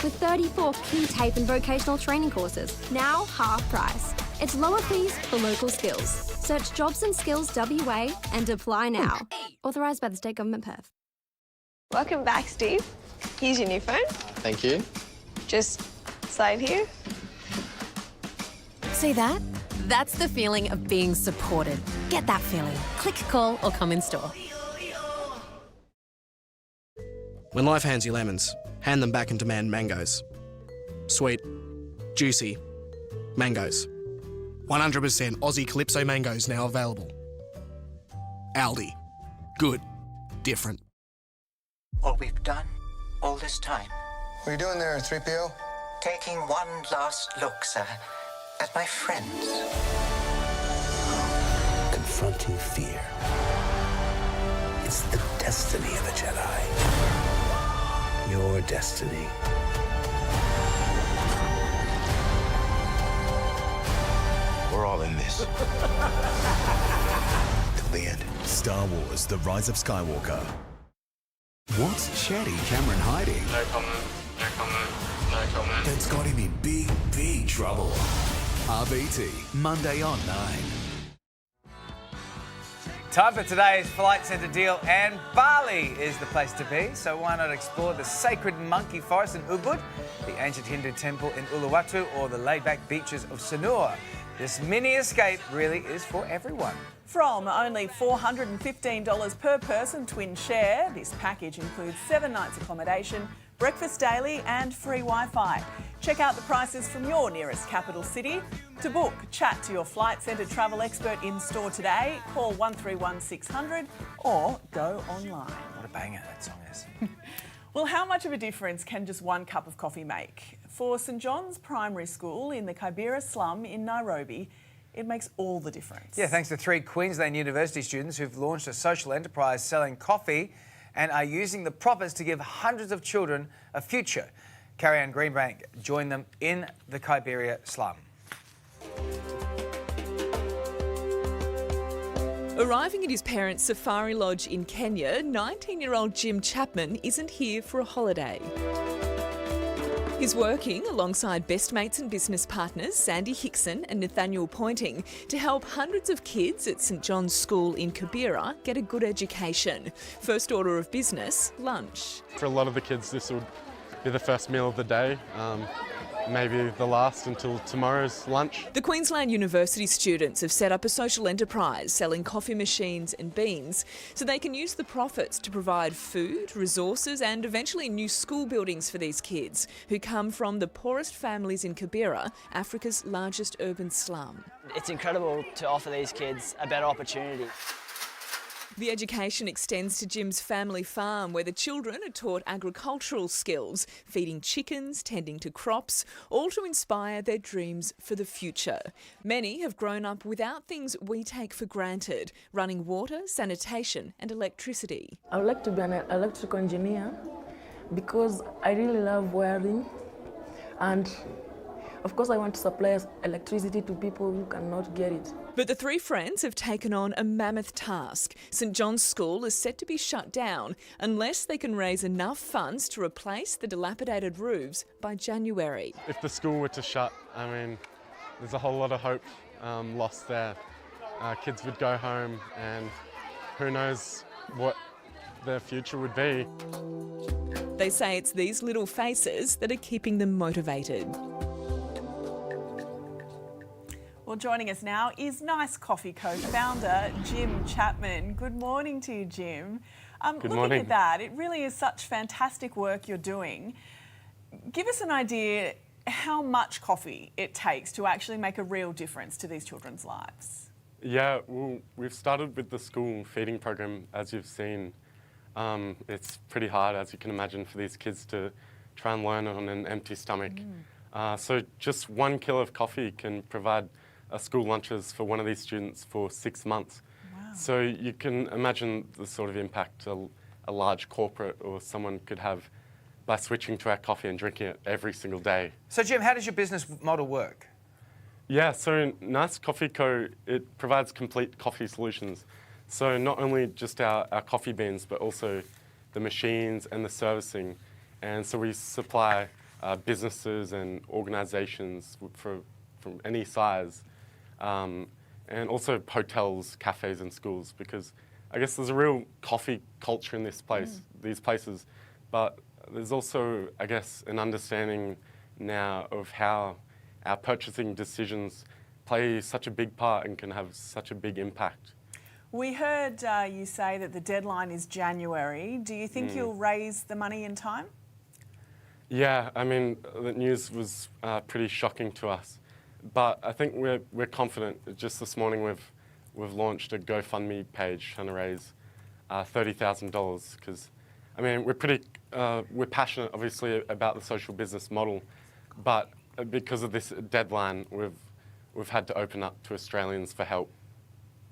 with 34 key TAFE and vocational training courses, now half price. It's lower fees for local skills. Search Jobs and Skills WA and apply now. Authorised by the State Government Perth. Welcome back, Steve. Here's your new phone. Thank you. Just slide here. See that? That's the feeling of being supported. Get that feeling. Click, call, or come in store. When life hands you lemons, hand them back and demand mangoes. Sweet, juicy, mangoes. 100% Aussie Calypso mangoes now available. Aldi. Good. Different. All we've done all this time. What are you doing there, 3PO? Taking one last look, sir, at my friends. Confronting fear. It's the destiny of a Jedi. Your destiny. We're all in this. Till the end. Star Wars: The Rise of Skywalker. What's Chatty Cameron hiding? No comment, no comment, no comment. That's got him in big, big trouble. RBT, Monday on 9. Time for today's Flight Centre deal, and Bali is the place to be, so why not explore the sacred monkey forest in Ubud, the ancient Hindu temple in Uluwatu, or the laid-back beaches of Sanur. This mini escape really is for everyone. From only $415 per person twin share, this package includes 7 nights accommodation, breakfast daily and free Wi-Fi. Check out the prices from your nearest capital city. To book, chat to your Flight Centre travel expert in store today, call 131 600 or go online. What a banger that song is. Well, how much of a difference can just one cup of coffee make? For St John's Primary School in the Kibera slum in Nairobi, it makes all the difference. Yeah, thanks to 3 Queensland University students who've launched a social enterprise selling coffee and are using the profits to give hundreds of children a future. Carrie-Anne Greenbank joined them in the Kibera slum. Arriving at his parents' safari lodge in Kenya, 19-year-old Jim Chapman isn't here for a holiday. He's working alongside best mates and business partners Sandy Hickson and Nathaniel Pointing to help hundreds of kids at St John's School in Kibera get a good education. First order of business, lunch. For a lot of the kids, this would be the first meal of the day, maybe the last until tomorrow's lunch. The Queensland University students have set up a social enterprise selling coffee machines and beans so they can use the profits to provide food, resources and eventually new school buildings for these kids who come from the poorest families in Kibera, Africa's largest urban slum. It's incredible to offer these kids a better opportunity. The education extends to Jim's family farm where the children are taught agricultural skills, feeding chickens, tending to crops, all to inspire their dreams for the future. Many have grown up without things we take for granted, running water, sanitation and electricity. I would like to be an electrical engineer because I really love wiring, and of course I want to supply electricity to people who cannot get it. But the 3 friends have taken on a mammoth task. St John's School is set to be shut down unless they can raise enough funds to replace the dilapidated roofs by January. If the school were to shut, I mean, there's a whole lot of hope lost there. Kids would go home and who knows what their future would be. They say it's these little faces that are keeping them motivated. Well, joining us now is Nice Coffee co-founder Jim Chapman. Good morning to you, Jim. Good looking morning. at that, it really is such fantastic work you're doing. Give us an idea how much coffee it takes to actually make a real difference to these children's lives. Yeah, well, we've started with the school feeding program, as you've seen. It's pretty hard, as you can imagine, for these kids to try and learn on an empty stomach. So just 1 kilo of coffee can provide school lunches for one of these students for 6 months. Wow. So you can imagine the sort of impact a large corporate or someone could have by switching to our coffee and drinking it every single day. So Jim, how does your business model work? Yeah, so Nice Coffee Co., it provides complete coffee solutions. So not only just our coffee beans, but also the machines and the servicing. And so we supply businesses and organisations from any size, and also hotels, cafes and schools, because I guess there's a real coffee culture in this place, these places, but there's also, I guess, an understanding now of how our purchasing decisions play such a big part and can have such a big impact. We heard you say that the deadline is January. Do you think you'll raise the money in time? Yeah, I mean, the news was pretty shocking to us, but I think we're confident. Just this morning we've launched a GoFundMe page trying to raise $30,000 because, I mean, we're passionate obviously about the social business model, but because of this deadline, we've had to open up to Australians for help.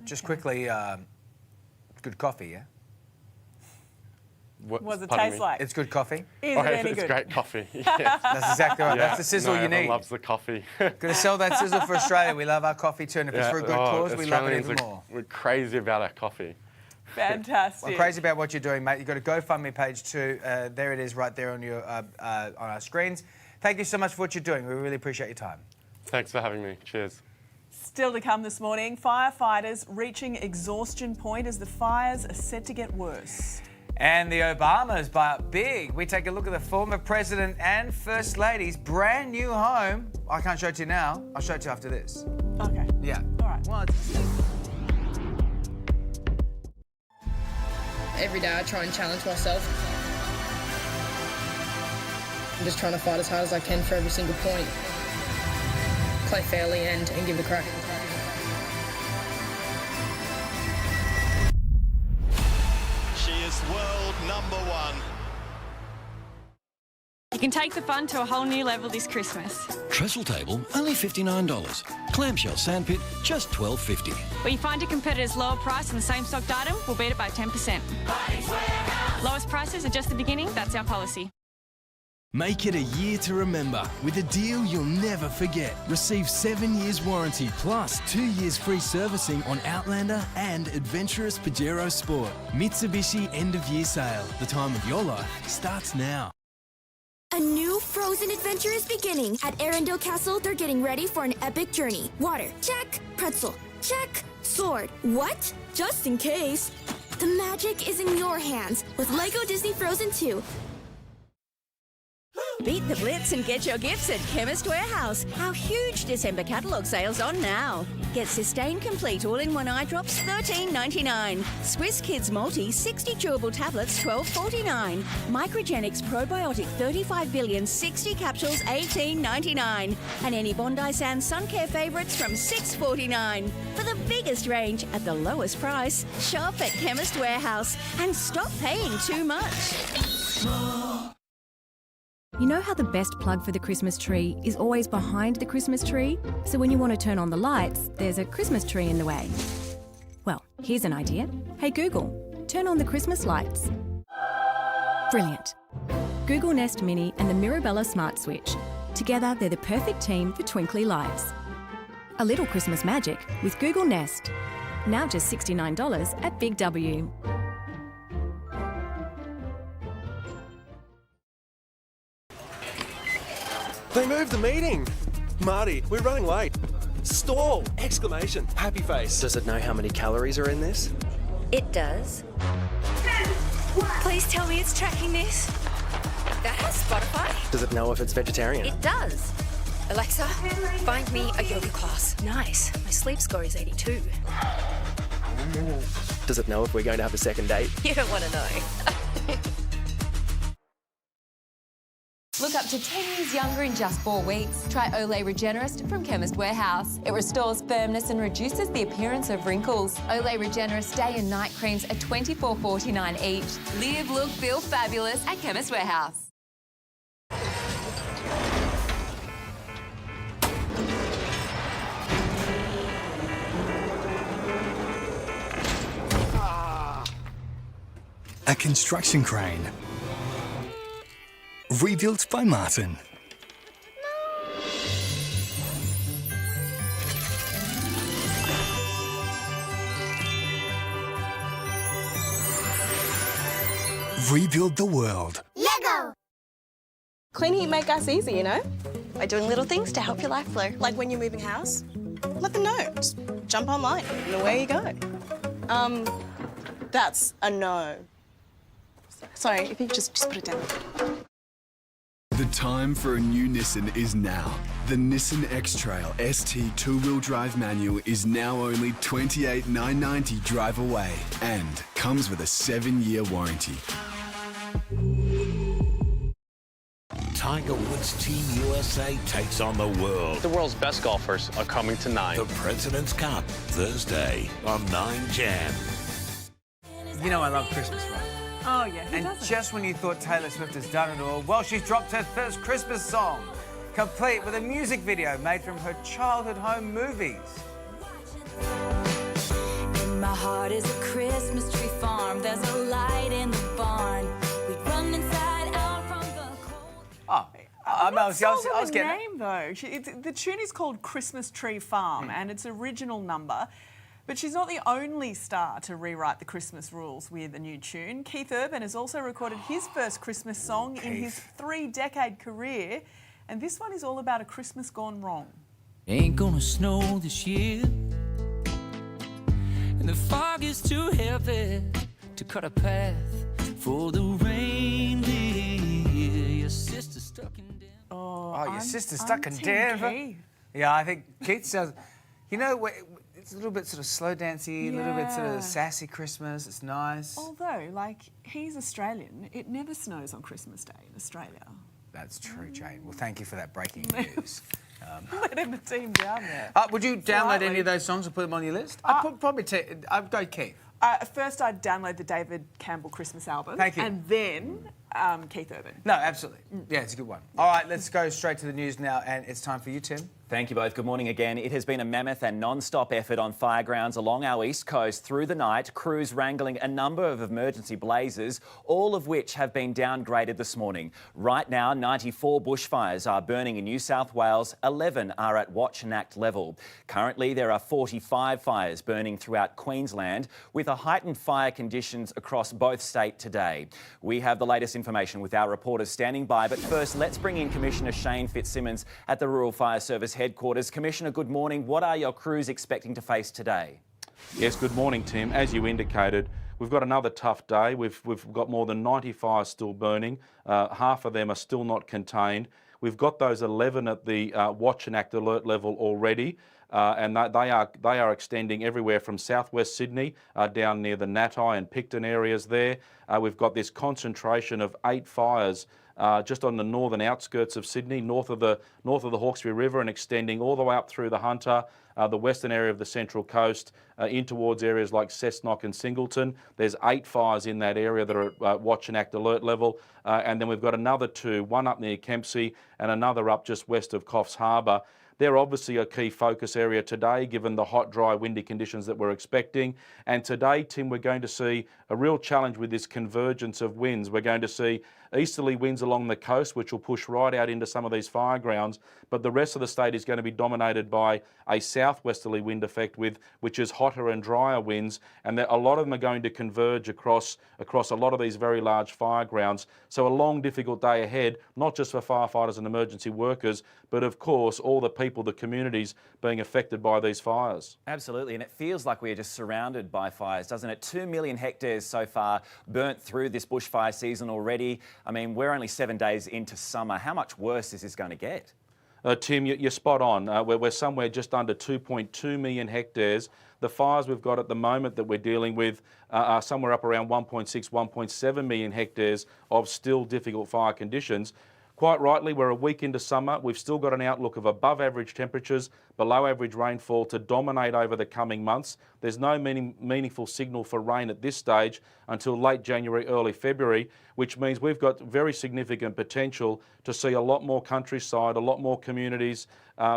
Just quickly, good coffee, yeah? What does it taste like? It's good coffee. Is it any good? It's great coffee. Yes. That's exactly right. Yeah. That's the sizzle you Everyone need. loves the coffee. Going to sell that sizzle for Australia. We love our coffee too, and if it's for a good cause, we love it even more. We're crazy about our coffee. Fantastic. We're crazy about what you're doing, mate. You've got a GoFundMe page too. There it is right there on your on our screens. Thank you so much for what you're doing. We really appreciate your time. Thanks for having me. Cheers. Still to come this morning, firefighters reaching exhaustion point as the fires are set to get worse. And the Obamas buy up big. We take a look at the former president and first lady's brand new home. I can't show it to you now. I'll show it to you after this. Okay. Yeah. All right. Well, Every day I try and challenge myself. I'm just trying to fight as hard as I can for every single point. Play fairly and give it a crack. She is world #1. You can take the fun to a whole new level this Christmas. Trestle table, only $59. Clamshell sandpit, just $12.50. Where you find a competitor's lower price on the same stocked item, we'll beat it by 10%. Lowest prices are just the beginning, that's our policy. Make it a year to remember with a deal you'll never forget. Receive 7 years warranty plus 2 years free servicing on Outlander and adventurous Pajero Sport. Mitsubishi end of year sale. The time of your life starts now. A new frozen adventure is beginning. At Arendelle Castle, they're getting ready for an epic journey. Water, check. Pretzel, check. Sword, what? Just in case. The magic is in your hands with LEGO Disney Frozen 2. Beat the Blitz and get your gifts at Chemist Warehouse. Our huge December catalogue sale's on now. Get Sustain Complete all-in-one eye drops, $13.99. Swiss Kids Multi 60 chewable tablets, $12.49. Microgenics Probiotic 35 billion 60 capsules, $18.99. And any Bondi Sands Sun Care favourites from $6.49. For the biggest range at the lowest price, shop at Chemist Warehouse and stop paying too much. You know how the best plug for the Christmas tree is always behind the Christmas tree? So when you want to turn on the lights, there's a Christmas tree in the way. Well, here's an idea. Hey Google, turn on the Christmas lights. Brilliant. Google Nest Mini and the Mirabella Smart Switch. Together, they're the perfect team for twinkly lights. A little Christmas magic with Google Nest. Now just $69 at Big W. They moved the meeting. Marty, we're running late. Stall! Exclamation. Happy face. Does it know how many calories are in this? It does. Please tell me it's tracking this. That has Spotify. Does it know if it's vegetarian? It does. Alexa, find me a yoga class. Nice. My sleep score is 82. Does it know if we're going to have a second date? You don't want to know. Look up to 10 years younger in just 4 weeks. Try Olay Regenerist from Chemist Warehouse. It restores firmness and reduces the appearance of wrinkles. Olay Regenerist day and night creams are $24.49 each. Live, look, feel fabulous at Chemist Warehouse. A construction crane. Rebuilt by Martin. Rebuild the world. Lego! Clean heat make us easy, you know? By doing little things to help your life flow. Like when you're moving house, let them know. Just jump online and away you go. That's a no. Sorry, if you just put it down. The time for a new Nissan is now. The Nissan X-Trail ST two-wheel drive manual is now only $28,990 drive away and comes with a 7-year warranty. Tiger Woods Team USA takes on the world. The world's best golfers are coming to 9. The President's Cup, Thursday on 9 Jan. You know I love Christmas, right? Oh, yeah, who And doesn't? just when you thought Taylor Swift has done it all, well, she's dropped her first Christmas song, complete with a music video made from her childhood home movies. In my heart is a Christmas tree farm. There's a light in the barn. We run inside out from the cold. Oh, I'm not sold on I was the getting name, though. The tune is called Christmas Tree Farm, and it's original number. But she's not the only star to rewrite the Christmas rules with a new tune. Keith Urban has also recorded his first Christmas song in his 3-decade career, and this one is all about a Christmas gone wrong. Ain't gonna snow this year, and the fog is too heavy to cut a path for the reindeer. Your sister's stuck in Denver. Oh, your sister's stuck in Denver. Yeah, I think Keith sounds... You know, it's a little bit sort of slow dancey, a little bit sort of sassy Christmas. It's nice. Although, like, he's Australian. It never snows on Christmas Day in Australia. That's true, Jane. Well, thank you for that breaking news. Letting the team down there. Would you download any of those songs and put them on your list? I'd probably I'd go Keith. First, I'd download the David Campbell Christmas album. Thank you. And then Keith Urban. No, absolutely. Yeah, it's a good one. All right, let's go straight to the news now, and it's time for you, Tim. Thank you both. Good morning again. It has been a mammoth and non-stop effort on firegrounds along our east coast through the night, crews wrangling a number of emergency blazes, all of which have been downgraded this morning. Right now, 94 bushfires are burning in New South Wales, 11 are at watch and act level. Currently, there are 45 fires burning throughout Queensland, with a heightened fire conditions across both states today. We have the latest information with our reporters standing by, but first, let's bring in Commissioner Shane Fitzsimmons at the Rural Fire Service headquarters. Commissioner, good morning. What are your crews expecting to face today? Yes, good morning, Tim. As you indicated, we've got another tough day. We've got more than 90 fires still burning. Half of them are still not contained. We've got those 11 at the watch and act alert level already. And they are extending everywhere from southwest Sydney down near the Natai and Picton areas there. We've got this concentration of 8 fires just on the northern outskirts of Sydney, north of the Hawkesbury River, and extending all the way up through the Hunter, the western area of the Central Coast, in towards areas like Cessnock and Singleton. There's 8 fires in that area that are at watch and act alert level, and then we've got another 2, one up near Kempsey and another up just west of Coffs Harbour. They're obviously a key focus area today, given the hot, dry, windy conditions that we're expecting. And today, Tim, we're going to see a real challenge with this convergence of winds. We're going to see easterly winds along the coast, which will push right out into some of these fire grounds. But the rest of the state is going to be dominated by a southwesterly wind effect, which is hotter and drier winds. And a lot of them are going to converge across a lot of these very large fire grounds. So a long, difficult day ahead, not just for firefighters and emergency workers, but of course all the people, the communities being affected by these fires. Absolutely, and it feels like we are just surrounded by fires, doesn't it? 2 million hectares so far burnt through this bushfire season already. I mean, we're only 7 days into summer. How much worse is this going to get? Tim, you're spot on. We're somewhere just under 2.2 million hectares. The fires we've got at the moment that we're dealing with are somewhere up around 1.6, 1.7 million hectares of still difficult fire conditions. Quite rightly, we're a week into summer. We've still got an outlook of above average temperatures, below average rainfall to dominate over the coming months. There's no meaningful signal for rain at this stage until late January, early February, which means we've got very significant potential to see a lot more countryside, a lot more communities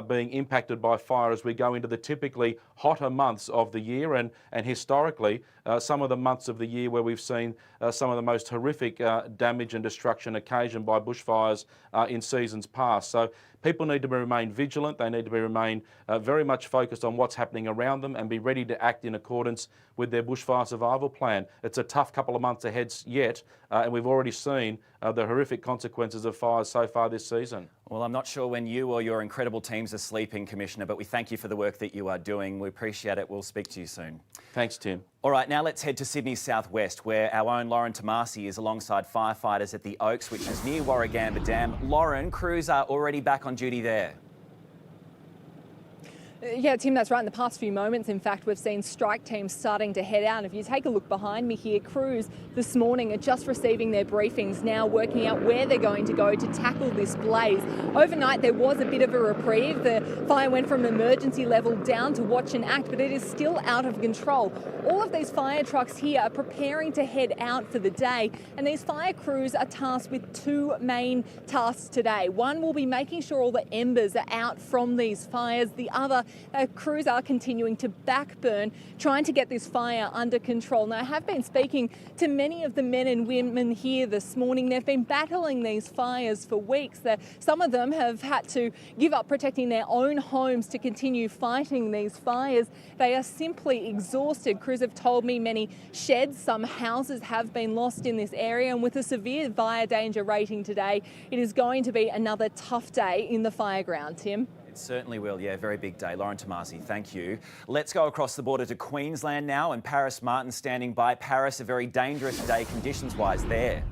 being impacted by fire as we go into the typically hotter months of the year and historically some of the months of the year where we've seen some of the most horrific damage and destruction occasioned by bushfires in seasons past. So people need to remain vigilant. They need to remain very much focused on what's happening around them and be ready to act in accordance with their bushfire survival plan. It's a tough couple of months ahead yet, and we've already seen the horrific consequences of fires so far this season. Well, I'm not sure when you or your incredible teams are sleeping, Commissioner, but we thank you for the work that you are doing. We appreciate it. We'll speak to you soon. Thanks, Tim. All right, now let's head to Sydney's southwest, where our own Lauren Tomasi is alongside firefighters at the Oaks, which is near Warragamba Dam. Lauren, crews are already back on duty there. Yeah, Tim, that's right. In the past few moments, in fact, we've seen strike teams starting to head out. If you take a look behind me here, crews this morning are just receiving their briefings, now working out where they're going to go to tackle this blaze. Overnight, there was a bit of a reprieve. The fire went from emergency level down to watch and act, but it is still out of control. All of these fire trucks here are preparing to head out for the day, and these fire crews are tasked with two main tasks today. One will be making sure all the embers are out from these fires. The other, crews are continuing to backburn, trying to get this fire under control. Now, I have been speaking to many of the men and women here this morning. They've been battling these fires for weeks. Some of them have had to give up protecting their own homes to continue fighting these fires. They are simply exhausted. Crews have told me many sheds, some houses have been lost in this area, and with a severe fire danger rating today, it is going to be another tough day in the fire ground, Tim. It certainly will, yeah, very big day. Lauren Tomasi, thank you. Let's go across the border to Queensland now, and Paris Martin standing by. Paris, a very dangerous day conditions-wise there.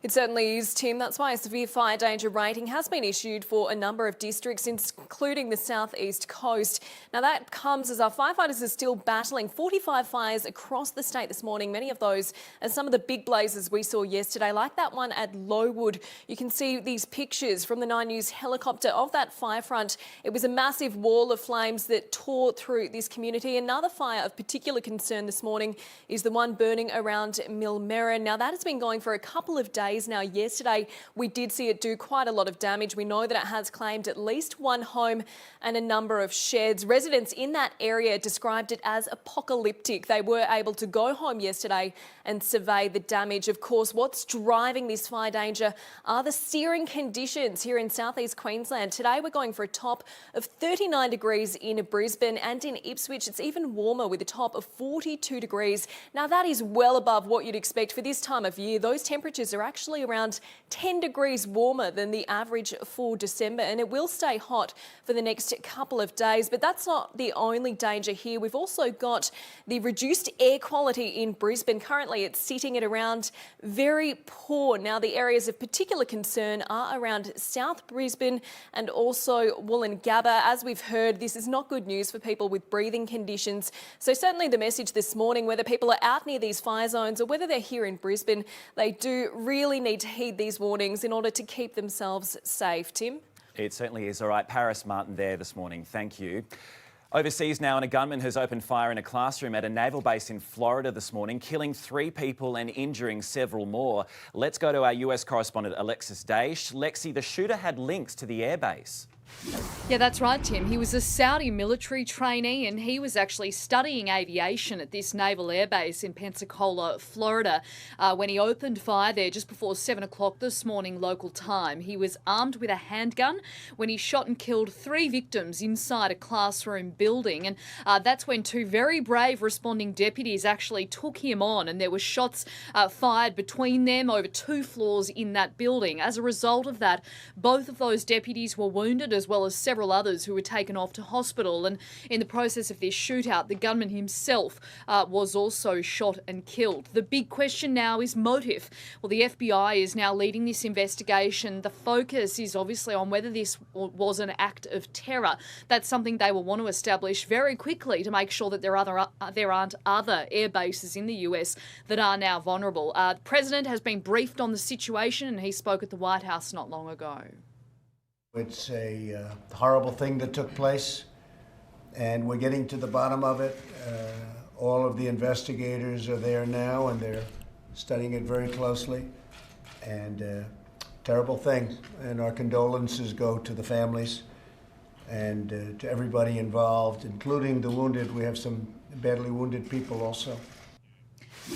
It certainly is, Tim. That's why a severe fire danger rating has been issued for a number of districts, including the southeast coast. Now, that comes as our firefighters are still battling 45 fires across the state this morning, many of those as some of the big blazes we saw yesterday, like that one at Lowood. You can see these pictures from the 9 News helicopter of that fire front. It was a massive wall of flames that tore through this community. Another fire of particular concern this morning is the one burning around Millmerran. Now, that has been going for a couple of days now. Yesterday, we did see it do quite a lot of damage. We know that it has claimed at least one home and a number of sheds. Residents in that area described it as apocalyptic. They were able to go home yesterday and survey the damage. Of course, what's driving this fire danger are the searing conditions here in southeast Queensland. Today, we're going for a top of 39 degrees in Brisbane, and in Ipswich, it's even warmer with a top of 42 degrees. Now, that is well above what you'd expect for this time of year. Those temperatures are actually around 10 degrees warmer than the average for December, and it will stay hot for the next couple of days. But that's not the only danger here. We've also got the reduced air quality in Brisbane. Currently, it's sitting at around very poor. Now, the areas of particular concern are around South Brisbane and also Wollongabba. As we've heard, this is not good news for people with breathing conditions. So certainly the message this morning, whether people are out near these fire zones or whether they're here in Brisbane, they do really need to heed these warnings in order to keep themselves safe. Tim? It certainly is. All right, Paris Martin there this morning. Thank you. Overseas now, and a gunman has opened fire in a classroom at a naval base in Florida this morning, killing 3 people and injuring several more. Let's go to our US correspondent, Alexis Daish. Lexi, the shooter had links to the airbase. Yeah, that's right, Tim. He was a Saudi military trainee and he was actually studying aviation at this naval airbase in Pensacola, Florida, when he opened fire there just before 7 o'clock this morning local time. He was armed with a handgun when he shot and killed 3 victims inside a classroom building. And that's when 2 very brave responding deputies actually took him on, and there were shots fired between them over 2 floors in that building. As a result of that, both of those deputies were wounded as well as several others who were taken off to hospital. And in the process of this shootout, the gunman himself was also shot and killed. The big question now is motive. Well, the FBI is now leading this investigation. The focus is obviously on whether this was an act of terror. That's something they will want to establish very quickly to make sure that there aren't other air bases in the US that are now vulnerable. The President has been briefed on the situation and he spoke at the White House not long ago. It's a horrible thing that took place, and we're getting to the bottom of it. All of the investigators are there now, and they're studying it very closely. And terrible thing, and our condolences go to the families and to everybody involved, including the wounded. We have some badly wounded people also.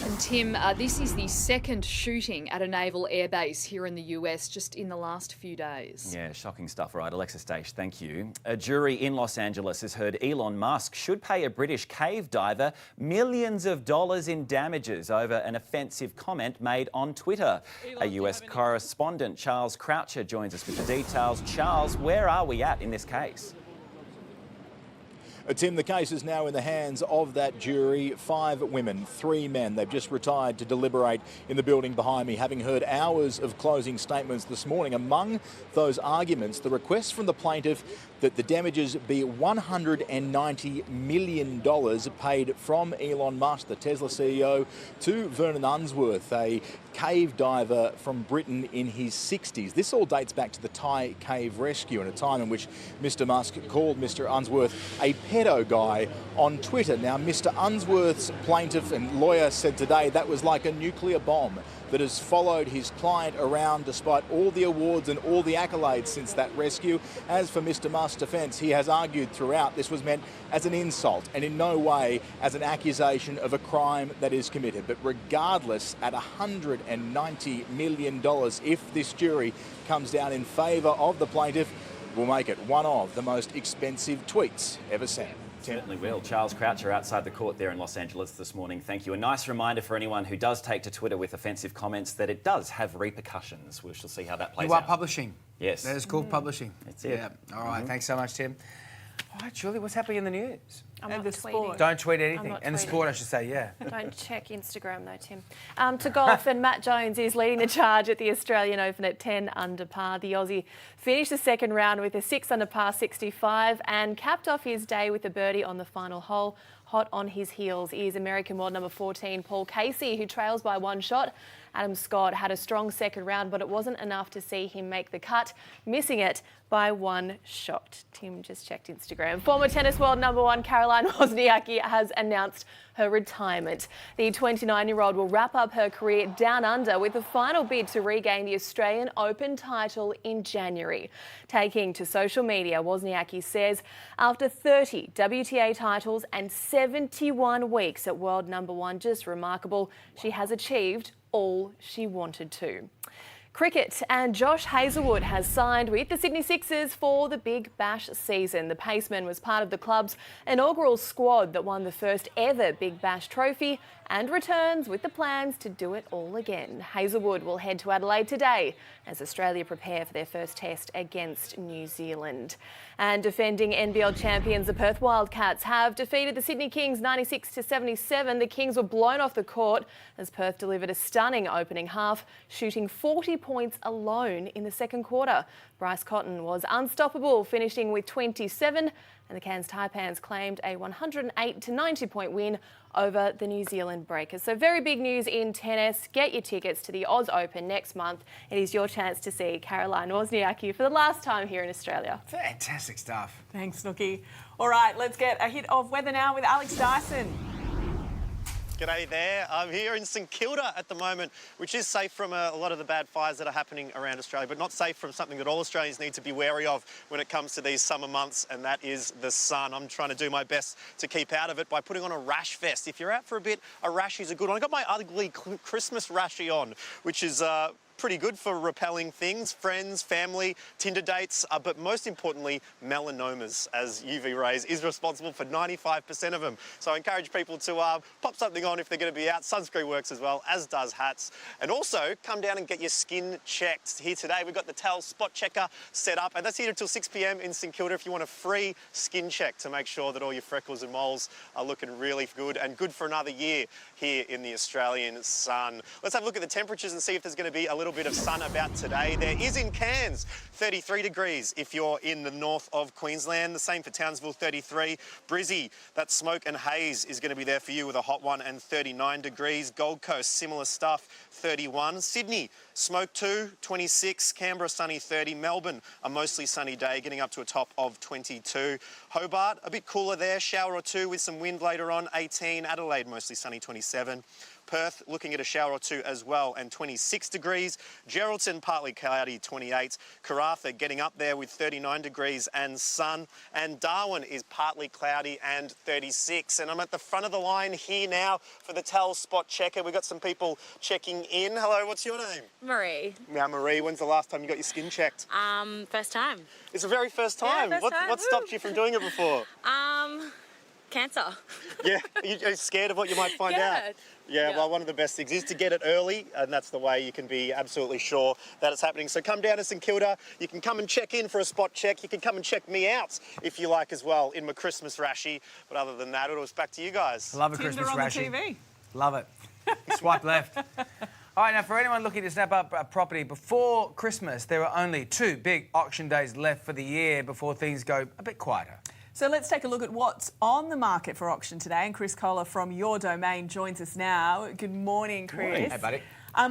And Tim, this is the second shooting at a naval airbase here in the US just in the last few days. Yeah, shocking stuff, right? Alexis Daish, thank you. A jury in Los Angeles has heard Elon Musk should pay a British cave diver millions of dollars in damages over an offensive comment made on Twitter. A US correspondent, Charles Croucher, joins us with the details. Charles, where are we at in this case? Tim, the case is now in the hands of that jury. 5 women, 3 men. They've just retired to deliberate in the building behind me, having heard hours of closing statements this morning. Among those arguments, the request from the plaintiff that the damages be $190 million paid from Elon Musk, the Tesla CEO, to Vernon Unsworth, a cave diver from Britain in his 60s. This all dates back to the Thai cave rescue, in a time in which Mr Musk called Mr Unsworth a pedo guy on Twitter. Now, Mr Unsworth's plaintiff and lawyer said today that was like a nuclear bomb that has followed his client around despite all the awards and all the accolades since that rescue. As for Mr Musk's defence, he has argued throughout this was meant as an insult and in no way as an accusation of a crime that is committed. But regardless, at $190 million, if this jury comes down in favour of the plaintiff, will make it one of the most expensive tweets ever sent. Certainly will. Charles Croucher outside the court there in Los Angeles this morning. Thank you. A nice reminder for anyone who does take to Twitter with offensive comments that it does have repercussions. We shall see how that plays out. You are publishing. Yes. That is called publishing. That's it. Yeah. All right. Thanks so much, Tim. All right, Julie, what's happening in the news? I'm not tweeting. Don't tweet anything. I'm not And the tweeting. sport, I should say, yeah. Don't check Instagram though, Tim. To golf, and Matt Jones is leading the charge at the Australian Open at 10 under par. The Aussie finished the second round with a 6 under par 65 and capped off his day with a birdie on the final hole. Hot on his heels is American world number 14, Paul Casey, who trails by 1 shot. Adam Scott had a strong second round, but it wasn't enough to see him make the cut, missing it by 1 shot. Tim just checked Instagram. Former tennis world number 1, Caroline Wozniacki, has announced her retirement. The 29-year-old will wrap up her career down under with a final bid to regain the Australian Open title in January. Taking to social media, Wozniacki says, after 30 WTA titles and 71 weeks at world number 1, just remarkable, she has achieved all she wanted to. Cricket, and Josh Hazelwood has signed with the Sydney Sixers for the Big Bash season. The paceman was part of the club's inaugural squad that won the first ever Big Bash trophy and returns with the plans to do it all again. Hazelwood will head to Adelaide today as Australia prepare for their first test against New Zealand. And defending NBL champions, the Perth Wildcats have defeated the Sydney Kings 96-77. The Kings were blown off the court as Perth delivered a stunning opening half, shooting 40 points alone in the second quarter. Bryce Cotton was unstoppable, finishing with 27, and the Cairns Taipans claimed a 108-90 point win over the New Zealand Breakers. So very big news in tennis. Get your tickets to the Oz Open next month. It is your chance to see Caroline Wozniacki for the last time here in Australia. Fantastic stuff. Thanks, Nookie. All right, let's get a hit of weather now with Alex Dyson. G'day there. I'm here in St Kilda at the moment, which is safe from a lot of the bad fires that are happening around Australia, but not safe from something that all Australians need to be wary of when it comes to these summer months, and that is the sun. I'm trying to do my best to keep out of it by putting on a rash vest. If you're out for a bit, a rash is a good one. I got my ugly Christmas rashy on, which is pretty good for repelling things, friends, family, Tinder dates, but most importantly, melanomas, as UV rays is responsible for 95% of them. So I encourage people to pop something on if they're going to be out. Sunscreen works as well, as does hats. And also, come down and get your skin checked. Here today, we've got the Tell Spot Checker set up, and that's here until 6 p.m. in St Kilda if you want a free skin check to make sure that all your freckles and moles are looking really good and good for another year here in the Australian sun. Let's have a look at the temperatures and see if there's going to be a little bit of sun about today. There is in Cairns, 33 degrees if you're in the north of Queensland. The same for Townsville, 33. Brizzy, that smoke and haze is going to be there for you with a hot one, and 39 degrees. Gold Coast, similar stuff, 31. Sydney, smoke 2, 26. Canberra, sunny, 30. Melbourne, a mostly sunny day, getting up to a top of 22. Hobart, a bit cooler there, shower or two with some wind later on, 18. Adelaide, mostly sunny, 27. Perth, looking at a shower or two as well, and 26 degrees. Geraldton, partly cloudy, 28. Karratha, getting up there with 39 degrees and sun. And Darwin is partly cloudy and 36. And I'm at the front of the line here now for the Tell Spot Checker. We've got some people checking in. Hello, what's your name? Marie. Now, Marie, when's the last time you got your skin checked? First time. It's the very first time. Yeah, first time. What stopped you from doing it before? Cancer. Yeah, are you scared of what you might find out? Yeah, well, one of the best things is to get it early, and that's the way you can be absolutely sure that it's happening. So come down to St Kilda. You can come and check in for a spot check. You can come and check me out if you like as well in my Christmas rashy. But other than that, it was back to you guys. I love a Tinder Christmas on rashy. the TV. Love it. Swipe left. All right, now for anyone looking to snap up a property before Christmas, there are only 2 big auction days left for the year before things go a bit quieter. So let's take a look at what's on the market for auction today. And Chris Kohler from Your Domain joins us now. Good morning, Chris. Morning. Hey, buddy.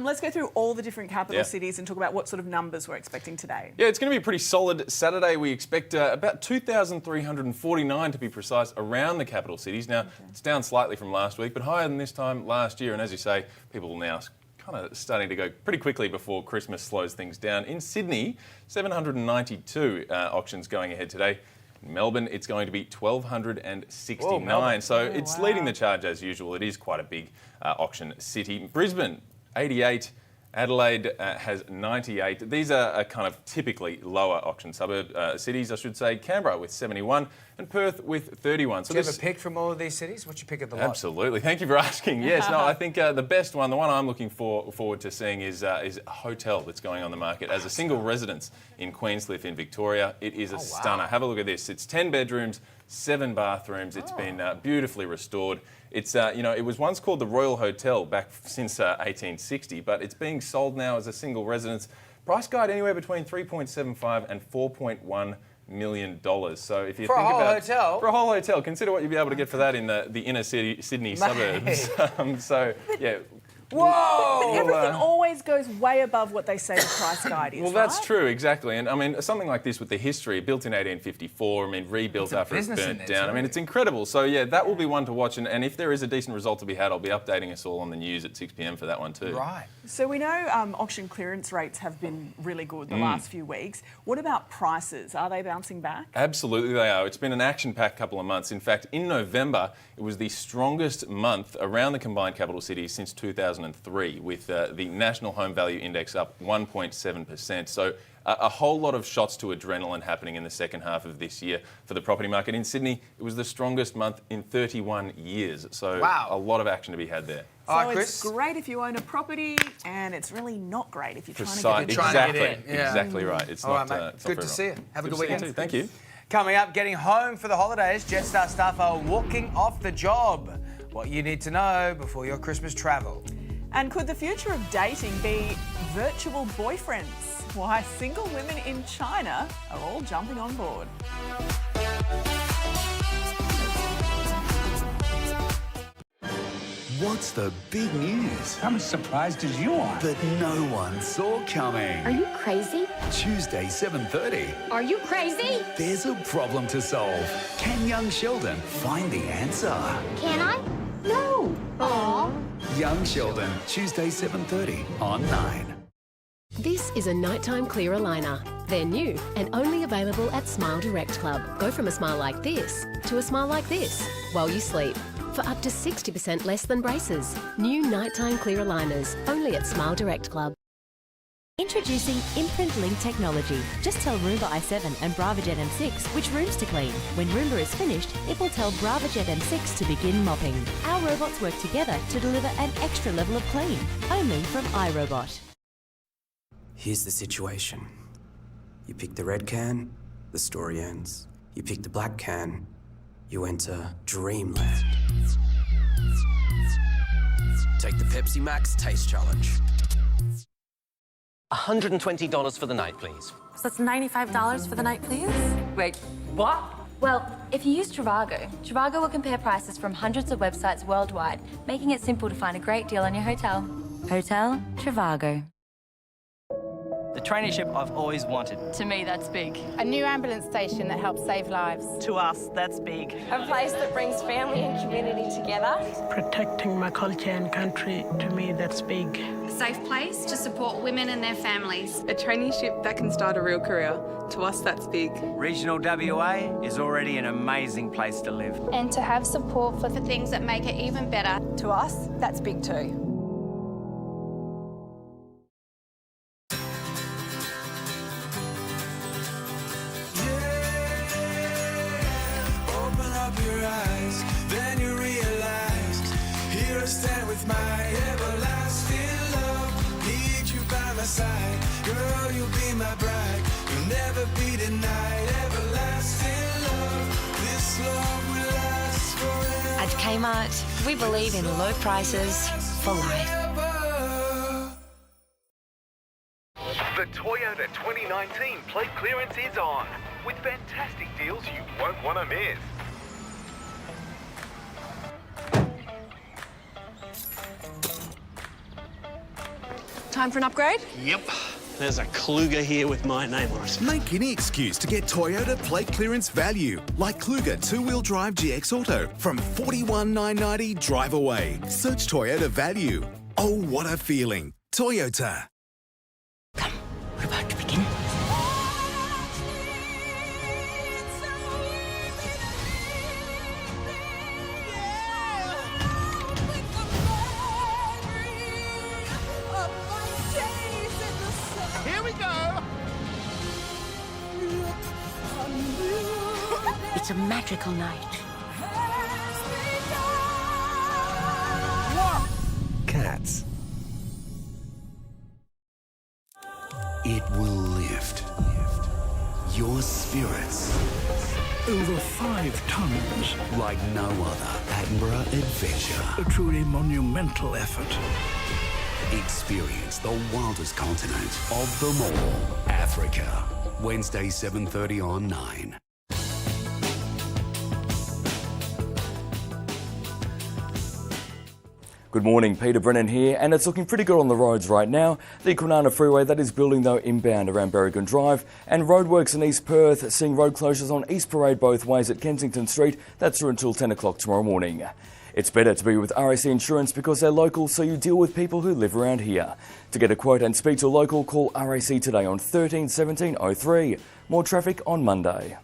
Let's go through all the different capital cities and talk about what sort of numbers we're expecting today. Yeah, it's going to be a pretty solid Saturday. We expect about 2,349 to be precise around the capital cities. Now, it's down slightly from last week, but higher than this time last year. And as you say, people now kind of starting to go pretty quickly before Christmas slows things down. In Sydney, 792 auctions going ahead today. In Melbourne, it's going to be 1,269. Whoa, so it's leading the charge as usual. It is quite a big auction city. Brisbane, 88. Adelaide has 98. These are kind of typically lower auction suburb cities, I should say. Canberra with 71 and Perth with 31. So do you have a pick from all of these cities? What's your pick of the lot? Absolutely. Thank you for asking. Yes, no, I think the best one, the one I'm looking forward to seeing is a hotel that's going on the market as a single residence in Queenscliff in Victoria. It is a stunner. Have a look at this. It's 10 bedrooms, 7 bathrooms. It's been beautifully restored. It's, it was once called the Royal Hotel back since 1860, but it's being sold now as a single residence. Price guide anywhere between $3.75 and $4.1 million. So if you for think a whole about hotel, for a whole hotel, consider what you'd be able to get for that in the inner city Sydney suburbs. So yeah. Whoa! But everything always goes way above what they say the price guide is. Well, that's true, exactly. And I mean, something like this with the history, built in 1854, I mean, rebuilt after it's burnt down. I mean, it's incredible. So, yeah, that will be one to watch. And if there is a decent result to be had, I'll be updating us all on the news at 6 p.m. for that one too. Right. So we know auction clearance rates have been really good the last few weeks. What about prices? Are they bouncing back? Absolutely they are. It's been an action-packed couple of months. In fact, in November, it was the strongest month around the combined capital cities since 2003, with the National Home Value Index up 1.7%. So a whole lot of shots to adrenaline happening in the second half of this year for the property market. In Sydney, it was the strongest month in 31 years. So a lot of action to be had there. So it's great if you own a property, and it's really not great if you're trying to get in. Exactly right. It's all not, right, mate. it's Good not to see you. Have a good weekend. Thank you. Coming up, getting home for the holidays, Jetstar staff are walking off the job. What you need to know before your Christmas travel. And could the future of dating be virtual boyfriends? Why single women in China are all jumping on board. What's the big news? I'm as surprised as you are. That no one saw coming. Are you crazy? Tuesday, 7:30. Are you crazy? There's a problem to solve. Can young Sheldon find the answer? Can I? No. Aww. Young Sheldon, Tuesday, 7:30 on 9. This is a nighttime clear aligner. They're new and only available at Smile Direct Club. Go from a smile like this to a smile like this while you sleep for up to 60% less than braces. New nighttime clear aligners only at Smile Direct Club. Introducing Imprint Link technology. Just tell Roomba i7 and BravaJet M6 which rooms to clean. When Roomba is finished, it will tell BravaJet M6 to begin mopping. Our robots work together to deliver an extra level of clean. Only from iRobot. Here's the situation. You pick the red can, the story ends. You pick the black can, you enter dreamland. Take the Pepsi Max Taste Challenge. $120 for the night, please. So that's $95 for the night, please? Wait, what? Well, if you use Trivago, Trivago will compare prices from hundreds of websites worldwide, making it simple to find a great deal on your hotel. Hotel Trivago. The traineeship I've always wanted. To me, that's big. A new ambulance station that helps save lives. To us, that's big. A place that brings family and community together. Protecting my culture and country, to me, that's big. A safe place to support women and their families. A traineeship that can start a real career. To us, that's big. Regional WA is already an amazing place to live. And to have support for things that make it even better. To us, that's big too. Girl, you'll be my bride. You'll never be denied. Everlasting love. This love will last forever. At Kmart, we believe in low prices for life. The Toyota 2019 plate clearance is on, with fantastic deals you won't want to miss. Time for an upgrade? Yep. There's a Kluger here with my name on it. Make any excuse to get Toyota plate clearance value, like Kluger two-wheel drive GX Auto from $41,990 drive away. Search Toyota value. Oh, what a feeling. Toyota. We're about to begin. Here we go. It's a magical night. Cats. It will lift your spirits Over 5 tons. like no other Attenborough adventure. A truly monumental effort. Experience the wildest continent of them all, Africa. Wednesday, 7:30 on 9. Good morning, Peter Brennan here, and it's looking pretty good on the roads right now. The Kwinana Freeway, that is building though inbound around Berrigan Drive, and roadworks in East Perth, seeing road closures on East Parade both ways at Kensington Street. That's through until 10 o'clock tomorrow morning. It's better to be with RAC Insurance because they're local, so you deal with people who live around here. To get a quote and speak to a local, call RAC today on 13 17 03. More traffic on Monday.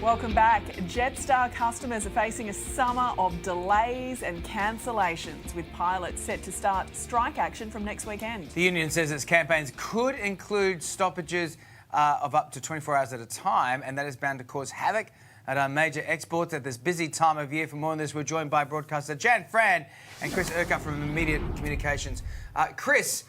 Welcome back. Jetstar customers are facing a summer of delays and cancellations, with pilots set to start strike action from next weekend. The union says its campaigns could include stoppages of up to 24 hours at a time, and that is bound to cause havoc at our major exports at this busy time of year. For more on this, we're joined by broadcaster Jan Fran and Chris Urquhart from Immediate Communications. Chris,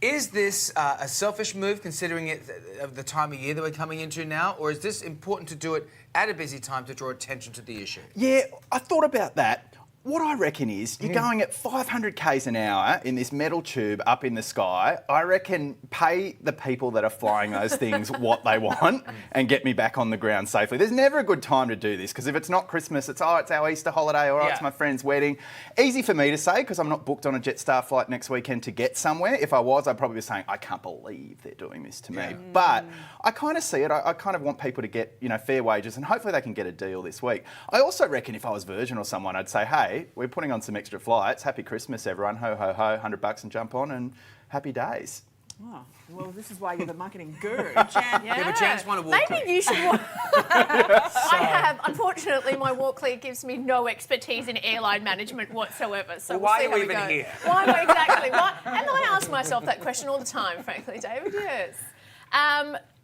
is this a selfish move, considering it of the time of year that we're coming into now, or is this important to do it at a busy time to draw attention to the issue? Yeah, I thought about that. What I reckon is you're going at 500 k's an hour in this metal tube up in the sky. I reckon pay the people that are flying those things what they want and get me back on the ground safely. There's never a good time to do this, because if it's not Christmas, it's our Easter holiday, or it's my friend's wedding. Easy for me to say, because I'm not booked on a Jetstar flight next weekend to get somewhere. If I was, I'd probably be saying, I can't believe they're doing this to me. But I kind of see it. I kind of want people to get, fair wages, and hopefully they can get a deal this week. I also reckon if I was Virgin or someone, I'd say, hey, we're putting on some extra flights. Happy Christmas, everyone. Ho, ho, ho, $100 and jump on, and happy days. Oh, well, this is why you're the marketing guru, Jan. Yeah, but Jan's won a walk. Maybe you should walk. I have. Unfortunately, my Walkley gives me no expertise in airline management whatsoever. So Well, why we'll see are how you we even go. here? Why exactly? Why? And I ask myself that question all the time, frankly, David. Yes.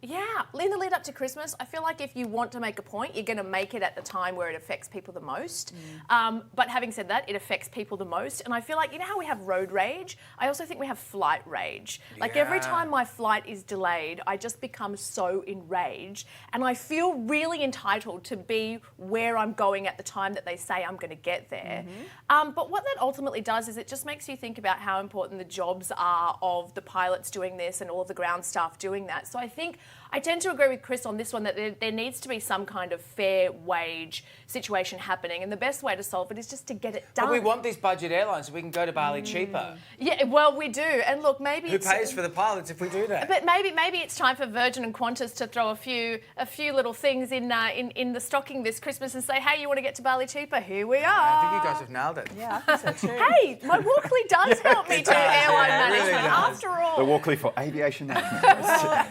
Yeah, in the lead up to Christmas, I feel like if you want to make a point, you're going to make it at the time where it affects people the most. But having said that, it affects people the most. And I feel like, you know how we have road rage? I also think we have flight rage. Like every time my flight is delayed, I just become so enraged. And I feel really entitled to be where I'm going at the time that they say I'm going to get there. But what that ultimately does is it just makes you think about how important the jobs are of the pilots doing this and all of the ground staff doing that. So I think I tend to agree with Chris on this one that there needs to be some kind of fair wage situation happening, and the best way to solve it is just to get it done. But we want these budget airlines so we can go to Bali cheaper. Yeah, well, we do. And look, maybe Who pays for the pilots if we do that? But maybe it's time for Virgin and Qantas to throw a few little things in the stocking this Christmas and say, hey, you want to get to Bali cheaper? Here we are. I think you guys have nailed it. Yeah, I think so too. Hey, my Walkley does help me do airline management after all. The Walkley for aviation management.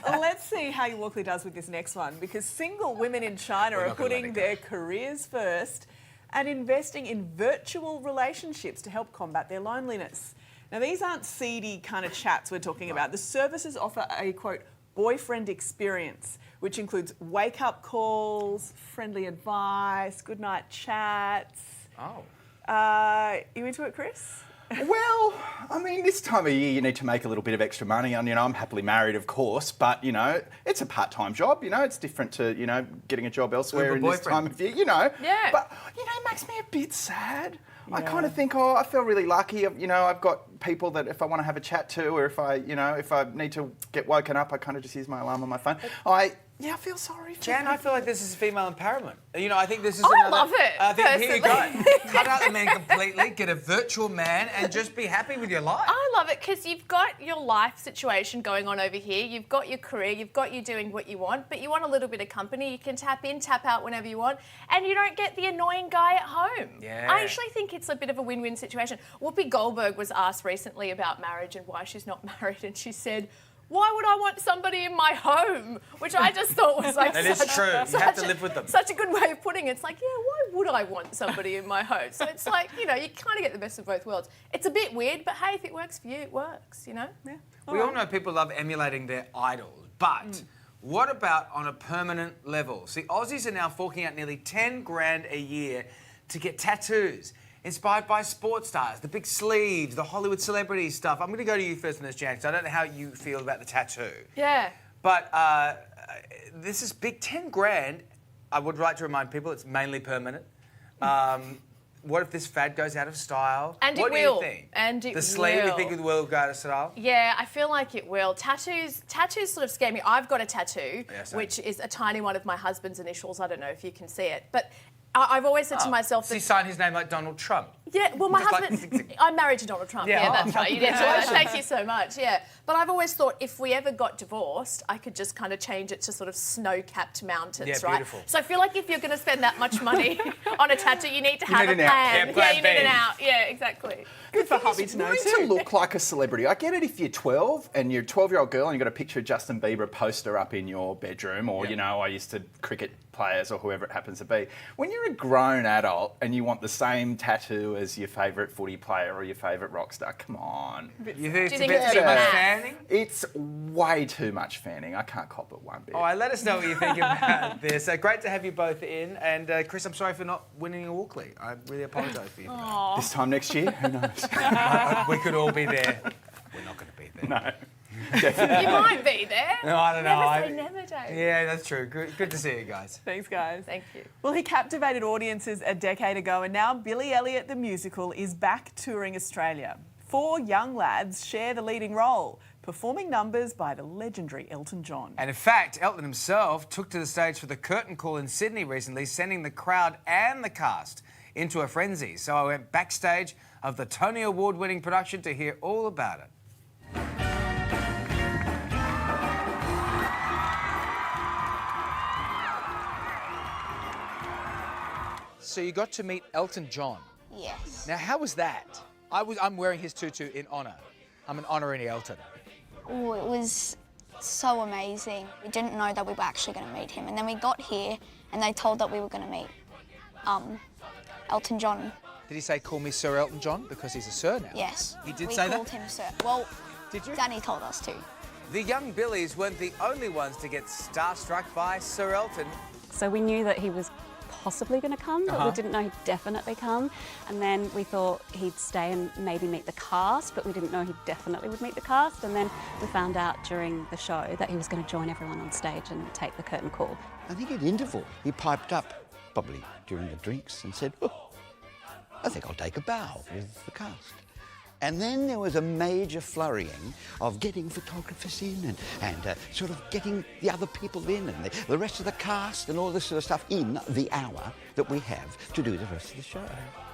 Well, let's see how your Walkley does with this next one, because single women in China are putting their careers first and investing in virtual relationships to help combat their loneliness. Now, these aren't seedy kind of chats we're talking about. The services offer a, quote, boyfriend experience, which includes wake-up calls, friendly advice, goodnight chats. Oh. You into it, Chris? Well, I mean, this time of year you need to make a little bit of extra money. And, I'm happily married, of course, but, it's a part-time job. It's different to, getting a job elsewhere in this time of year, Yeah. But, it makes me a bit sad. Yeah. I kind of think, I feel really lucky. I've got people that if I want to have a chat to, or if I need to get woken up, I kind of just use my alarm on my phone. I feel sorry for Jan, people. I feel like this is female empowerment. I think this is I love it, I think here you go. personally. Cut out the man completely, get a virtual man, and just be happy with your life. I love it because you've got your life situation going on over here. You've got your career. You've got you doing what you want, but you want a little bit of company. You can tap in, tap out whenever you want, and you don't get the annoying guy at home. Yeah. I actually think it's a bit of a win-win situation. Whoopi Goldberg was asked recently about marriage and why she's not married, and she said, why would I want somebody in my home? Which I just thought was like That is true. You have to live with them. Such a good way of putting it. It's like, yeah, why would I want somebody in my home? So it's like, you kind of get the best of both worlds. It's a bit weird, but hey, if it works for you, it works, Yeah. We all know people love emulating their idols, but what about on a permanent level? See, Aussies are now forking out nearly 10 grand a year to get tattoos. Inspired by sports stars, the big sleeves, the Hollywood celebrity stuff. I'm going to go to you first on this, Jan, because I don't know how you feel about the tattoo. Yeah. But this is big, 10 grand. I would like to remind people it's mainly permanent. What if this fad goes out of style? And what it will. Do you think? And it the sleeve, will. you think it will go out of style? Yeah, I feel like it will. Tattoos sort of scare me. I've got a tattoo, which is a tiny one of my husband's initials. I don't know if you can see it, but I've always said to myself Does that... he sign his name like Donald Trump? Yeah, well, my Just husband... I'm married to Donald Trump. Yeah, that's right. You did say that. Thank you so much. Yeah. But I've always thought if we ever got divorced, I could just kind of change it to sort of snow-capped mountains, right? Beautiful. So I feel like if you're going to spend that much money on a tattoo, you need to have a plan. Yeah, you need an out. Yeah, exactly. Good for hubby to know too. To look like a celebrity. I get it if you're 12 and you're a 12-year-old girl and you've got a picture of Justin Bieber poster up in your bedroom, or, I used to cricket players or whoever it happens to be. When you're a grown adult and you want the same tattoo as your favourite footy player or your favourite rock star, come on. You think it's a bit too much fanning? It's way too much fanning. I can't cop it one bit. All right, let us know what you think about this. Great to have you both in. And Chris, I'm sorry for not winning a Walkley. I really apologise for you. This time next year, who knows? We could all be there. We're not going to be there. No. Definitely. You might be there. No, I don't know. Never say never, Dave. Yeah, that's true. Good to see you guys. Thanks, guys. Thank you. Well, he captivated audiences a decade ago, and now Billy Elliot the musical is back touring Australia. 4 young lads share the leading role, performing numbers by the legendary Elton John. And in fact, Elton himself took to the stage for the curtain call in Sydney recently, sending the crowd and the cast into a frenzy. So I went backstage of the Tony Award-winning production to hear all about it. So you got to meet Elton John. Yes. Now, how was that? I'm wearing his tutu in honour. I'm an honorary Elton. Oh, it was so amazing. We didn't know that we were actually going to meet him. And then we got here and they told that we were going to meet Elton John. Did he say, call me Sir Elton John? Because he's a Sir now. Yes. He did we say that? called him Sir. Well, did you? Danny told us to. The young Billies weren't the only ones to get starstruck by Sir Elton. So we knew that he was possibly going to come, but we didn't know he'd definitely come. And then we thought he'd stay and maybe meet the cast, but we didn't know he definitely would meet the cast. And then we found out during the show that he was going to join everyone on stage and take the curtain call. I think at interval, he piped up, probably during the drinks, and said, oh, I think I'll take a bow with the cast. And then there was a major flurrying of getting photographers in and sort of getting the other people in and the rest of the cast and all this sort of stuff in the hour that we have to do the rest of the show.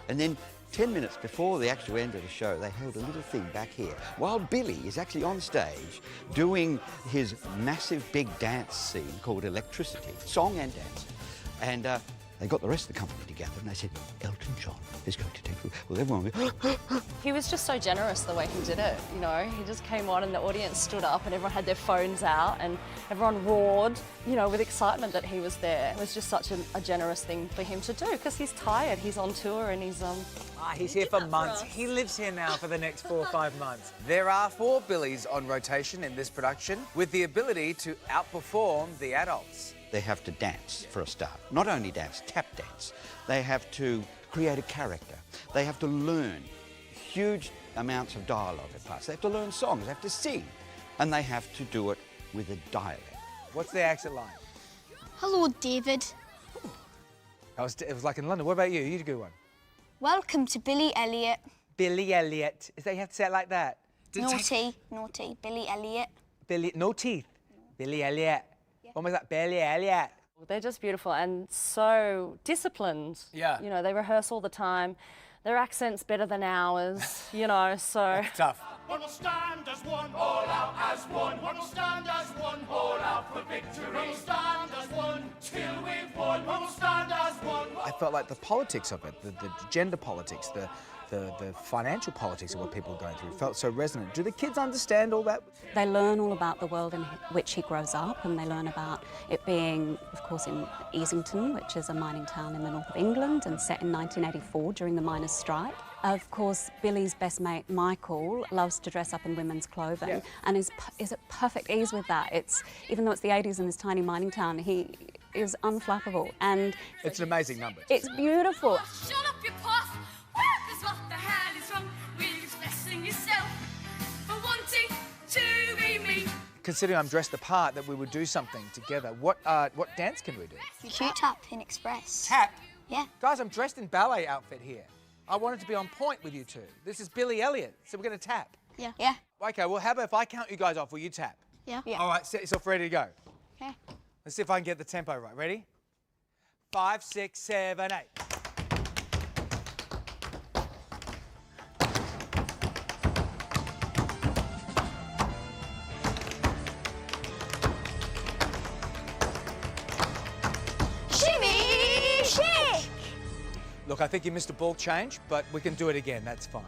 And then 10 minutes before the actual end of the show, they held a little thing back here while Billy is actually on stage doing his massive big dance scene called Electricity, song and dance. And they got the rest of the company together and they said, Elton John is going to take... Well, everyone went... He was just so generous the way he did it, you know. He just came on and the audience stood up and everyone had their phones out and everyone roared, you know, with excitement that he was there. It was just such a generous thing for him to do because he's tired, he's on tour and he's... He's here for months. He lives here now for the next 4 or 5 months. There are 4 Billies on rotation in this production with the ability to outperform the adults. They have to dance for a start. Not only dance, tap dance. They have to create a character. They have to learn huge amounts of dialogue at parts. They have to learn songs, they have to sing. And they have to do it with a dialect. What's the accent like? Hello, David. It was like in London. What about you? You did a good one. Welcome to Billy Elliot. Billy Elliot. Is that you have to say it like that? Naughty, Billy Elliot. No teeth. Billy Elliot. What was that? Billy Elliot. They're just beautiful and so disciplined. Yeah. You know, they rehearse all the time. Their accent's better than ours, you know, so... It's tough. One will stand as one, all out as one. One will stand as one, all out for victory. One will stand as one, till we've won. One will stand as one. I felt like the politics of it, the gender politics, the financial politics of what people are going through felt so resonant. Do the kids understand all that? They learn all about the world in which he grows up and they learn about it being, of course, in Easington, which is a mining town in the north of England and set in 1984 during the miners' strike. Of course, Billy's best mate, Michael, loves to dress up in women's clothing and is at perfect ease with that. Even though it's the 80s in this tiny mining town, he is unflappable. And it's an amazing number. It's beautiful. Shut up, you puff! Work is what the hell is wrong with expressing yourself for wanting to be me. Considering I'm dressed the part, that we would do something together. What dance can we do? You should tap in Express. Tap? Yeah. Guys, I'm dressed in ballet outfit here. I wanted to be on point with you two. This is Billy Elliot, so we're going to tap. Yeah. Yeah. Okay, well, how about if I count you guys off, will you tap? Yeah. All right, set yourself ready to go. Okay. Let's see if I can get the tempo right. Ready? 5, 6, 7, 8. Shimmy, shake! Look, I think you missed a ball change, but we can do it again. That's fine.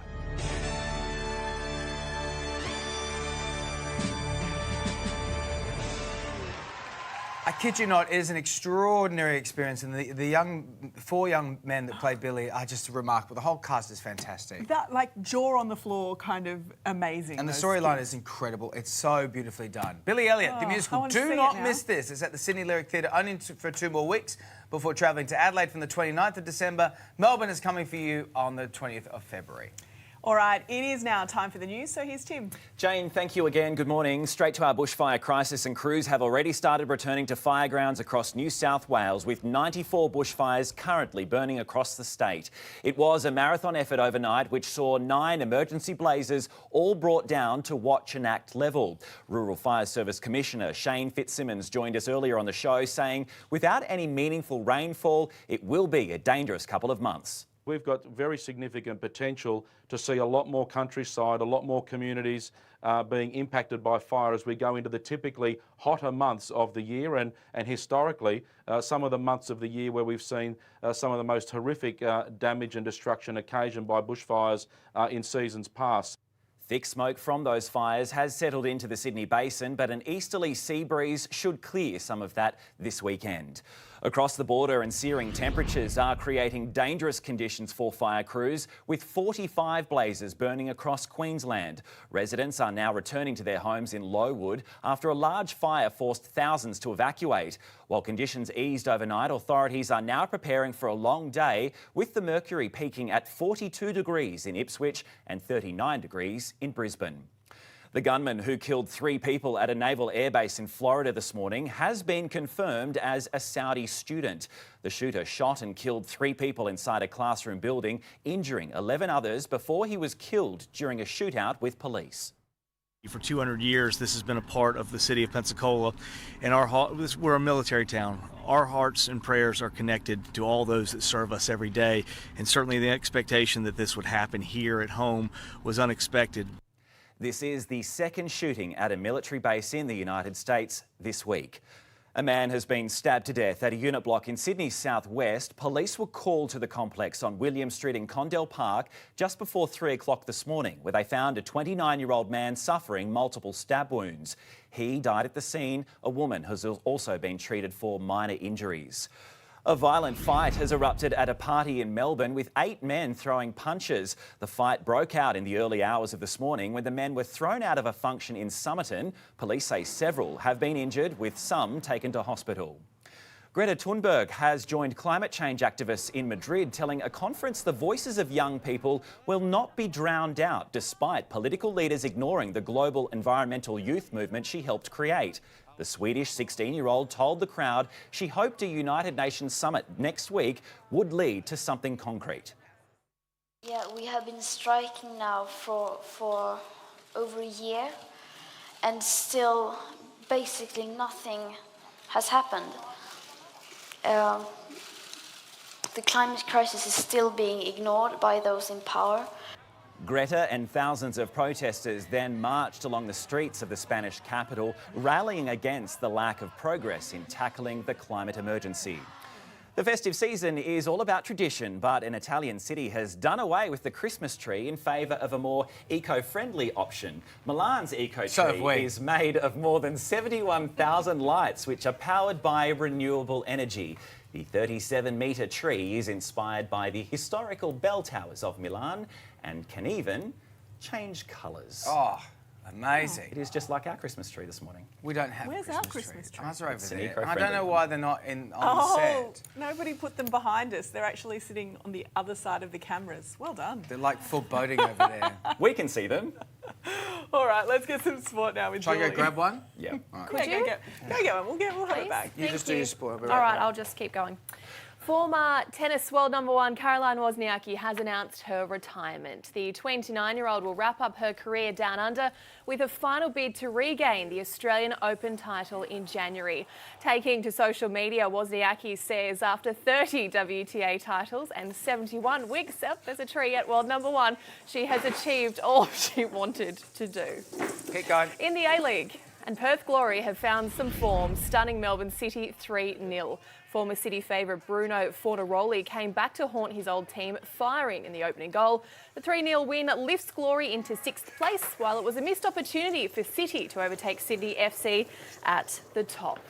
I kid you not, it is an extraordinary experience, and the 4 young men that played Billy are just remarkable. The whole cast is fantastic. That, like, jaw on the floor, kind of amazing. And the storyline is incredible. It's so beautifully done. Billy Elliot, the musical. Do not miss this. It's at the Sydney Lyric Theatre only for 2 more weeks before travelling to Adelaide from the 29th of December. Melbourne is coming for you on the 20th of February. All right, it is now time for the news, so here's Tim. Jane, thank you again. Good morning. Straight to our bushfire crisis, and crews have already started returning to firegrounds across New South Wales, with 94 bushfires currently burning across the state. It was a marathon effort overnight, which saw 9 emergency blazes, all brought down to watch and act level. Rural Fire Service Commissioner Shane Fitzsimmons joined us earlier on the show, saying without any meaningful rainfall, it will be a dangerous couple of months. We've got very significant potential to see a lot more countryside, a lot more communities being impacted by fire as we go into the typically hotter months of the year, and historically some of the months of the year where we've seen some of the most horrific damage and destruction occasioned by bushfires in seasons past. Thick smoke from those fires has settled into the Sydney Basin, but an easterly sea breeze should clear some of that this weekend. Across the border, and searing temperatures are creating dangerous conditions for fire crews, with 45 blazes burning across Queensland. Residents are now returning to their homes in Lowood after a large fire forced thousands to evacuate. While conditions eased overnight, authorities are now preparing for a long day, with the mercury peaking at 42 degrees in Ipswich and 39 degrees in Brisbane. The gunman who killed 3 people at a naval airbase in Florida this morning has been confirmed as a Saudi student. The shooter shot and killed 3 people inside a classroom building, injuring 11 others before he was killed during a shootout with police. For 200 years, this has been a part of the city of Pensacola, and we're a military town. Our hearts and prayers are connected to all those that serve us every day, and certainly the expectation that this would happen here at home was unexpected. This is the second shooting at a military base in the United States this week. A man has been stabbed to death at a unit block in Sydney's southwest. Police were called to the complex on William Street in Condell Park just before 3 o'clock this morning, where they found a 29-year-old man suffering multiple stab wounds. He died at the scene. A woman has also been treated for minor injuries. A violent fight has erupted at a party in Melbourne with 8 men throwing punches. The fight broke out in the early hours of this morning when the men were thrown out of a function in Somerton. Police say several have been injured, with some taken to hospital. Greta Thunberg has joined climate change activists in Madrid, telling a conference the voices of young people will not be drowned out, despite political leaders ignoring the global environmental youth movement she helped create. The Swedish 16-year-old told the crowd she hoped a United Nations summit next week would lead to something concrete. Yeah, we have been striking now for over a year, and still basically nothing has happened. The climate crisis is still being ignored by those in power. Greta and thousands of protesters then marched along the streets of the Spanish capital, rallying against the lack of progress in tackling the climate emergency. The festive season is all about tradition, but an Italian city has done away with the Christmas tree in favour of a more eco-friendly option. Milan's eco-tree is made of more than 71,000 lights, which are powered by renewable energy. The 37-metre tree is inspired by the historical bell towers of Milan and can even change colours. Oh, amazing. It is just like our Christmas tree this morning. We don't have Where's a our Christmas tree? Christmas tree? Ours are over It's an there. I eco-friendly don't know why they're not on the set. Nobody put them behind us. They're actually sitting on the other side of the cameras. Well done. They're like foreboding over there. We can see them. All right, let's get some sport now with Shall I Julie. go grab one? Yeah. Right. Could you? Go get one. We'll have it back. You just do your sport. I'll be All right, back. I'll just keep going. Former tennis world number 1 Caroline Wozniacki has announced her retirement. The 29-year-old will wrap up her career down under with a final bid to regain the Australian Open title in January. Taking to social media, Wozniacki says after 30 WTA titles and 71 weeks, there's a tree at world number 1, she has achieved all she wanted to do. Keep going. In the A-League, and Perth Glory have found some form, stunning Melbourne City 3-0. Former City favourite Bruno Fornaroli came back to haunt his old team, firing in the opening goal. The 3-0 win lifts Glory into 6th place, while it was a missed opportunity for City to overtake Sydney FC at the top.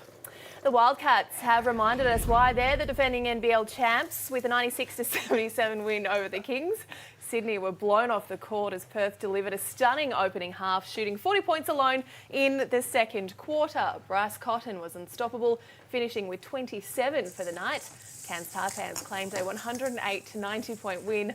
The Wildcats have reminded us why they're the defending NBL champs with a 96-77 win over the Kings. Sydney were blown off the court as Perth delivered a stunning opening half, shooting 40 points alone in the second quarter. Bryce Cotton was unstoppable, finishing with 27 for the night. Cairns Taipans claimed a 108-90 point win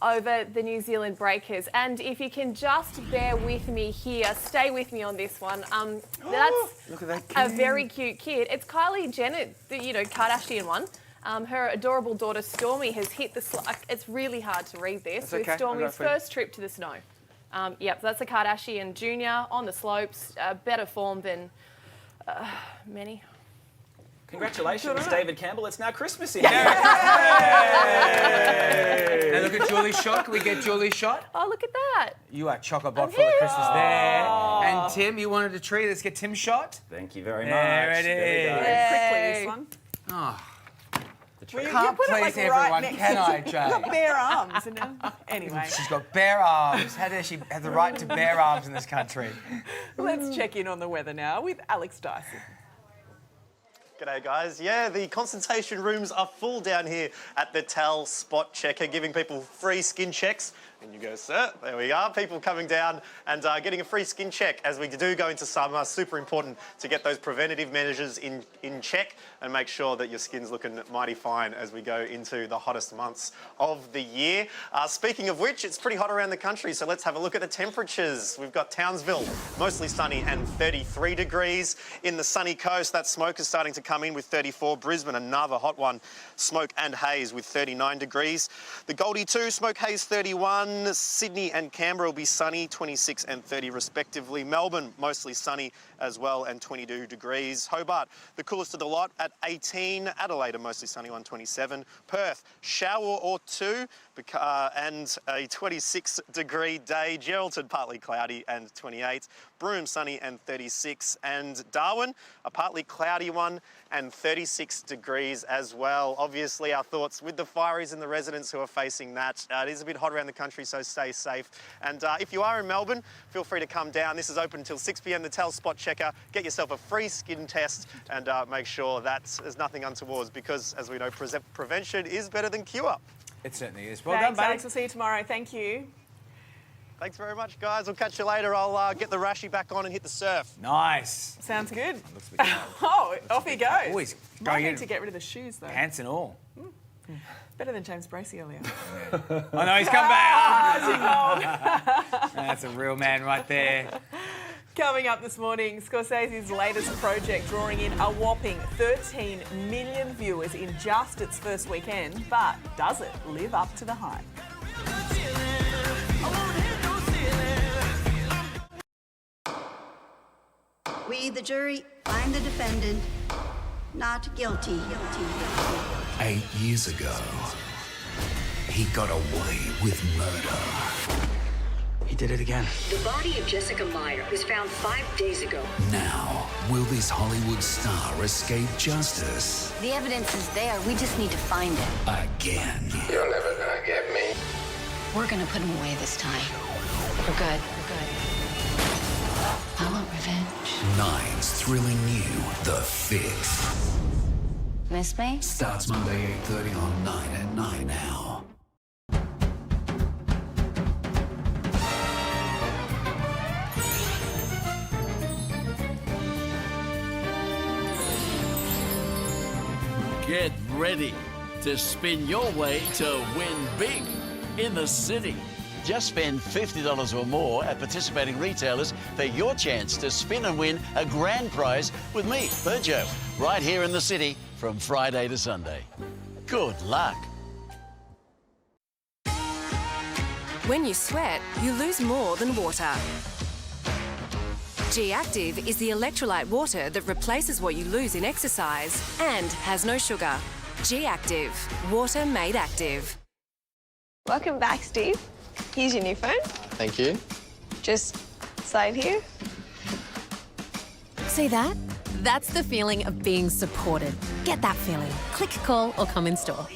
over the New Zealand Breakers. And if you can just bear with me here, stay with me on this one. That's Look at that a very cute kid. It's Kylie Jenner, the Kardashian one. Her adorable daughter Stormi has hit the it's really hard to read this. That's with okay. Stormi's first trip to the snow. Yep, that's a Kardashian Jr. on the slopes, better form than many. Congratulations, David Campbell. It's now Christmas in Now look at Julie's shot. Can we get Julie's shot? Oh, look at that. You are chock-a-block full of Christmas there. And Tim, you wanted a tree. Let's get Tim's shot. Thank you very much. There it There we is. go. Quickly, this one. Oh. The the tree. You Can't put it, please like, everyone, right next can to- I, You've Jay? got bare arms. Anyway. She's got bare arms. How does she have the right to bare arms in this country? Let's check in on the weather now with Alex Dyson. G'day guys. Yeah, the consultation rooms are full down here at the TAL Spot Checker, giving people free skin checks. And you go, sir, there we are. People coming down and getting a free skin check as we do go into summer. Super important to get those preventative measures in check and make sure that your skin's looking mighty fine as we go into the hottest months of the year. Speaking of which, it's pretty hot around the country, so let's have a look at the temperatures. We've got Townsville, mostly sunny and 33 degrees. In the sunny coast, that smoke is starting to come in with 34. Brisbane, another hot one, smoke and haze with 39 degrees. The Goldie 2, smoke haze 31. Sydney and Canberra will be sunny, 26 and 30 respectively. Melbourne, mostly sunny as well and 22 degrees. Hobart, the coolest of the lot at 18. Adelaide, mostly sunny on 27. Perth, shower or two and a 26 degree day. Geraldton, partly cloudy and 28. Broome, sunny and 36. And Darwin, a partly cloudy one and 36 degrees as well. Obviously, our thoughts with the fireys and the residents who are facing that. It is a bit hot around the country, so stay safe. And if you are in Melbourne, feel free to come down. This is open until 6 p.m, the TAL Spot Checker. Get yourself a free skin test and make sure that there's nothing untoward because, as we know, prevention is better than cure. It certainly is. Well Thanks, done, Alex. We'll see you tomorrow. Thank you. Thanks very much, guys. We'll catch you later. I'll get the rashy back on and hit the surf. Nice. Sounds good. Looks a bit Oh, off he goes. Always Might going need in. to get rid of the shoes, though. Pants and all. Better than James Bracey earlier. Oh no, he's come back. Ah, That's a real man right there. Coming up this morning, Scorsese's latest project drawing in a whopping 13 million viewers in just its first weekend. But does it live up to the hype? We, the jury, find the defendant not guilty. 8 years ago, he got away with murder. He did it again. The body of Jessica Meyer was found 5 days ago. Now, will this Hollywood star escape justice The evidence is there. We just need to find it. again? You're never gonna get me. We're gonna put him away this time. We're good. We're good. I want revenge. Nine's thrilling new The Fifth. Miss me? Starts Monday 8:30 on 9 at 9 now. Get ready to spin your way to win big in the city. Just spend $50 or more at participating retailers for your chance to spin and win a grand prize with me, Berjo, right here in the city from Friday to Sunday. Good luck. When you sweat, you lose more than water. G-Active is the electrolyte water that replaces what you lose in exercise and has no sugar. G-Active, water made active. Welcome back, Steve. Here's your new phone. Thank you. Just slide here. See that? That's the feeling of being supported. Get that feeling. Click, call, or come in store.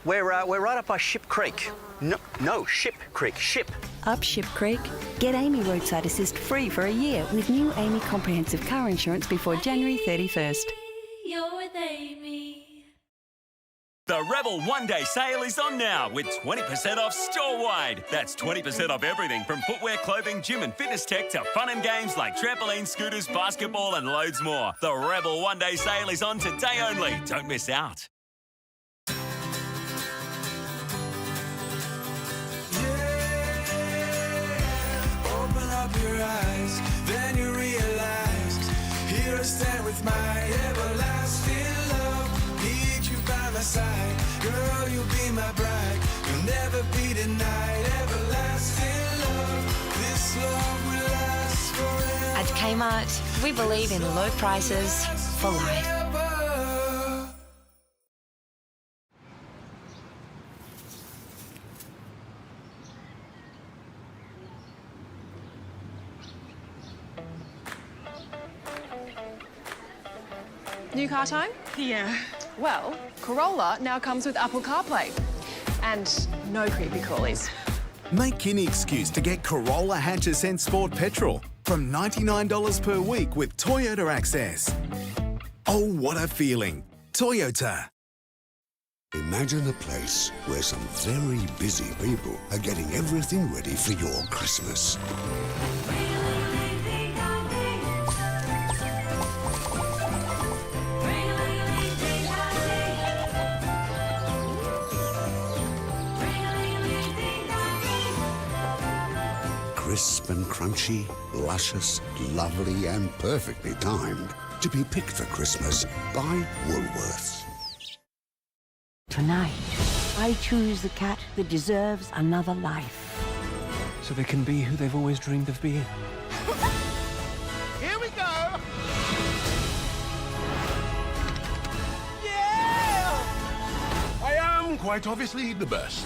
We're right up by Ship Creek. No, Ship Creek, Ship. Up Ship Creek? Get Amy Roadside Assist free for a year with new Amy Comprehensive Car Insurance before January 31st. You're with Amy. The Rebel one-day sale is on now with 20% off store-wide. That's 20% off everything from footwear, clothing, gym and fitness tech to fun and games like trampoline, scooters, basketball and loads more. The Rebel one-day sale is on today only. Don't miss out. Open up your eyes, then you realize here I stand with my everlasting love. Need you by my side, girl, you'll be my bride. You'll never be denied, everlasting love. This love will last forever. At Kmart, we believe in low prices for life. New car time? Yeah. Well, Corolla now comes with Apple CarPlay. And no creepy crawlies. Make any excuse to get Corolla Hatch-Ascent Sport Petrol from $99 per week with Toyota Access. Oh, what a feeling. Toyota. Imagine a place where some very busy people are getting everything ready for your Christmas. Crisp and crunchy, luscious, lovely and perfectly timed to be picked for Christmas by Woolworths. Tonight, I choose the cat that deserves another life. So they can be who they've always dreamed of being. Here we go! I am quite obviously the best.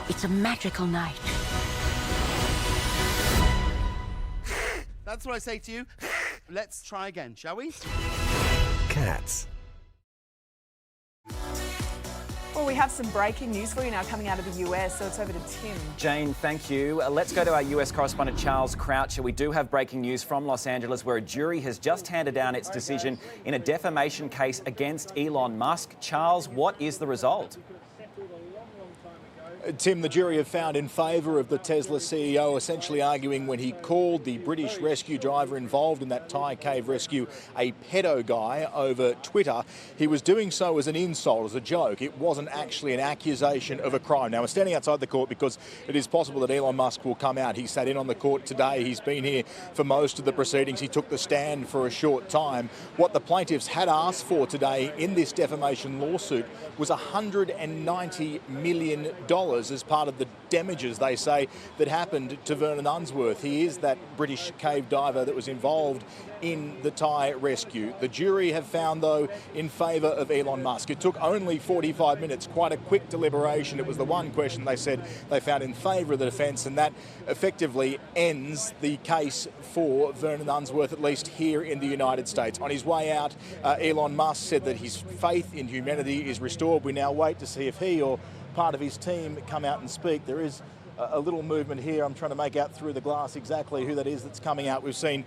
It's a magical night. That's what I say to you. Let's try again, shall we? Cats. Well, we have some breaking news for you now coming out of the US, so it's over to Tim. Jane, thank you. Let's go to our US correspondent Charles Croucher. We do have breaking news from Los Angeles where a jury has just handed down its decision in a defamation case against Elon Musk. Charles, what is the result? Tim, the jury have found in favour of the Tesla CEO, essentially arguing when he called the British rescue driver involved in that Thai cave rescue a pedo guy over Twitter, he was doing so as an insult, as a joke. It wasn't actually an accusation of a crime. Now, we're standing outside the court because it is possible that Elon Musk will come out. He sat in on the court today. He's been here for most of the proceedings. He took the stand for a short time. What the plaintiffs had asked for today in this defamation lawsuit was $190 million as part of the damages, they say, that happened to Vernon Unsworth. He is that British cave diver that was involved in the Thai rescue. The jury have found, though, in favour of Elon Musk. It took only 45 minutes, quite a quick deliberation. It was the one question they said they found in favour of the defence, and that effectively ends the case for Vernon Unsworth, at least here in the United States. On his way out, Elon Musk said that his faith in humanity is restored. We now wait to see if he or part of his team come out and speak. There is a little movement here. I'm trying to make out through the glass exactly who that is that's coming out. We've seen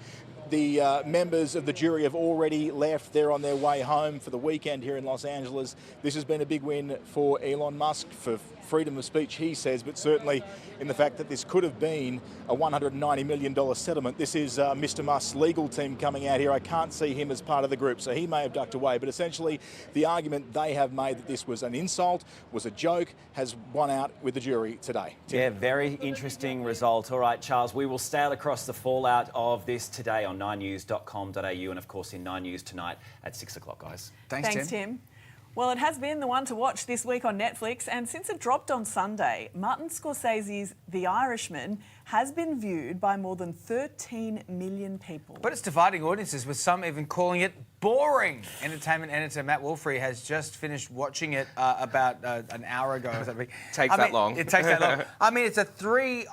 the members of the jury have already left. They're on their way home for the weekend here in Los Angeles. This has been a big win for Elon Musk, for freedom of speech, he says, but certainly in the fact that this could have been a $190 million settlement. This is Mr. Musk's legal team coming out here. I can't see him as part of the group, so he may have ducked away, but essentially the argument they have made that this was an insult, was a joke, has won out with the jury today. Tim. Yeah, very interesting result. All right, Charles, we will stay across the fallout of this today on 9news.com.au and, of course, in 9 News tonight at 6 o'clock, guys. Thanks, Tim. Well, it has been the one to watch this week on Netflix, and since it dropped on Sunday, Martin Scorsese's The Irishman has been viewed by more than 13 million people. But it's dividing audiences, with some even calling it boring. Entertainment editor Matt Wolfrey has just finished watching it about an hour ago. Takes that long. It takes that long. I mean, it's a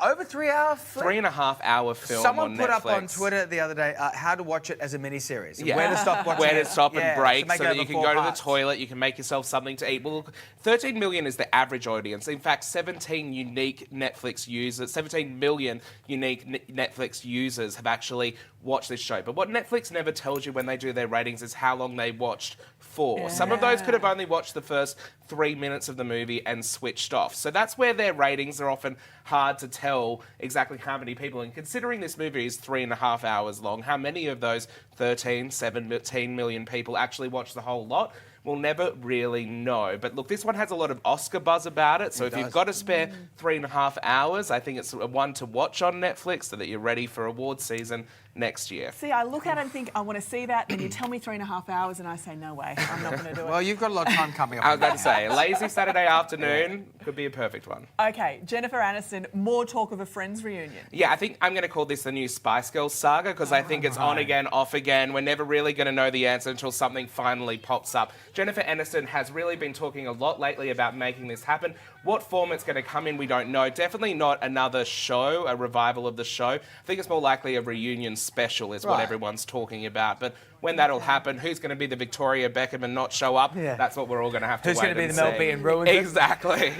over 3 hour film. 3.5 hour film. Someone on put Netflix. up on Twitter the other day how to watch it as a mini-series. Yeah. Where to stop watching Where to stop and break so so that you can go to the toilet, you can make yourself something to eat. Well, 13 million is the average audience. In fact, 17 unique Netflix users, 17 million unique Netflix users have actually watched this show. But what Netflix never tells you when they do their ratings is how long they watched for. Yeah. Some of those could have only watched the first 3 minutes of the movie and switched off. So that's where their ratings are often hard to tell exactly how many people. And considering this movie is 3.5 hours long, how many of those 17 million people actually watch the whole lot? We'll never really know. But look, this one has a lot of Oscar buzz about it. So if you've got to spare 3.5 hours, I think it's one to watch on Netflix so that you're ready for awards season next year. See, I look at it and think, I want to see that, and then you tell me 3.5 hours, and I say, no way, I'm not going to do it. Well, you've got a lot of time coming up. I was about to say, a lazy Saturday afternoon could be a perfect one. Okay, Jennifer Aniston, more talk of a Friends reunion. Yeah, I think I'm going to call this the new Spice Girls saga, because I think it's on again, off again. We're never really going to know the answer until something finally pops up. Jennifer Aniston has really been talking a lot lately about making this happen. What form it's going to come in, we don't know. Definitely not another show, a revival of the show. I think it's more likely a reunion special is what everyone's talking about. But when that'll happen, who's going to be the Victoria Beckham and not show up? That's what we're all going to have to Who's wait and see. going to be the Mel B and ruin it? Exactly.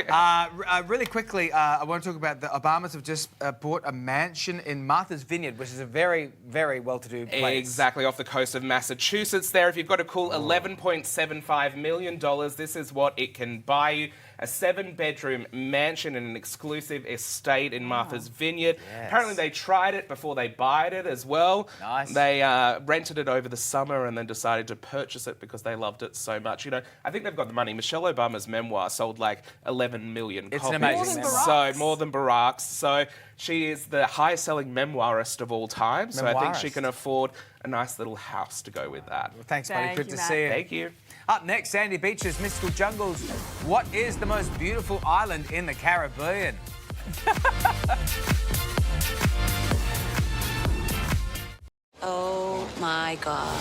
Really quickly, I want to talk about the Obamas have just bought a mansion in Martha's Vineyard, which is a very, very well-to-do place. Exactly, off the coast of Massachusetts there. If you've got a cool $11.75 million, this is what it can buy you. A 7-bedroom mansion in an exclusive estate in Martha's Vineyard. Yes. Apparently they tried it before they bought it as well. Nice. They rented it over the summer and then decided to purchase it because they loved it so much. You know, I think they've got the money. Michelle Obama's memoir sold like 11 million copies. It's an amazing memoir. So, more than Barack's. So, she is the highest-selling memoirist of all time. So, I think she can afford a nice little house to go with that. Well, thanks, buddy. Good to see you. Thank you. Up next, Sandy Beach's Mystical Jungles. What is the most beautiful island in the Caribbean? Oh my God.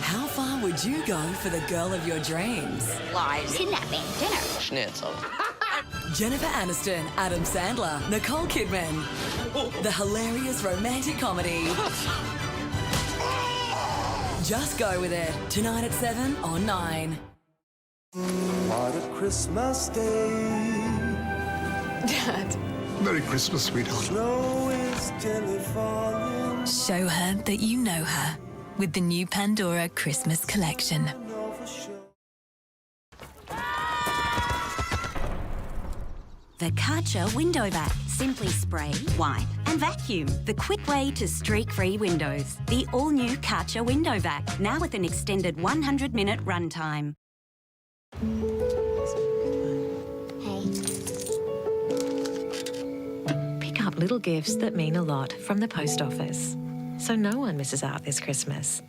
How far would you go for the girl of your dreams? Lies. Kidnapping. Dinner. Schnitzel. Jennifer Aniston, Adam Sandler, Nicole Kidman. The hilarious romantic comedy. Just go with it. Tonight at 7 on 9. What a Christmas day. Dad. Merry Christmas, sweetheart. Snow is gently falling. Show her that you know her with the new Pandora Christmas collection. The Karcher Window Vac. Simply spray, wipe and vacuum. The quick way to streak-free windows. The all-new Karcher Window Vac. Now with an extended 100-minute runtime. Pick up little gifts that mean a lot from the post office, so no one misses out this Christmas.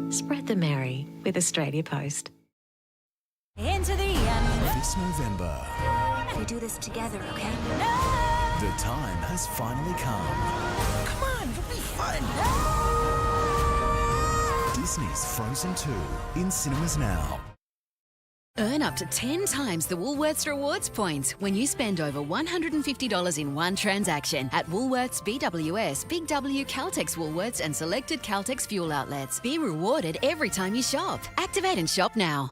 Spread the merry with Australia Post. Into the end. This November, We do this together, okay? the time has finally come. Come on, it'll be fun. Disney's Frozen 2 in cinemas now. Earn up to 10 times the Woolworths Rewards points when you spend over $150 in one transaction at Woolworths, BWS, Big W, Caltex Woolworths and selected Caltex fuel outlets. Be rewarded every time you shop. Activate and shop now.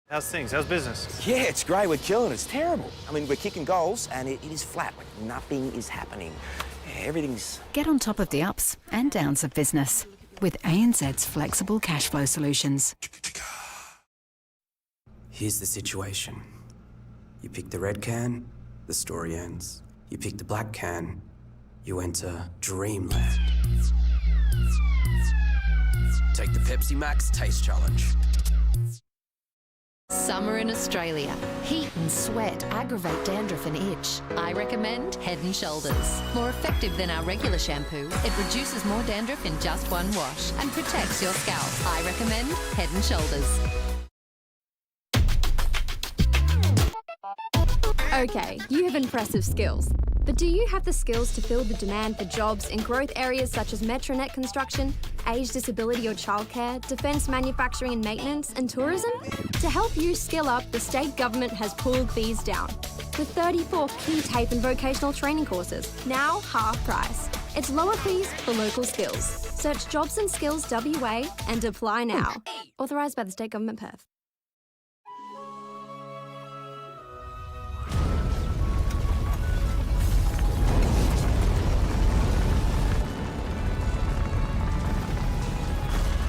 How's things? How's business? Yeah, it's great. We're killing it. It's terrible. I mean, we're kicking goals and it is flat. Like, nothing is happening. Yeah, everything's... Get on top of the ups and downs of business with ANZ's flexible cash flow solutions. Here's the situation. You pick the red can, the story ends. You pick the black can, you enter dreamland. Take the Pepsi Max Taste Challenge. Summer in Australia. Heat and sweat aggravate dandruff and itch. I recommend Head & Shoulders. More effective than our regular shampoo, it reduces more dandruff in just one wash and protects your scalp. I recommend Head & Shoulders. Okay, you have impressive skills. But do you have the skills to fill the demand for jobs in growth areas such as Metronet construction, aged disability or childcare, defence manufacturing and maintenance, and tourism? To help you skill up, the state government has pulled fees down, with 34 key TAFE and vocational training courses, now half price. It's lower fees for local skills. Search Jobs and Skills WA and apply now. Authorised by the State Government Perth.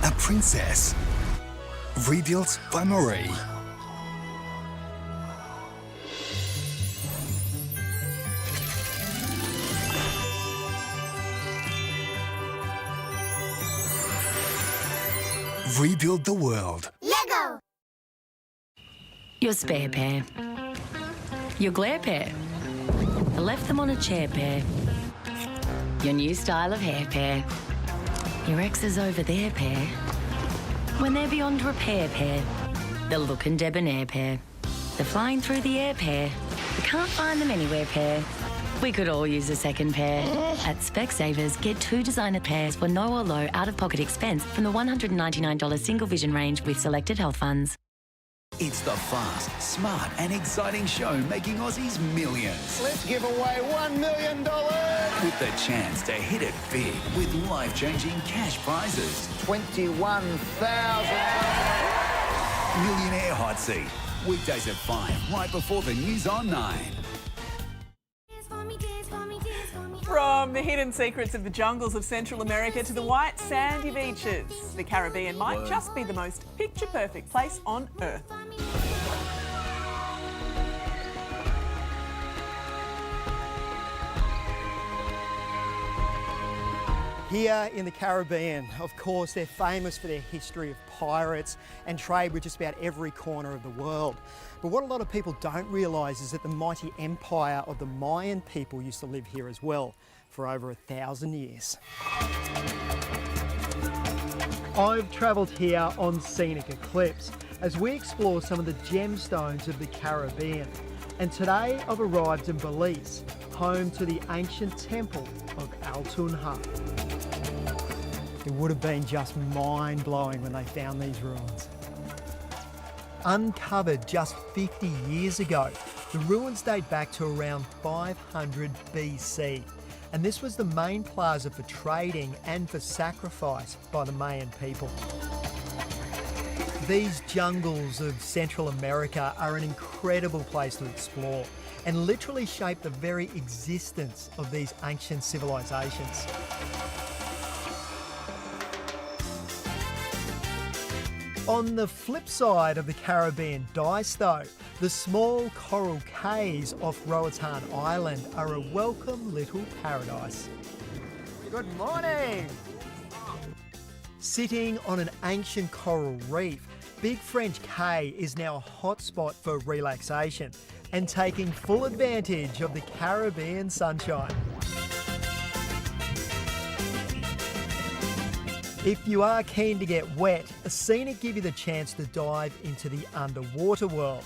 A Princess. Rebuilt by Marie. Rebuild the world. Lego! Your spare pair. Your glare pair. I left them on a chair pair. Your new style of hair pair. Your ex's over there pair. When they're beyond repair pair. The look and debonair pair. The flying through the air pair. We can't find them anywhere pair. We could all use a second pair. At Specsavers, get 2 designer pairs for no or low out-of-pocket expense from the $199 single vision range with selected health funds. It's the fast, smart and exciting show making Aussies millions. Let's give away $1 million. With the chance to hit it big with life-changing cash prizes. 21,000. Millionaire Hot Seat. Weekdays at 5, right before the news on 9. From the hidden secrets of the jungles of Central America to the white sandy beaches, the Caribbean might just be the most picture-perfect place on Earth. Here in the Caribbean, of course, they're famous for their history of pirates and trade with just about every corner of the world. But what a lot of people don't realise is that the mighty empire of the Mayan people used to live here as well for over 1,000 years. I've travelled here on Scenic Eclipse as we explore some of the gemstones of the Caribbean. And today I've arrived in Belize, home to the ancient temple of Al-Tunha. It would have been just mind-blowing when they found these ruins. Uncovered just 50 years ago, the ruins date back to around 500 BC, and this was the main plaza for trading and for sacrifice by the Mayan people. These jungles of Central America are an incredible place to explore and literally shape the very existence of these ancient civilizations. On the flip side of the Caribbean dice though, the small coral cays off Roatan Island are a welcome little paradise. Good morning! Sitting on an ancient coral reef, Big French Cay is now a hotspot for relaxation and taking full advantage of the Caribbean sunshine. If you are keen to get wet, Scenic give you the chance to dive into the underwater world,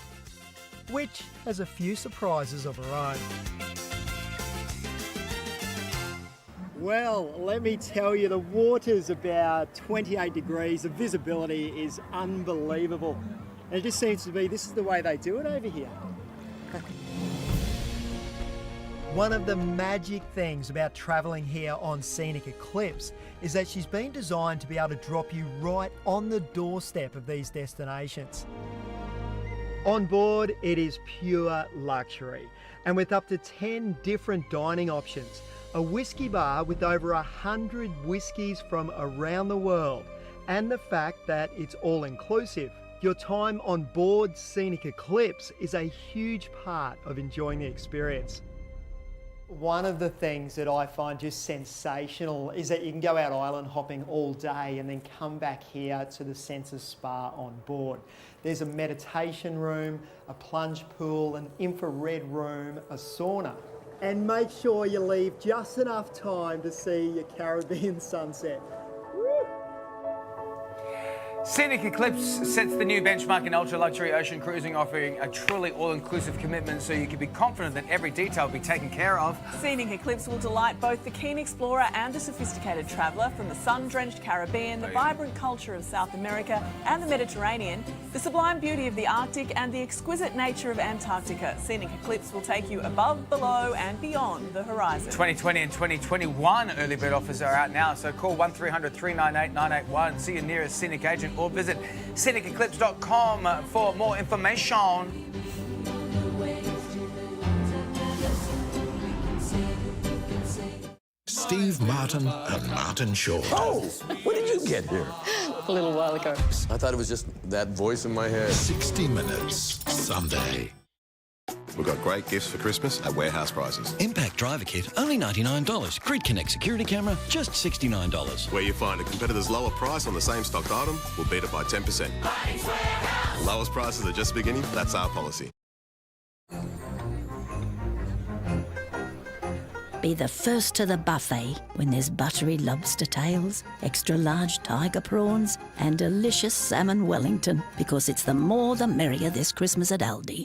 which has a few surprises of her own. Well, let me tell you, the water's about 28 degrees, the visibility is unbelievable. And it just seems to be, this is the way they do it over here. One of the magic things about travelling here on Scenic Eclipse is that she's been designed to be able to drop you right on the doorstep of these destinations. On board, it is pure luxury, and with up to 10 different dining options, a whiskey bar with over 100 whiskies from around the world, and the fact that it's all inclusive. Your time on board Scenic Eclipse is a huge part of enjoying the experience. One of the things that I find just sensational is that you can go out island hopping all day and then come back here to the Senses Spa on board. There's a meditation room, a plunge pool, an infrared room, a sauna. And make sure you leave just enough time to see your Caribbean sunset. Scenic Eclipse sets the new benchmark in ultra-luxury ocean cruising, offering a truly all-inclusive commitment so you can be confident that every detail will be taken care of. Scenic Eclipse will delight both the keen explorer and the sophisticated traveller. From the sun-drenched Caribbean, the vibrant culture of South America and the Mediterranean, the sublime beauty of the Arctic and the exquisite nature of Antarctica, Scenic Eclipse will take you above, below and beyond the horizon. 2020 and 2021 early bird offers are out now, so call 1300 398 981, see your nearest Scenic agent, or visit sceniceclipse.com for more information. Steve Martin and Martin Shaw. Oh, when did you get here? A little while ago. I thought it was just that voice in my head. 60 Minutes, Sunday. We've got great gifts for Christmas at warehouse prices. Impact Driver Kit, only $99. Grid Connect Security Camera, just $69. Where you find a competitor's lower price on the same stocked item, we'll beat it by 10%. Lowest prices are just beginning, that's our policy. Be the first to the buffet when there's buttery lobster tails, extra large tiger prawns and delicious salmon Wellington, because it's the more the merrier this Christmas at Aldi.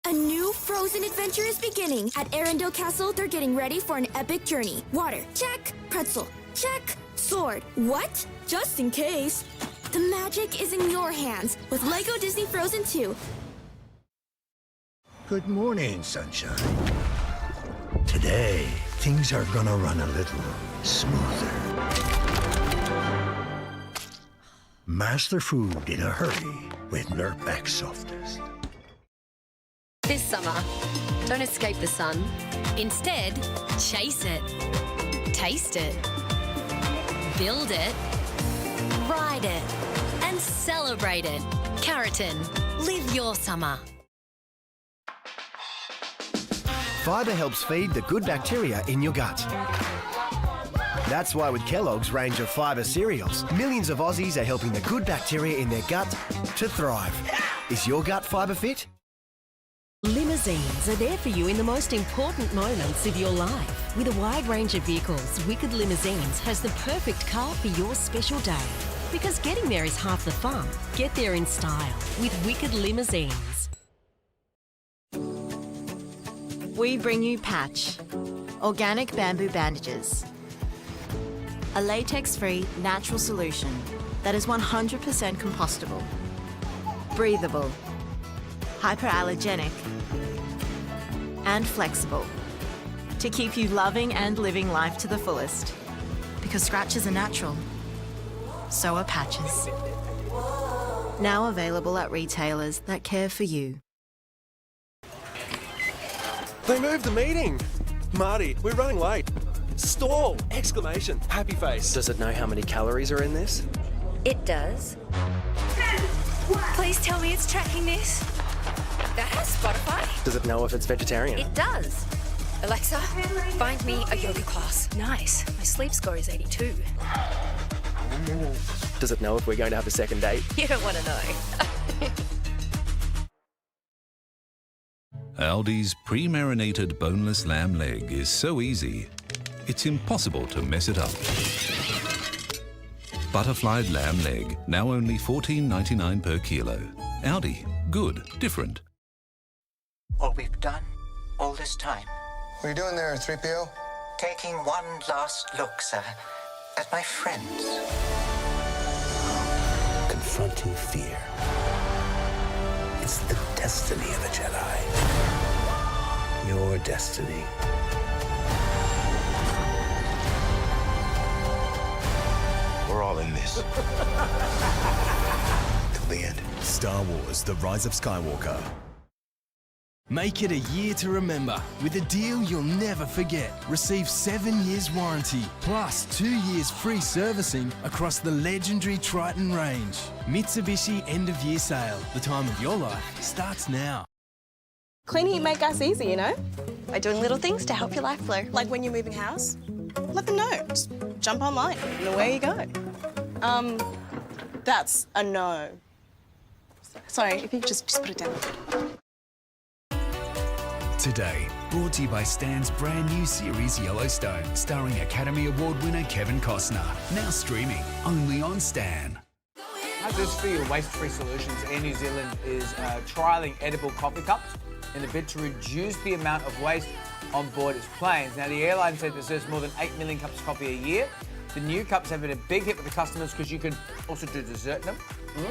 A new frozen adventure is beginning. At Arendelle Castle, they're getting ready for an epic journey. Water, check. Pretzel, check. Sword, what? Just in case. The magic is in your hands with Lego Disney Frozen 2. Good morning, sunshine. Today, things are gonna run a little smoother. Master food in a hurry with Nurtback Softest. This summer, don't escape the sun. Instead, chase it. Taste it. Build it. Ride it. And celebrate it. Keratin. Live your summer. Fibre helps feed the good bacteria in your gut. That's why with Kellogg's range of fibre cereals, millions of Aussies are helping the good bacteria in their gut to thrive. Is your gut fibre fit? Limousines are there for you in the most important moments of your life. With a wide range of vehicles, Wicked Limousines has the perfect car for your special day. Because getting there is half the fun. Get there in style with Wicked Limousines. We bring you Patch, organic bamboo bandages. A latex-free natural solution that is 100% compostable, breathable, hyperallergenic, and flexible to keep you loving and living life to the fullest. Because scratches are natural, so are patches. Now available at retailers that care for you. They moved the meeting. Marty, we're running late. Stall! Exclamation. Happy face. Does it know how many calories are in this? It does. Please tell me it's tracking this. That has Spotify. Does it know if it's vegetarian? It does. Alexa, find me a yoga class. Nice. My sleep score is 82. Does it know if we're going to have a second date? You don't want to know. Aldi's pre-marinated boneless lamb leg is so easy, it's impossible to mess it up. Butterflied lamb leg, now only $14.99 per kilo. Aldi, good, different. All we've done all this time. What are you doing there, 3PO? Taking one last look, sir, at my friends. Confronting fear. It's the destiny of a Jedi. Your destiny. We're all in this. Till the end. Star Wars: The Rise of Skywalker. Make it a year to remember with a deal you'll never forget. Receive 7 years warranty plus 2 years free servicing across the legendary Triton range. Mitsubishi end of year sale. The time of your life starts now. Clean heat make gas easy, you know? By doing little things to help your life flow. Like when you're moving house, let them know. Just jump online and away you go. That's a no. Sorry, if you could just put it down. Today, brought to you by Stan's brand new series Yellowstone, starring Academy Award winner Kevin Costner. Now streaming only on Stan. Not just for your waste-free solutions, Air New Zealand is trialling edible coffee cups in a bid to reduce the amount of waste on board its planes. Now, the airline said it serves more than 8 million cups of coffee a year. The new cups have been a big hit with the customers because you can also do dessert in them.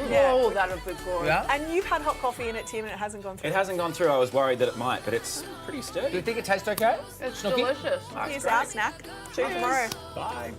Yeah. Oh, that would be good. Yeah? And you've had hot coffee in it, Tim, and it hasn't gone through. It hasn't gone through. I was worried that it might, but it's pretty sturdy. Do you think it tastes okay? It's Snooky? delicious. Here's our snack. See you tomorrow. Bye.